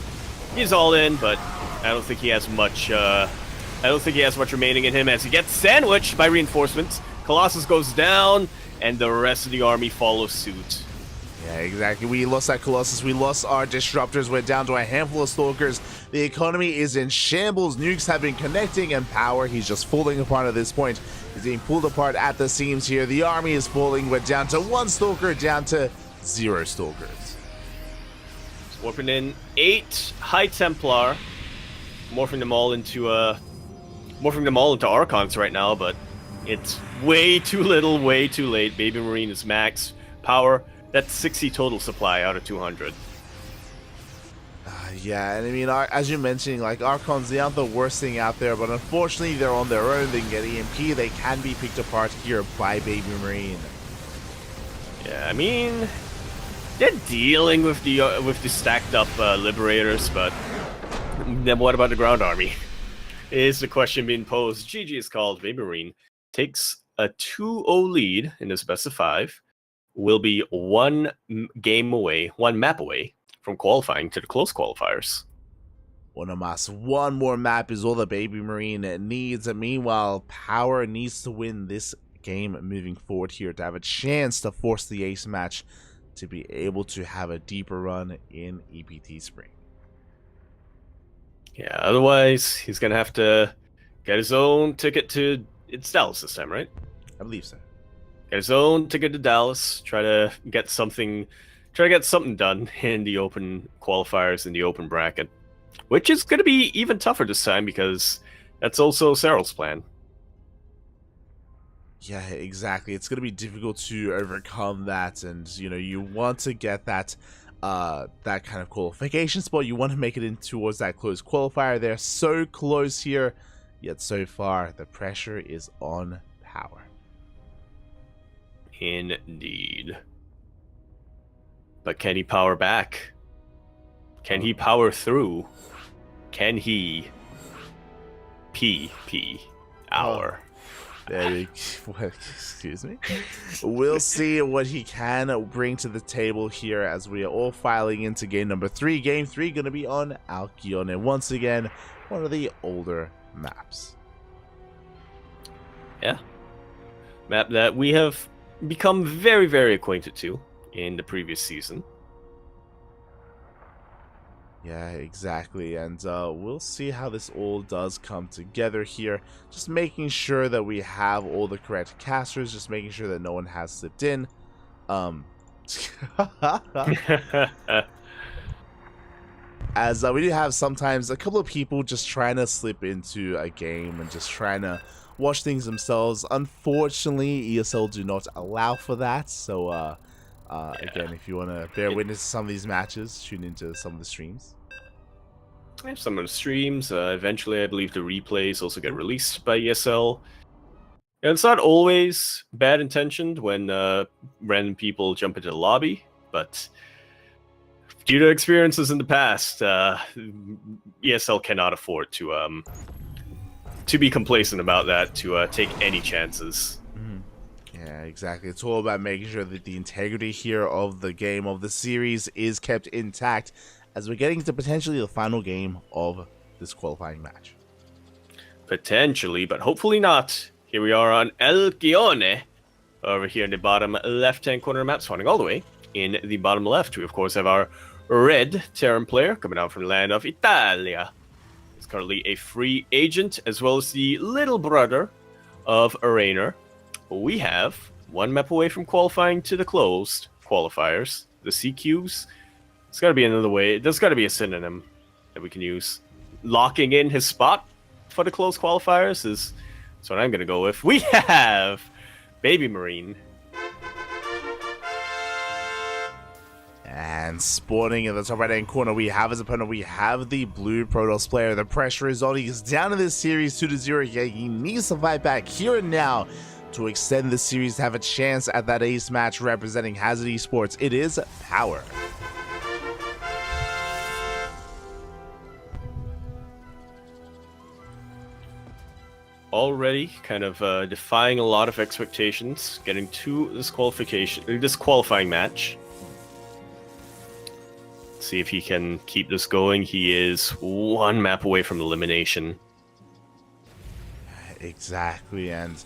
He's all in, but I don't think he has much. I don't think he has much remaining in him as he gets sandwiched by reinforcements. Colossus goes down, and the rest of the army follows suit. Yeah, exactly. We lost that Colossus. We lost our disruptors. We're down to a handful of stalkers. The economy is in shambles. Nukes have been connecting, and power, he's just falling apart at this point. He's being pulled apart at the seams here. The army is falling. We're down to 1 stalker, down to 0 stalkers. Warping in 8 High Templar, morphing them all into Archons right now, but it's way too little, way too late. Baby Marine is max power. That's 60 total supply out of 200. Yeah, and I mean, as you're mentioning, like, Archons, they aren't the worst thing out there, but unfortunately, they're on their own. They can get EMP. They can be picked apart here by Baby Marine. Yeah, I mean, they're dealing with the stacked up Liberators, but then what about the ground army? Is the question being posed. GG is called. Baby Marine takes a 2-0 lead in this best of 5. Will be one map away from qualifying to the close qualifiers. One more map is all the Baby Marine needs, and meanwhile, Power needs to win this game moving forward here to have a chance to force the ace match to be able to have a deeper run in EPT Spring. Yeah, otherwise, he's going to have to get his own ticket to... It's Dallas this time, right? I believe so. Get his own ticket to Dallas, try to get something done in the open qualifiers, in the open bracket, which is going to be even tougher this time because that's also Cyril's plan. Yeah, exactly. It's going to be difficult to overcome that, and you want to get that that kind of qualification spot. You want to make it in towards that close qualifier. They're so close here, yet so far the pressure is on Power. Indeed. But can he power back? Can he power through? Can he hour? Excuse me. We'll see what he can bring to the table here as we are all filing into game number 3. Game 3 going to be on Alkion, and once again, one of the older maps. Yeah. Map that we have become very, very acquainted to in the previous season. Yeah, exactly, and we'll see how this all does come together here. Just making sure that we have all the correct casters, just making sure that no one has slipped in. As we do have sometimes a couple of people just trying to slip into a game and just trying to watch things themselves. Unfortunately, ESL do not allow for that, so again, if you want to bear witness to some of these matches, tune into some of the streams. I have some of the streams. Eventually, I believe the replays also get released by ESL. And it's not always bad intentioned when random people jump into the lobby, but due to experiences in the past, ESL cannot afford to be complacent about that, to take any chances. Yeah, exactly. It's all about making sure that the integrity here of the game, of the series, is kept intact as we're getting to potentially the final game of this qualifying match. Potentially, but hopefully not. Here we are on El Guione, over here in the bottom left-hand corner of the map, spawning all the way in the bottom left. We, of course, have our red Terran player coming out from the land of Italia. He's currently a free agent, as well as the little brother of Rainer. We have one map away from qualifying to the closed qualifiers, the CQs. It's got to be another way. There's got to be a synonym that we can use. Locking in his spot for the closed qualifiers is that's what I'm going to go with. We have Baby Marine. And spawning in the top right-hand corner, we have his opponent. We have the blue Protoss player. The pressure is on. He's down in this series 2-0. He needs to fight back here and now to extend the series, to have a chance at that ace match representing Hazard Esports. It is Power. Already kind of defying a lot of expectations, getting to this qualifying match. See if he can keep this going. He is one map away from elimination. Exactly, and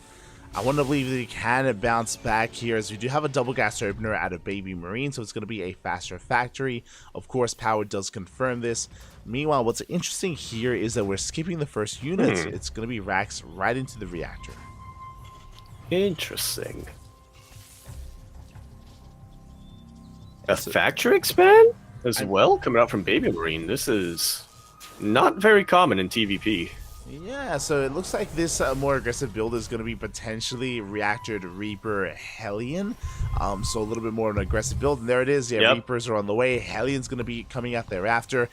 I want to believe that he can bounce back here, as we do have a double gas opener out of Baby Marine, so it's going to be a faster factory. Of course, Power does confirm this. Meanwhile, what's interesting here is that we're skipping the first unit. It's going to be racks right into the reactor. Interesting. A factory expand as well coming out from Baby Marine. This is not very common in TVP. Yeah, so it looks like this more aggressive build is going to be potentially Reactor to Reaper Hellion. So a little bit more of an aggressive build. And there it is. Yeah, Reapers are on the way. Hellion's going to be coming out thereafter.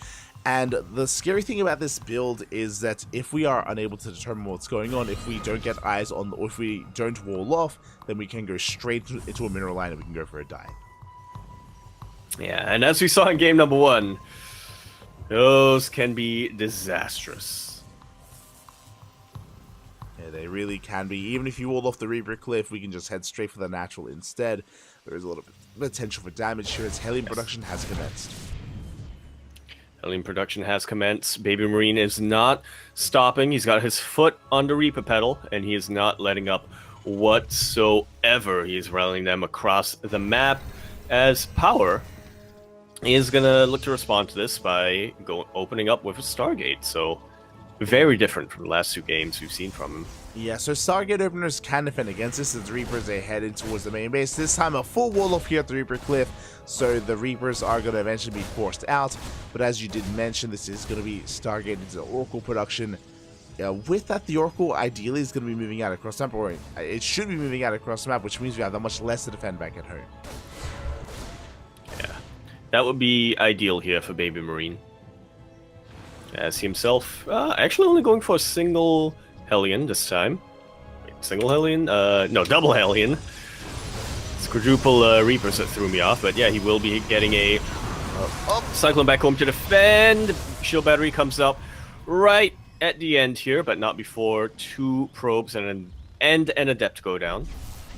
And the scary thing about this build is that if we are unable to determine what's going on, if we don't get eyes on, or if we don't wall off, then we can go straight into a mineral line and we can go for a dive. Yeah, and as we saw in game number 1, those can be disastrous. Yeah, they really can be. Even if you wall off the Reaper Cliff, we can just head straight for the natural instead. There is a little bit of potential for damage here as Helium production has commenced. Helium production has commenced. Baby Marine is not stopping. He's got his foot on the Reaper pedal, and he is not letting up whatsoever. He is rallying them across the map as Power is going to look to respond to this by opening up with a Stargate. So very different from the last 2 games we've seen from him. Yeah, so Stargate openers can defend against this as the Reapers are headed towards the main base. This time a full wall off here at the Reaper Cliff, so the Reapers are going to eventually be forced out. But as you did mention, this is going to be Stargate into Oracle production. With that, the Oracle ideally is going to be moving out across the map, or it should be moving out across the map, which means we have that much less to defend back at home. Yeah, that would be ideal here for Baby Marine, as he himself actually only going for a single Hellion this time. Wait, single Hellion? No, double Hellion. It's quadruple Reapers that threw me off, but yeah, he will be getting a Cyclone back home to defend. Shield battery comes up right at the end here, but not before 2 probes and an Adept go down.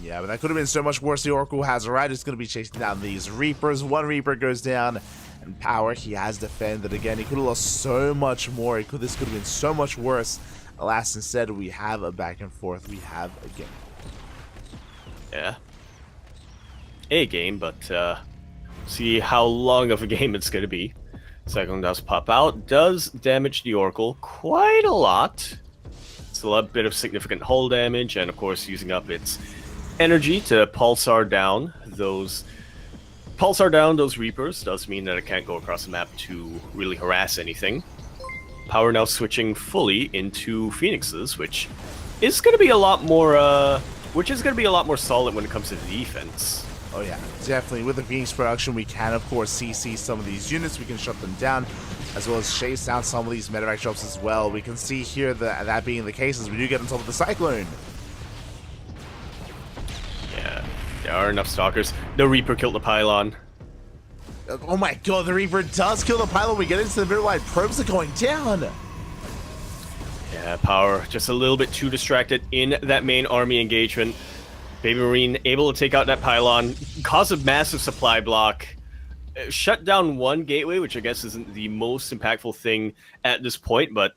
Yeah, but that could have been so much worse. The Oracle has a right. It's going to be chasing down these Reapers. 1 Reaper goes down, and Power, he has defended again. He could have lost so much more. This could have been so much worse. Alas, instead, we have a back and forth. We have a game. Yeah. A game, but see how long of a game it's going to be. Cyclone does pop out, does damage the Oracle quite a lot. It's a bit of significant hull damage, and of course using up its energy to pulsar down those Reapers does mean that it can't go across the map to really harass anything. Power now switching fully into Phoenixes, which is going to be a lot more solid when it comes to the defense. Oh yeah, definitely. With the Phoenix production, we can of course CC some of these units. We can shut them down, as well as chase down some of these medevac drops as well. We can see here that being the case as we do get on top of the Cyclone. Yeah, there are enough Stalkers. The Reaper killed the pylon. Oh my god, the Reaper does kill the pylon. We get into the middle line. Probes are going down. Yeah, Power just a little bit too distracted in that main army engagement. Baby Marine able to take out that pylon, cause a massive supply block, shut down 1 gateway, which I guess isn't the most impactful thing at this point, but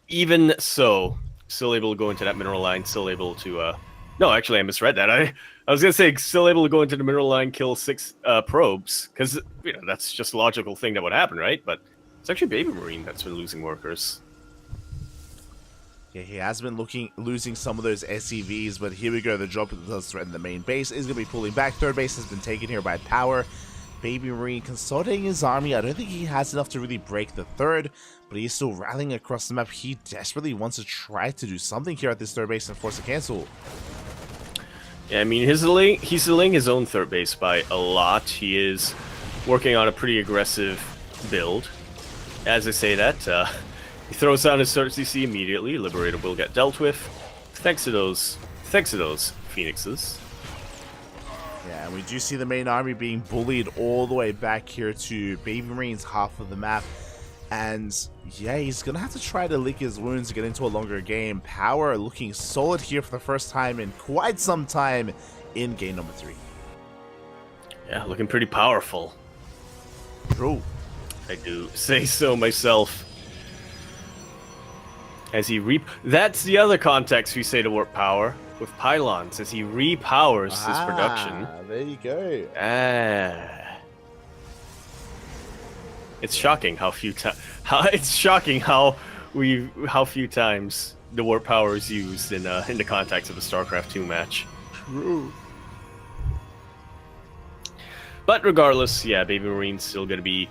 even so, still able to go into that mineral line, still able to no, actually I misread that. I was gonna say still able to go into the mineral line, kill 6 probes, because that's just a logical thing that would happen, right? But it's actually Baby Marine that's been losing workers. Yeah, he has been losing some of those SCVs, but here we go. The drop does threaten the main base. Is going to be pulling back. Third base has been taken here by Power. Baby Marine consolidating his army. I don't think he has enough to really break the third, but he's still rallying across the map. He desperately wants to try to do something here at this third base and force a cancel. Yeah, I mean, he's delaying his own third base by a lot. He is working on a pretty aggressive build. As I say that, he throws down his third CC immediately. Liberator will get dealt with. Thanks to those Phoenixes. Yeah, and we do see the main army being bullied all the way back here to Baby Marine's half of the map. And yeah, he's gonna have to try to lick his wounds to get into a longer game. Power looking solid here for the first time in quite some time in game number 3. Yeah, looking pretty powerful. True. I do say so myself. As he that's the other context we say to warp power with pylons, as he repowers his production. There you go. It's shocking how few times the warp power is used in the context of a StarCraft 2 match. True. But regardless, yeah, Baby Marine's still going to be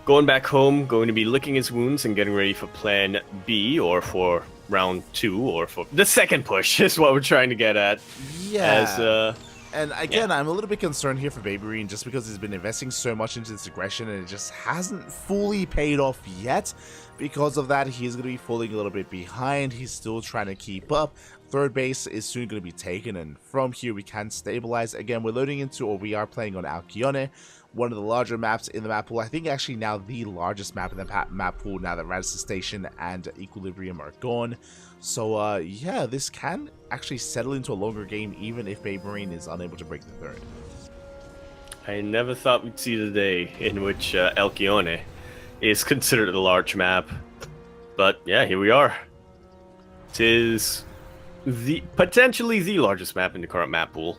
going back home, going to be licking his wounds and getting ready for Plan B, or for round 2, or for the second push is what we're trying to get at. Yeah. And again, I'm a little bit concerned here for Baby Marine just because he's been investing so much into this aggression and it just hasn't fully paid off yet. Because of that, he's going to be falling a little bit behind. He's still trying to keep up. Third base is soon going to be taken, and from here we can stabilize. Again, we're loading into, or we are playing on Alcyone, one of the larger maps in the map pool. I think actually now the largest map in the map pool now that Radisson Station and Equilibrium are gone. So yeah, this can actually settle into a longer game even if Baby Marine is unable to break the third. I never thought we'd see the day in which Alcyone is considered a large map. But yeah, here we are. It is potentially the largest map in the current map pool.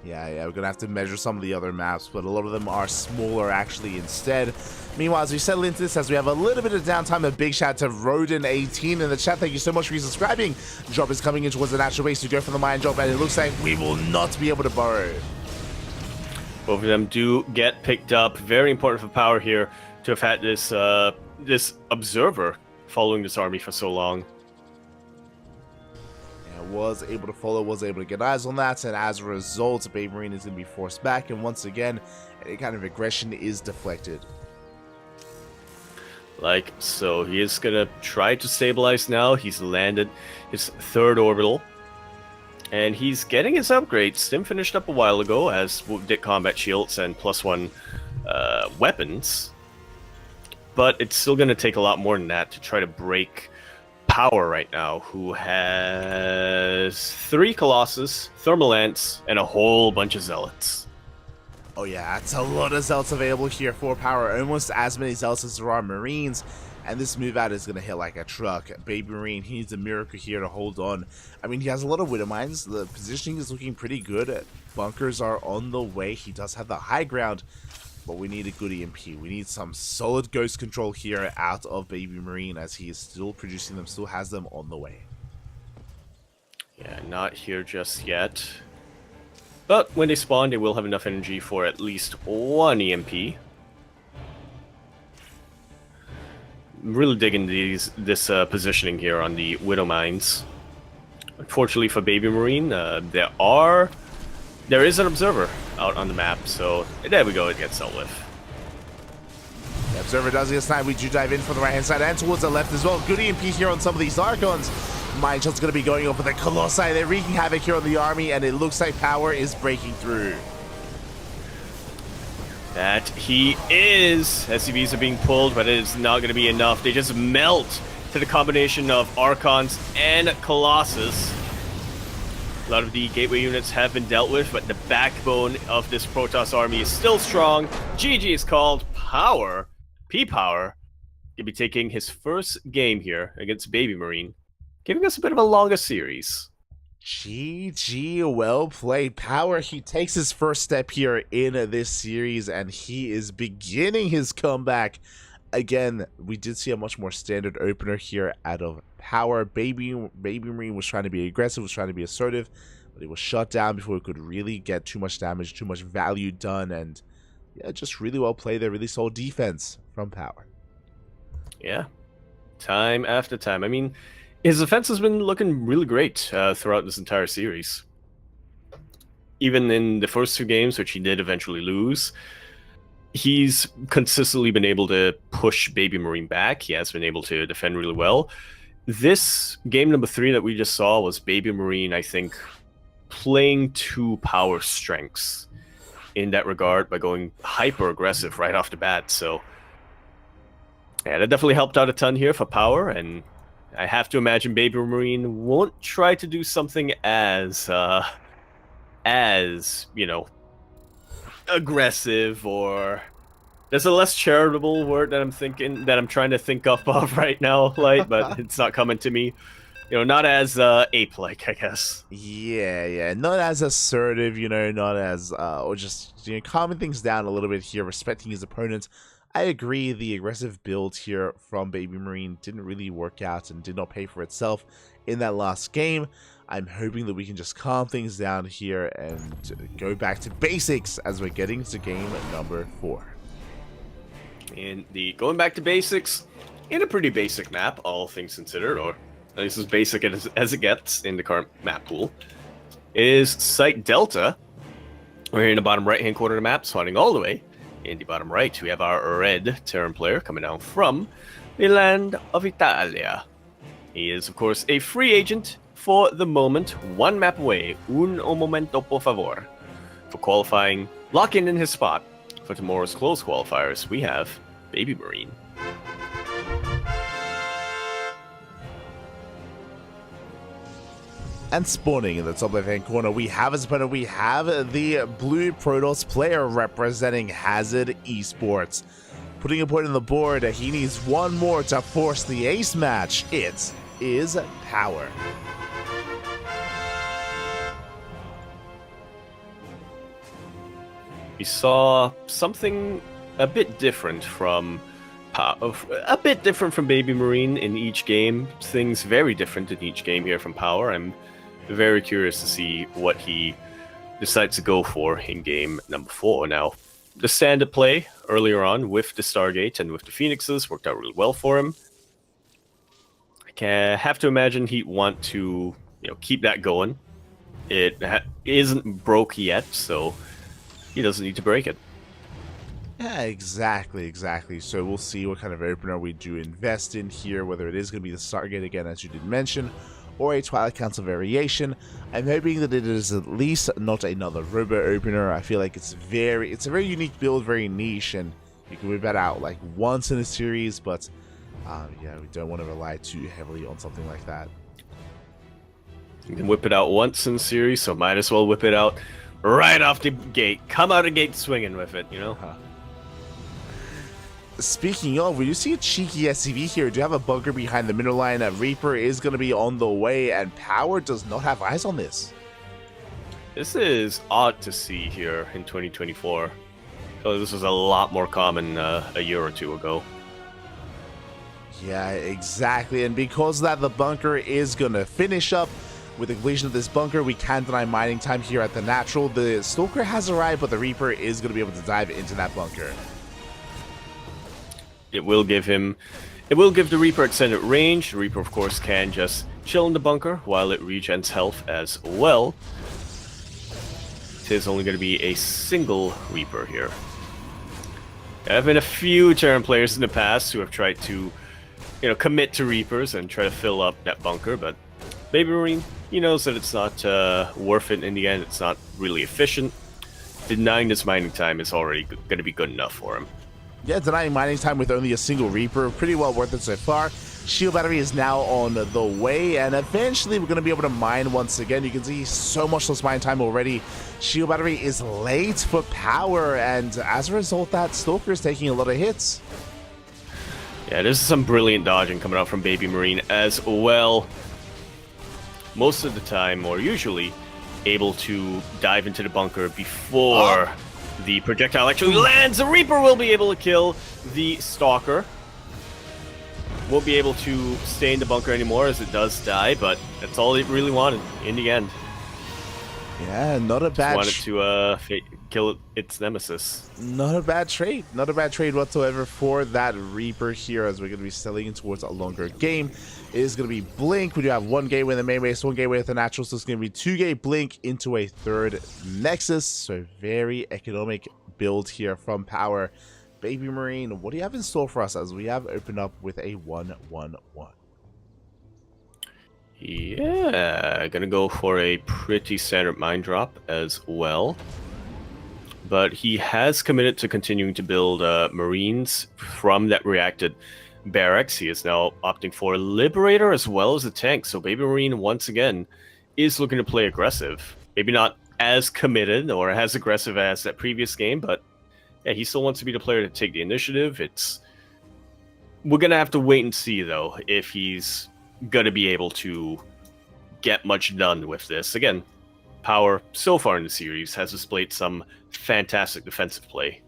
Yeah, we're gonna have to measure some of the other maps, but a lot of them are smaller actually instead. Meanwhile, as we settle into this, as we have a little bit of downtime, a big shout to Rodin18 in the chat. Thank you so much for subscribing. Drop is coming in towards the natural base to go for the mine drop, and it looks like we will not be able to borrow. Both of them do get picked up. Very important for Power here to have had this this observer following this army for so long. Was able to follow, was able to get eyes on that, and as a result, Baby Marine is going to be forced back, and once again, any kind of aggression is deflected. Like so, he is going to try to stabilize now. He's landed his third orbital, and he's getting his upgrades. Stim finished up a while ago, as did combat shields and +1 weapons, but it's still going to take a lot more than that to try to break Power right now, who has 3 Colossus, Thermal Ants, and a whole bunch of Zealots. Oh yeah, that's a lot of Zealots available here for Power, almost as many Zealots as there are Marines, and this move out is going to hit like a truck. Baby Marine, he needs a miracle here to hold on. I mean, he has a lot of Widow Mines, the positioning is looking pretty good, bunkers are on the way, he does have the high ground, but we need a good EMP. We need some solid ghost control here out of Baby Marine, as he is still producing them, still has them on the way. Yeah, not here just yet. But when they spawn, they will have enough energy for at least 1 EMP. I'm really digging this positioning here on the Widow Mines. Unfortunately for Baby Marine, there is an observer out on the map, so there we go, it gets dealt with. The observer does get sniped. We do dive in from the right hand side and towards the left as well. Good EMP here on some of these Archons. Mine shot's going to be going over the Colossi. They're wreaking havoc here on the army, and it looks like Power is breaking through. That he is. SCVs are being pulled, but it is not going to be enough. They just melt to the combination of Archons and Colossus. A lot of the gateway units have been dealt with, but the backbone of this Protoss army is still strong. GG is called. Power, P-Power, will be taking his first game here against Baby Marine. giving us a bit of a longer series. GG, well played. Power, he takes his first step here in this series, and he is beginning his comeback. Again, we did see a much more standard opener here out of Power. Baby Marine was trying to be aggressive, was trying to be assertive, but he was shut down before he could really get too much damage, too much value done, and yeah, just really well played there. Really solid defense from Power. Yeah, time after time. I mean, his defense has been looking really great throughout this entire series. Even in the first 2 games, which he did eventually lose, he's consistently been able to push Baby Marine back. He has been able to defend really well. This game number 3 that we just saw was Baby Marine, I think, playing to Power strengths in that regard by going hyper aggressive right off the bat. So yeah, that definitely helped out a ton here for Power, and I have to imagine Baby Marine won't try to do something as you know, aggressive, or there's a less charitable word that I'm trying to think up of right now, Light, but it's not coming to me. You know, not as ape-like, I guess. Yeah, not as assertive, you know, not as or just, you know, calming things down a little bit here, respecting his opponents. I agree, the aggressive build here from Baby Marine didn't really work out and did not pay for itself in that last game. I'm hoping that we can just calm things down here and go back to basics as we're getting to game number 4. And the going back to basics, in a pretty basic map, all things considered, or at least as basic as it gets in the current map pool, is Site Delta. We're here in the bottom right-hand corner of the map, spawning all the way. In the bottom right, we have our red Terran player coming down from the land of Italia. He is, of course, a free agent for the moment, 1 map away. Un momento, por favor. For qualifying, locking in his spot for tomorrow's close qualifiers, we have Baby Marine. And spawning in the top left-hand corner, we have his opponent. We have the blue Protoss player representing Hazard Esports. Putting a point on the board, he needs 1 more to force the ace match. It is Power. We saw something a bit different from Baby Marine in each game. Things very different in each game here from Power. I'm very curious to see what he decides to go for in game number 4. Now, the standard play earlier on with the Stargate and with the Phoenixes worked out really well for him. I have to imagine he'd want to, you know, keep that going. It isn't broke yet, so he doesn't need to break it. Yeah, exactly. So we'll see what kind of opener we do invest in here, whether it is going to be the Stargate again, as you did mention, or a Twilight Council variation. I'm hoping that it is at least not another Robo opener. I feel like it's a very unique build, very niche, and you can whip that out like once in a series, but yeah, we don't want to rely too heavily on something like that. You can whip it out once in the series, so might as well whip it out right off the gate. Come out of the gate swinging with it, you know? Speaking of, we do see a cheeky SCV here. Do you have a bunker behind the middle line? A Reaper is going to be on the way, and Power does not have eyes on this. This is odd to see here in 2024. So this was a lot more common a year or 2 ago. Yeah, exactly. And because of that, the bunker is going to finish up. With the completion of this bunker, we can't deny mining time here at the natural. The Stalker has arrived, but the Reaper is going to be able to dive into that bunker. It will give the Reaper extended range. The Reaper, of course, can just chill in the bunker while it regens health as well. It is only going to be a single Reaper here. There have been a few Terran players in the past who have tried to, you know, commit to Reapers and try to fill up that bunker, but Baby Marine, he knows that it's not worth it in the end. It's not really efficient. Denying this mining time is already going to be good enough for him. Yeah, denying mining time with only a single Reaper, pretty well worth it so far. Shield Battery is now on the way, and eventually we're going to be able to mine once again. You can see so much less mine time already. Shield Battery is late for Power, and as a result, that Stalker is taking a lot of hits. Yeah, there's some brilliant dodging coming out from Baby Marine as well. most of the time, or usually, able to dive into the bunker before the projectile actually lands. The Reaper will be able to kill the Stalker. Won't be able to stay in the bunker anymore as it does die, but that's all it really wanted in the end. Yeah, not a bad. Just wanted to kill its nemesis. Not a bad trade. Not a bad trade whatsoever for that Reaper here, as we're going to be selling towards a longer game. It is going to be Blink. We do have one gateway in the main base, one gateway with the natural, so it's going to be 2-gate Blink into a 3rd Nexus. So very economic build here from Power. Baby Marine, what do you have in store for us as we have opened up with a 1-1-1? Yeah, gonna go for a pretty standard mine drop as well. But he has committed to continuing to build Marines from that reacted barracks. He is now opting for a Liberator as well as a tank. So Baby Marine, once again, is looking to play aggressive. Maybe not as committed or as aggressive as that previous game, but yeah, he still wants to be the player to take the initiative. We're gonna have to wait and see, though, if he's gonna be able to get much done with this. Again, Power so far in the series has displayed some fantastic defensive play.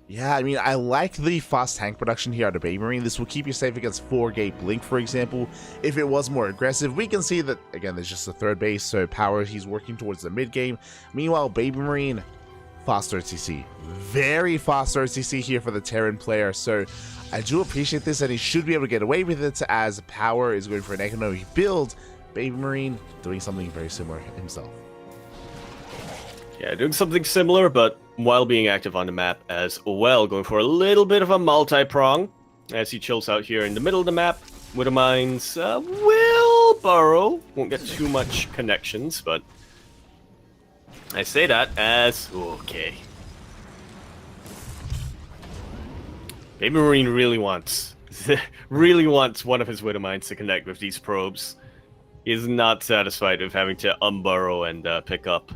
Yeah, I mean, I like the fast tank production here out of Baby Marine. This will keep you safe against 4-gate Blink, for example. If it was more aggressive, we can see that, again, there's just a 3rd base, so Power, he's working towards the mid game. Meanwhile, Baby Marine, fast RTC. Very fast RTC here for the Terran player, so I do appreciate this, and he should be able to get away with it as Power is going for an economic build. Baby Marine doing something very similar himself. Yeah, doing something similar, but while being active on the map as well, going for a little bit of a multi-prong as he chills out here in the middle of the map. Widow Mines will burrow. Won't get too much connections, but I say that as okay. Baby Marine really wants one of his Widow Mines to connect with these probes. He is not satisfied with having to unburrow and pick up.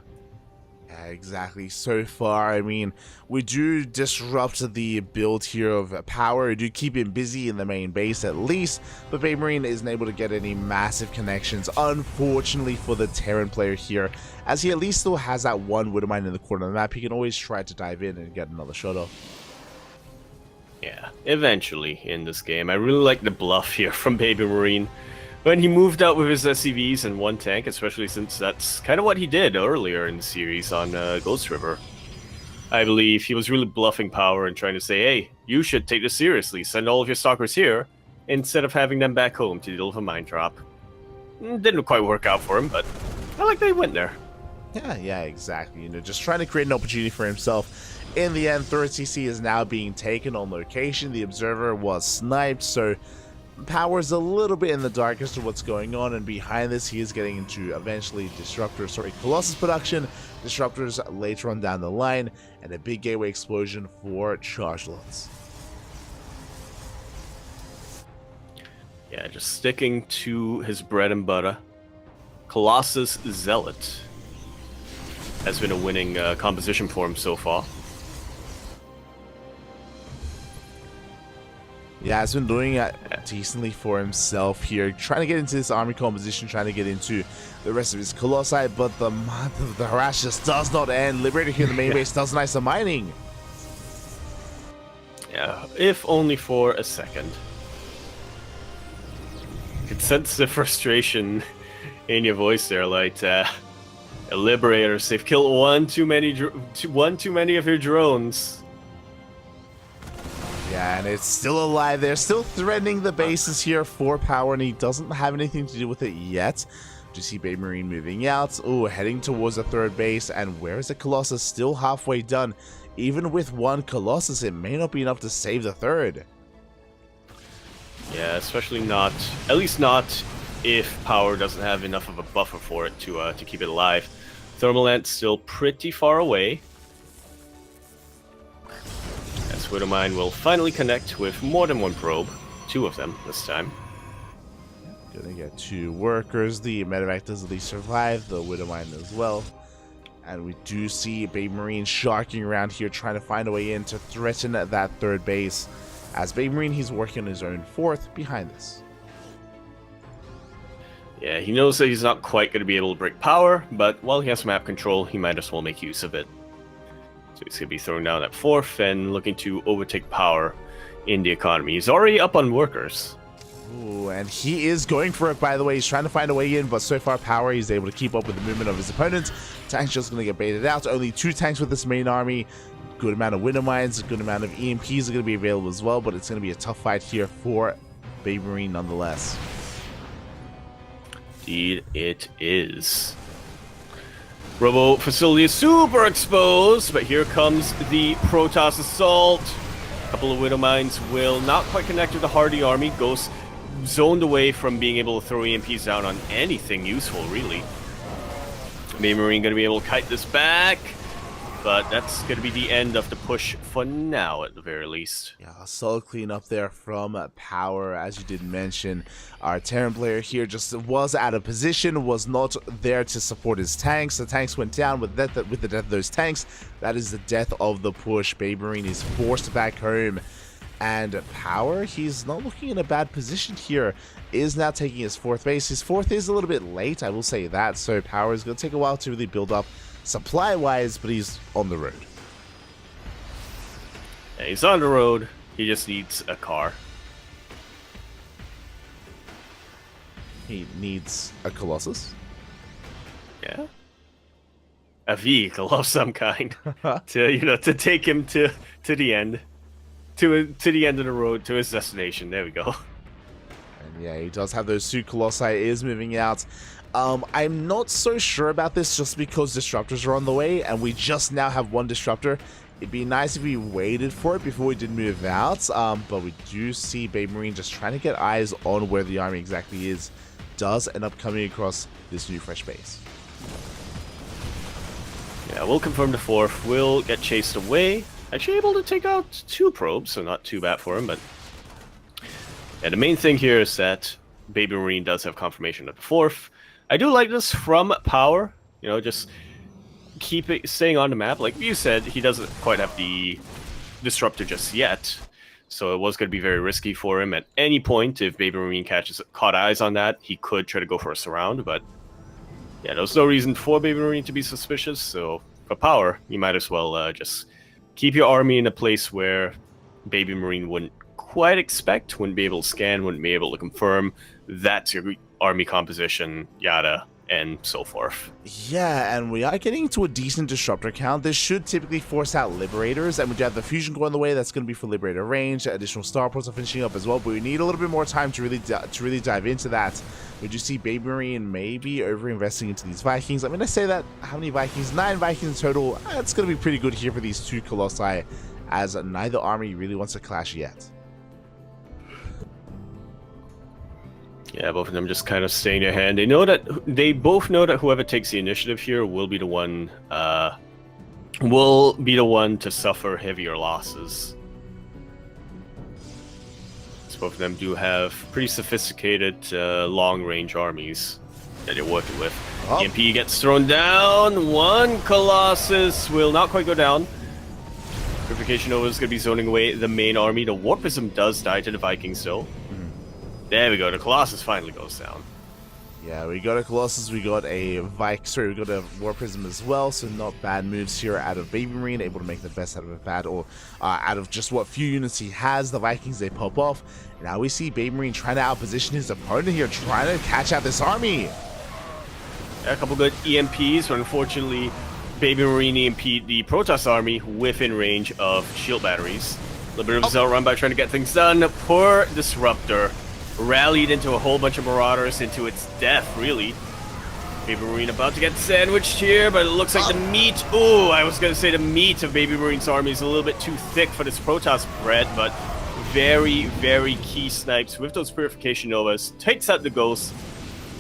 Yeah, exactly. So far, I mean, we do disrupt the build here of Power. We do keep him busy in the main base at least, but Baby Marine isn't able to get any massive connections, unfortunately for the Terran player here, as he at least still has that one Widow Mine in the corner of the map. He can always try to dive in and get another shot off. Yeah, eventually in this game. I really like the bluff here from Baby Marine. When he moved out with his SCVs and one tank, especially since that's kind of what he did earlier in the series on Ghost River. I believe he was really bluffing Power and trying to say, hey, you should take this seriously, send all of your stalkers here, instead of having them back home to deal with a mine drop. Didn't quite work out for him, but I like that he went there. Yeah, exactly. You know, just trying to create an opportunity for himself. In the end, 3rd CC is now being taken on location. The Observer was sniped, so Power's a little bit in the dark as to what's going on, and behind this he is getting into eventually Colossus production, Disruptors later on down the line, and a big gateway explosion for charge lots. Yeah, just sticking to his bread and butter. Colossus Zealot has been a winning composition for him so far. Yeah, he's been doing it decently for himself here, trying to get into this army composition, trying to get into the rest of his Colossi, but the harass just does not end. Liberator here in the main base does nice some mining. Yeah, if only for a second. You could sense the frustration in your voice there, like, Liberators, they've killed one too many of your drones. Yeah, and it's still alive. They're still threatening the bases here for Power, and he doesn't have anything to do with it yet. Do you see Baby Marine moving out? Oh, heading towards the 3rd base, and where is the Colossus? Still halfway done. Even with one Colossus, it may not be enough to save the 3rd. Yeah, especially not, at least not if Power doesn't have enough of a buffer for it to keep it alive. Thermal Ant's still pretty far away. Widow Mine will finally connect with more than one probe. 2 of them this time. Gonna get 2 workers. The medevac does at least survive. The Widow Mine as well. And we do see Baby Marine sharking around here, trying to find a way in to threaten that 3rd base. As Baby Marine, he's working on his own 4th behind this. Yeah, he knows that he's not quite going to be able to break power, but while he has map control, he might as well make use of it. So he's going to be throwing down at 4th and looking to overtake power in the economy. He's already up on workers. Ooh, and he is going for it, by the way. He's trying to find a way in, but so far power, he's able to keep up with the movement of his opponents. Tank's just going to get baited out. Only 2 tanks with this main army. Good amount of winter mines, a good amount of EMPs are going to be available as well, but it's going to be a tough fight here for Baby Marine nonetheless. Indeed, it is. Robo facility is super exposed, but here comes the Protoss assault. A couple of Widow Mines will not quite connect with the Hardy army. Ghost zoned away from being able to throw EMPs down on anything useful, really. Baby Marine going to be able to kite this back, but that's going to be the end of the push for now, at the very least. Yeah, a solid clean up there from power, as you did mention. Our Terran player here just was out of position, was not there to support his tanks. The tanks went down with the death of those tanks. That is the death of the push. Baby Marine is forced back home. And power, he's not looking in a bad position here, is now taking his 4th base. His 4th is a little bit late, I will say that, so power is going to take a while to really build up supply-wise, but he's on the road. Yeah, he's on the road. He just needs a car. He needs a Colossus. Yeah. A vehicle of some kind to take him to the end. To the end of the road, to his destination. There we go. And yeah, he does have those 2 Colossi, is moving out. I'm not so sure about this just because disruptors are on the way, and we just now have 1 disruptor. It'd be nice if we waited for it before we did move out, but we do see Baby Marine just trying to get eyes on where the army exactly is. Does end up coming across this new fresh base. Yeah, we'll confirm the 4th. We'll get chased away. Actually able to take out 2 probes, so not too bad for him, but... Yeah, the main thing here is that Baby Marine does have confirmation of the 4th. I do like this from power, just keep it staying on the map. Like you said, he doesn't quite have the disruptor just yet, so it was going to be very risky for him. At any point, if Baby Marine caught eyes on that, he could try to go for a surround, but yeah, there's no reason for Baby Marine to be suspicious, so for power, you might as well just keep your army in a place where Baby Marine wouldn't quite expect, wouldn't be able to scan, wouldn't be able to confirm that's your army composition, yada, and so forth. Yeah, and we are getting to a decent disruptor count. This should typically force out Liberators, and we do have the Fusion going the way. That's going to be for Liberator range. Additional Starports are finishing up as well, but we need a little bit more time to really dive into that. We do see Baby Marine maybe over-investing into these Vikings. I mean, I say that, how many Vikings? 9 Vikings in total. It's going to be pretty good here for these 2 Colossi, as neither army really wants to clash yet. Yeah, both of them just kind of staying their hand. They both know that whoever takes the initiative here will be the one to suffer heavier losses. So both of them do have pretty sophisticated long-range armies that they're working with. Oh. EMP gets thrown down. 1 Colossus will not quite go down. Purification Nova is going to be zoning away the main army. The Warpism does die to the Vikings, though. There we go. The Colossus finally goes down. Yeah, we got a Colossus, we got a we got a War Prism as well, so not bad moves here out of Baby Marine, able to make the best out of a bad, or out of just what few units he has. The Vikings, they pop off. Now we see Baby Marine trying to outposition his opponent here, trying to catch out this army. A couple good EMPs, but unfortunately, Baby Marine EMP'd the Protoss army within range of shield batteries. A little bit of a run by trying to get things done. Poor Disruptor rallied into a whole bunch of Marauders into its death, really. Baby Marine about to get sandwiched here, but it looks like the meat... Ooh, I was going to say the meat of Baby Marine's army is a little bit too thick for this Protoss bread, but very, very key snipes with those Purification Novas. Takes out the Ghost,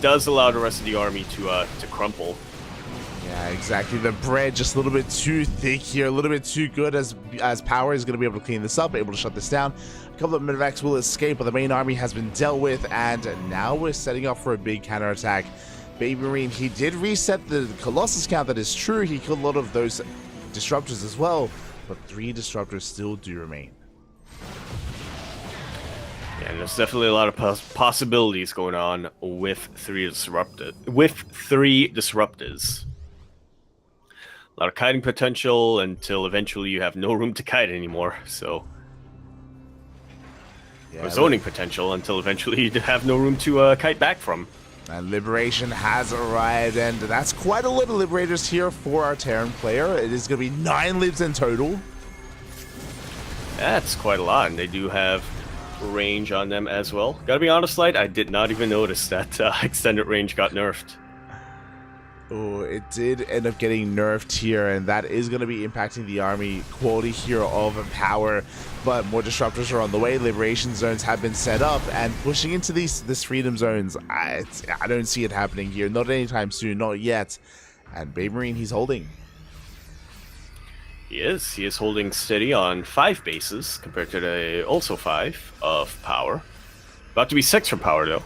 does allow the rest of the army to crumple. Yeah, exactly. The bread just a little bit too thick here, a little bit too good, as Power is going to be able to clean this up, able to shut this down. A couple of Medivacs will escape, but the main army has been dealt with, and now we're setting up for a big counterattack. Baby Marine, he did reset the Colossus count, that is true. He killed a lot of those Disruptors as well, but 3 Disruptors still do remain. And there's definitely a lot of possibilities going on with three disruptors. A lot of kiting potential until eventually you have no room to kite anymore. So, or zoning potential until eventually you have no room to kite back from. And Liberation has arrived, and that's quite a lot of Liberators here for our Terran player. It is going to be 9 libs in total. That's quite a lot, and they do have range on them as well. Gotta be honest, Light, I did not even notice that extended range got nerfed. Oh, it did end up getting nerfed here, and that is going to be impacting the army quality here of power. But more disruptors are on the way. Liberation zones have been set up, and pushing into this freedom zones, I don't see it happening here. Not anytime soon, not yet. And Baby Marine, he's holding. He is holding steady on 5 bases compared to the also 5 of power. About to be 6 from power though.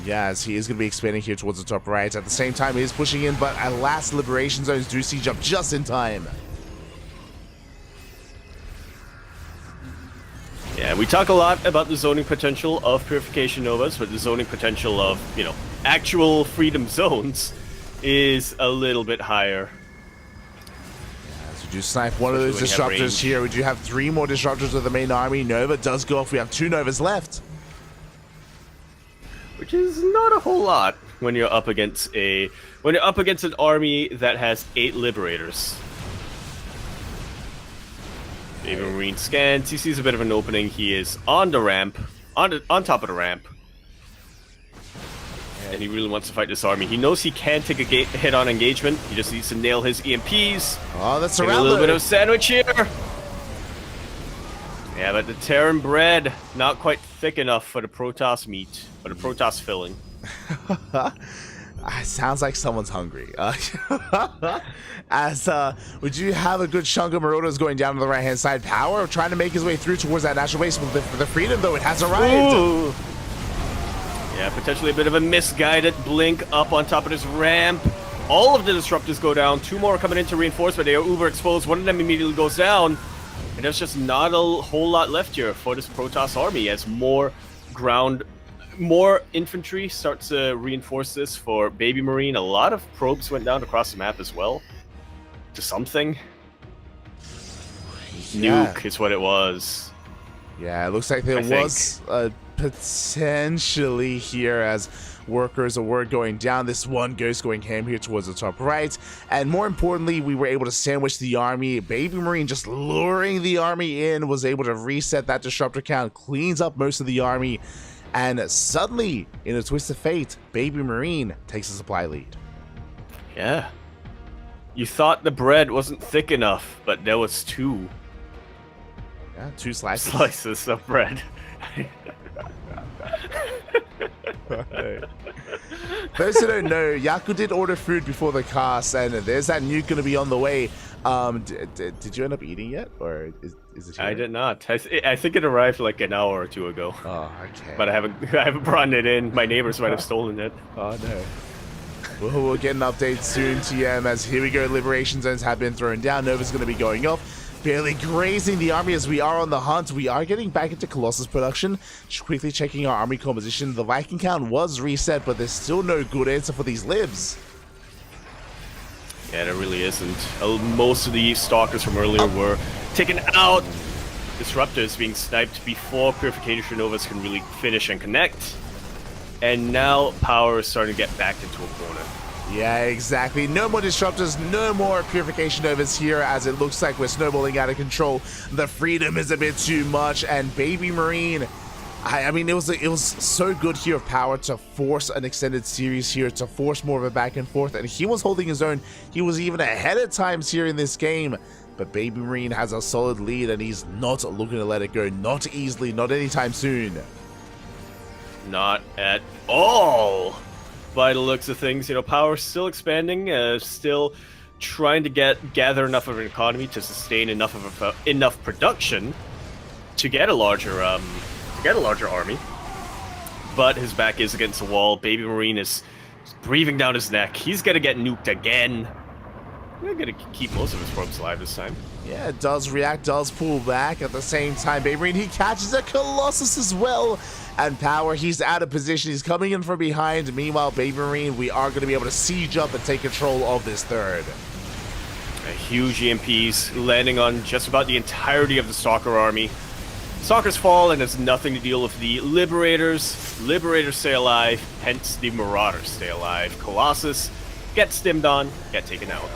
Yes, he is going to be expanding here towards the top right. At the same time, he is pushing in, but at last, Liberation Zones do siege up just in time. Yeah, we talk a lot about the zoning potential of Purification Novas, but the zoning potential of, you know, actual freedom zones is a little bit higher. As we do snipe one of those disruptors here, we do have 3 more disruptors of the main army. Nova does go off. We have 2 Novas left. Which is not a whole lot when you're up against an army that has 8 Liberators. Baby Marine scans. He sees a bit of an opening. He is on the ramp, on top of the ramp, and he really wants to fight this army. He knows he can take a hit-on engagement. He just needs to nail his EMPs. Oh, that's a little bit of sandwich here. Yeah, but the Terran bread not quite thick enough for the Protoss meat, for the Protoss filling. Sounds like someone's hungry. Would you have a good chunk of Marauders going down to the right-hand side? Power trying to make his way through towards that national base for the freedom, though it has arrived. Ooh. Yeah, potentially a bit of a misguided blink up on top of this ramp. All of the disruptors go down. 2 more are coming in to reinforce, but they are uber exposed. One of them immediately goes down. And there's just not a whole lot left here for this Protoss army as more infantry starts to reinforce this for Baby Marine. A lot of probes went down across the map as well. To something. Yeah. Nuke is what it was. Yeah, it looks like there was potentially here as workers were going down. This one ghost going ham here towards the top right. And more importantly, we were able to sandwich the army. Baby Marine just luring the army in, was able to reset that disruptor count, cleans up most of the army. And suddenly, in a twist of fate, Baby Marine takes a supply lead. Yeah. You thought the bread wasn't thick enough, but there was 2. Yeah, 2 slices. Slices of bread. Those who don't know, Yaku did order food before the cast, and there's that nuke going to be on the way. Did you end up eating yet, or is it here? I did not. I think it arrived like an hour or 2 ago. Oh, okay. But I haven't brought it in. My neighbors might have stolen it. Oh no. We'll get an update soon, TM, as here we go. Liberation zones have been thrown down. Nova's going to be going off. Barely grazing the army as we are on the hunt. We are getting back into Colossus production. Just quickly checking our army composition. The Viking count was reset, but there's still no good answer for these libs. Yeah, there really isn't. Most of the stalkers from earlier were taken out. Disruptors being sniped before Purification Novas can really finish and connect. And now power is starting to get backed into a corner. Yeah, exactly. No more disruptors, no more Purification Novas here, as it looks like we're snowballing out of control. The freedom is a bit too much, and Baby Marine, I mean, it was so good here of power to force an extended series here, to force more of a back and forth, and he was holding his own. He was even ahead of times here in this game, but Baby Marine has a solid lead, and he's not looking to let it go. Not easily, not anytime soon. Not at all. By the looks of things, you know, power's still expanding, still trying to gather enough of an economy to sustain enough production to get a larger army. But his back is against the wall. Baby Marine is breathing down his neck. He's gonna get nuked again. We're gonna keep most of his probes alive this time. Yeah, it does react, does pull back. At the same time, Baby Marine, he catches a Colossus as well. And Power, he's out of position. He's coming in from behind. Meanwhile, Baby Marine, we are going to be able to siege up and take control of this third. Huge EMPs landing on just about the entirety of the Stalker army. Stalkers fall and has nothing to deal with the Liberators. Liberators stay alive, hence the Marauders stay alive. Colossus get stimmed on, get taken out.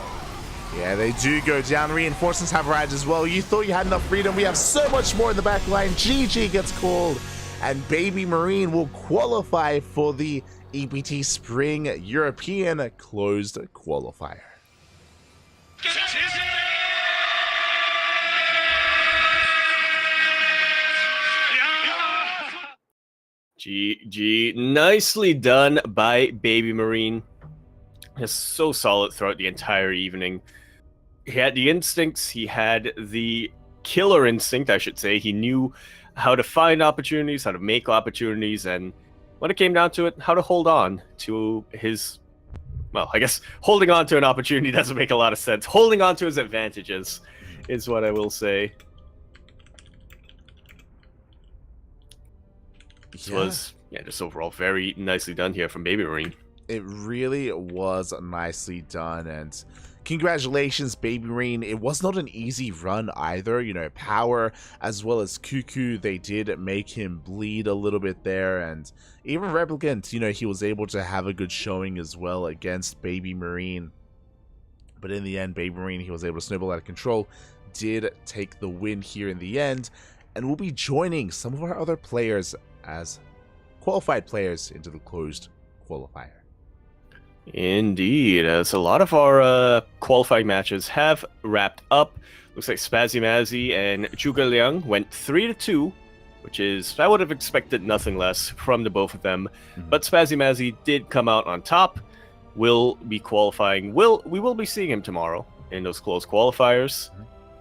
Yeah, they do go down. Reinforcements have arrived as well. You thought you had enough freedom. We have so much more in the back line. GG gets called, and Baby Marine will qualify for the EPT Spring European Closed Qualifier. GG. Nicely done by Baby Marine. Just so solid throughout the entire evening. He had the instincts, he had the killer instinct, I should say. He knew how to find opportunities, how to make opportunities, and when it came down to it, how to hold on to his... Well, I guess holding on to an opportunity doesn't make a lot of sense. Holding on to his advantages is what I will say. This was, just overall very nicely done here from Baby Marine. It really was nicely done, and congratulations, Baby Marine. It was not an easy run either. You know, Power as well as Cuckoo, they did make him bleed a little bit there, and even Replicant, you know, he was able to have a good showing as well against Baby Marine. But in the end, Baby Marine, he was able to snowball out of control, did take the win here in the end, and we'll be joining some of our other players as qualified players into the closed qualifier. Indeed, as a lot of our qualifying matches have wrapped up. Looks like Spazzy Mazzy and Zhuge Liang went 3-2, which is, I would have expected nothing less from the both of them. But Spazzy Mazzy did come out on top. Will be qualifying. We will be seeing him tomorrow in those close qualifiers.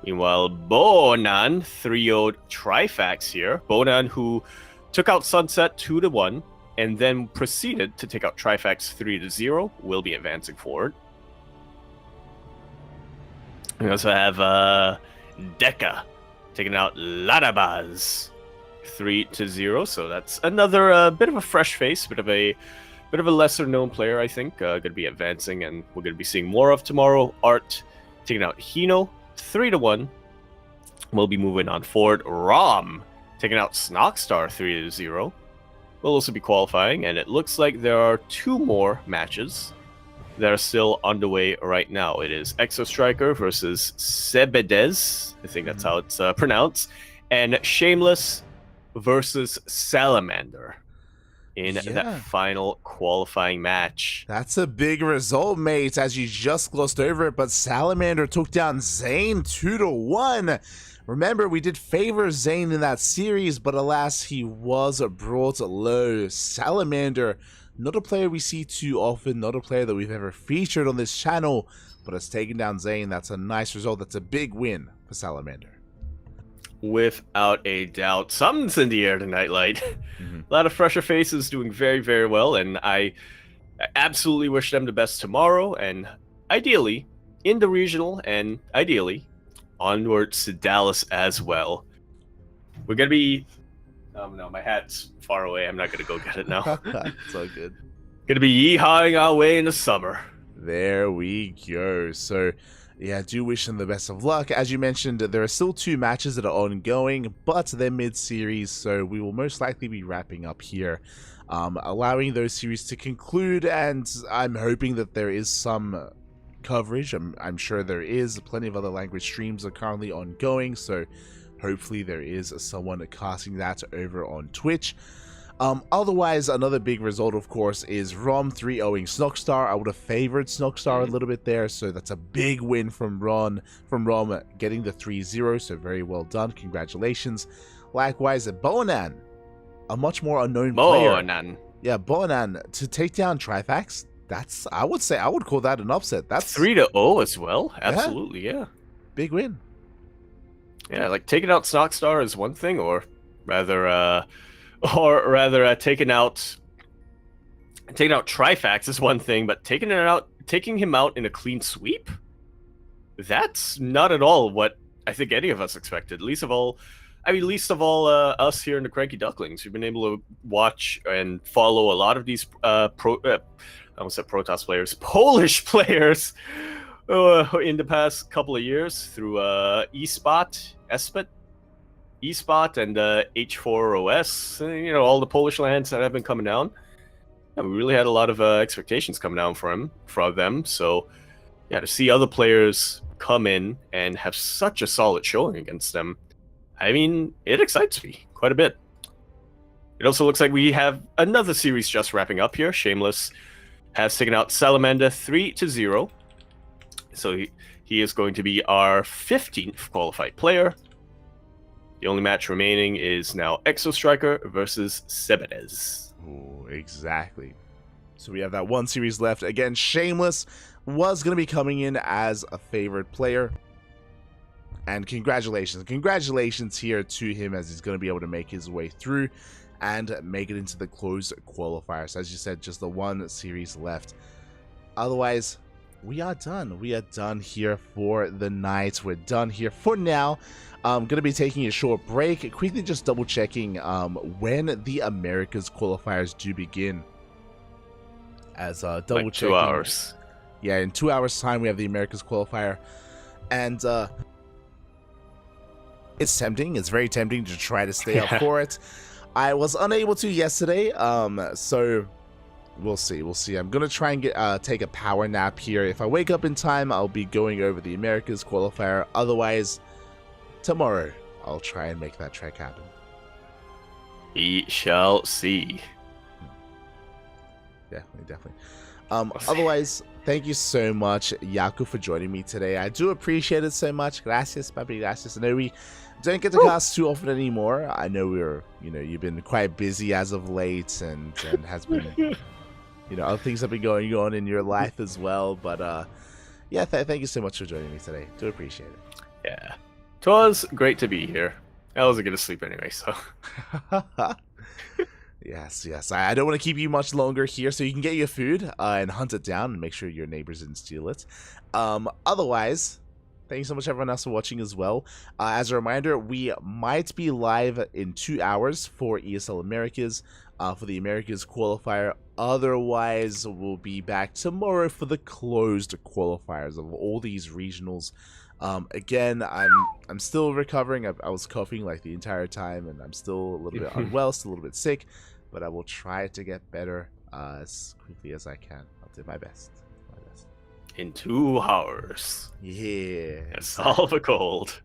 Meanwhile, Bonan 3-0'd Trifax here. Bonan, who took out Sunset 2-1. And then proceeded to take out Trifax 3-0, will be advancing forward. We also have Deka taking out Larabaz 3-0, so that's another bit of a fresh face, bit of a lesser known player, I think. Going to be advancing, and we're going to be seeing more of tomorrow. Art taking out Hino 3-1. We'll be moving on forward. Rom taking out Snockstar 3-0. Will also be qualifying, and it looks like there are two more matches that are still underway right now. It is Exo Striker versus Sebedez, I think that's how it's pronounced, and Shameless versus Salamander in that final qualifying match. That's a big result, mates, as you just glossed over it, but Salamander took down Zane 2-1. Remember, we did favor Zane in that series, but alas, he was brought low. Salamander, not a player we see too often, not a player that we've ever featured on this channel, but has taken down Zane. That's a nice result. That's a big win for Salamander. Without a doubt. Something's in the air tonight, Light. A lot of fresher faces doing very, very well, and I absolutely wish them the best tomorrow, and ideally, in the regional, and ideally, onwards to Dallas as well. We're gonna be... no, my hat's far away. I'm not gonna go get it now. It's all good. Gonna be yeehawing our way in the summer. There we go. So, yeah, do wish them the best of luck. As you mentioned, there are still two matches that are ongoing, but they're mid-series, so we will most likely be wrapping up here, allowing those series to conclude, and I'm hoping that there is some coverage. I'm sure there is. Plenty of other language streams are currently ongoing, so hopefully there is someone casting that over on Twitch. Otherwise, another big result, of course, is Rom 3-0ing Snockstar. I would have favored Snockstar a little bit there, so that's a big win from Rom getting the 3-0, so very well done. Congratulations. Likewise, Bonan, a much more unknown player. Yeah, Bonan to take down Trifax. That's, I would call that an upset. That's 3-0 as well. Absolutely, yeah. Big win. Yeah, like taking out Snockstar is one thing, or rather taking out Trifax is one thing, but taking him out in a clean sweep, that's not at all what I think any of us expected. Least of all us here in the CranKy Ducklings. We've been able to watch and follow a lot of these I almost said Protoss players, Polish players, in the past couple of years through eSpot, eSpot, and H4OS. You know, all the Polish lands that have been coming down. Yeah, we really had a lot of expectations coming down from them. So, yeah, to see other players come in and have such a solid showing against them, I mean, it excites me quite a bit. It also looks like we have another series just wrapping up here. Shameless has taken out Salamander 3-0. So he is going to be our 15th qualified player. The only match remaining is now Exo Striker versus Sebedez. Oh, exactly. So we have that one series left. Again, Shameless was going to be coming in as a favorite player. And congratulations here to him, as he's going to be able to make his way through and make it into the closed qualifiers. As you said, just the one series left. Otherwise, we are done. We are done here for the night. We're done here for now. I'm going to be taking a short break, quickly just double checking when the Americas qualifiers do begin. As double like checking. 2 hours. Yeah, in 2 hours time we have the Americas qualifier. And it's tempting. It's very tempting to try to stay up for it. I was unable to yesterday, so we'll see. We'll see. I'm gonna try and take a power nap here. If I wake up in time, I'll be going over the Americas qualifier. Otherwise, tomorrow I'll try and make that trek happen. We shall see. Definitely. Otherwise, thank you so much, Yaku, for joining me today. I do appreciate it so much. Gracias, papi, gracias. I know we don't get to cast too often anymore. I know you've been quite busy as of late, and has been, other things have been going on in your life as well. But yeah, thank you so much for joining me today. Do appreciate it. Yeah, it was great to be here. I wasn't gonna sleep anyway, so. Yes. I don't want to keep you much longer here, so you can get your food and hunt it down and make sure your neighbors didn't steal it. Otherwise, thank you so much everyone else for watching as well. As a reminder, we might be live in 2 hours for ESL Americas, for the Americas qualifier. Otherwise, we'll be back tomorrow for the closed qualifiers of all these regionals. Again, I'm still recovering. I was coughing like the entire time, and I'm still a little bit unwell, still a little bit sick, but I will try to get better as quickly as I can. I'll do my best. In 2 hours. Yeah. And solve a cold.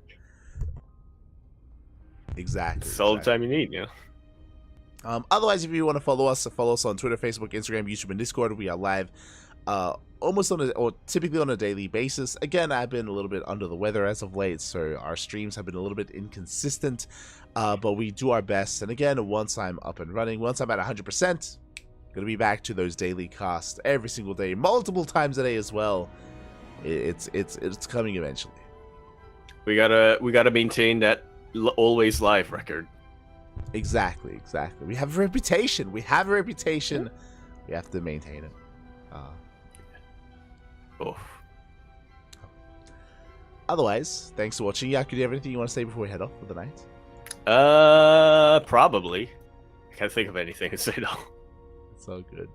Exactly. It's all the time you need, yeah. Otherwise, if you want to follow us on Twitter, Facebook, Instagram, YouTube, and Discord. We are live almost typically on a daily basis. Again, I've been a little bit under the weather as of late, so our streams have been a little bit inconsistent, but we do our best. And again, once I'm up and running, once I'm at 100%, gonna be back to those daily casts every single day, multiple times a day as well. It's coming eventually. We gotta maintain that always live record. Exactly. We have a reputation. We have to maintain it. Otherwise, thanks for watching. Yaku, do you have anything you want to say before we head off for the night? Probably. I can't think of anything to say though. It's all good.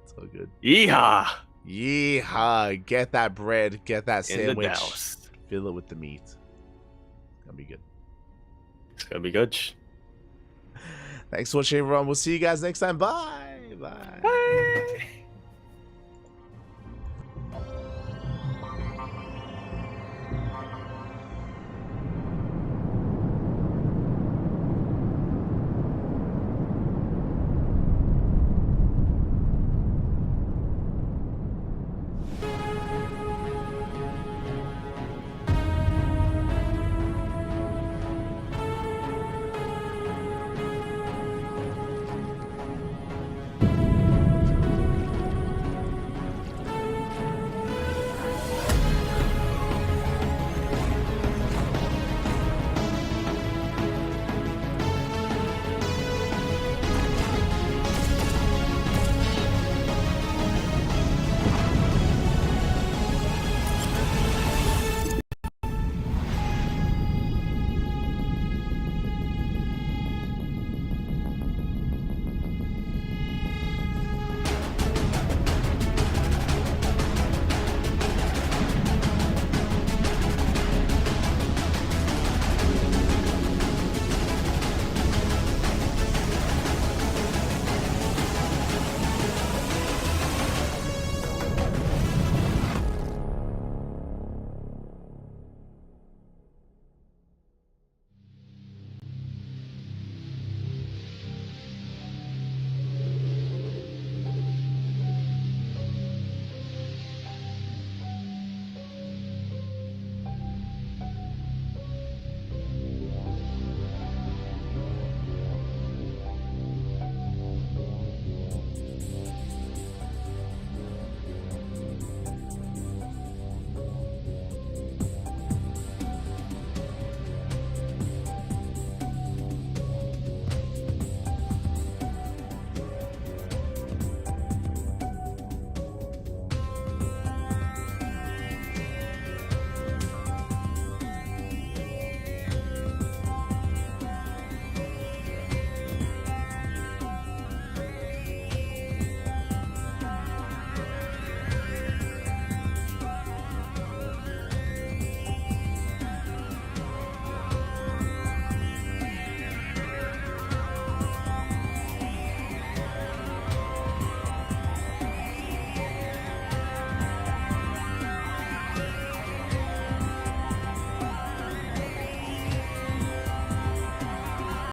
Yeehaw! Get that bread, get that sandwich, douse. Fill it with the meat. It's gonna be good. It's gonna be good. Thanks for watching, everyone. We'll see you guys next time. Bye. Bye.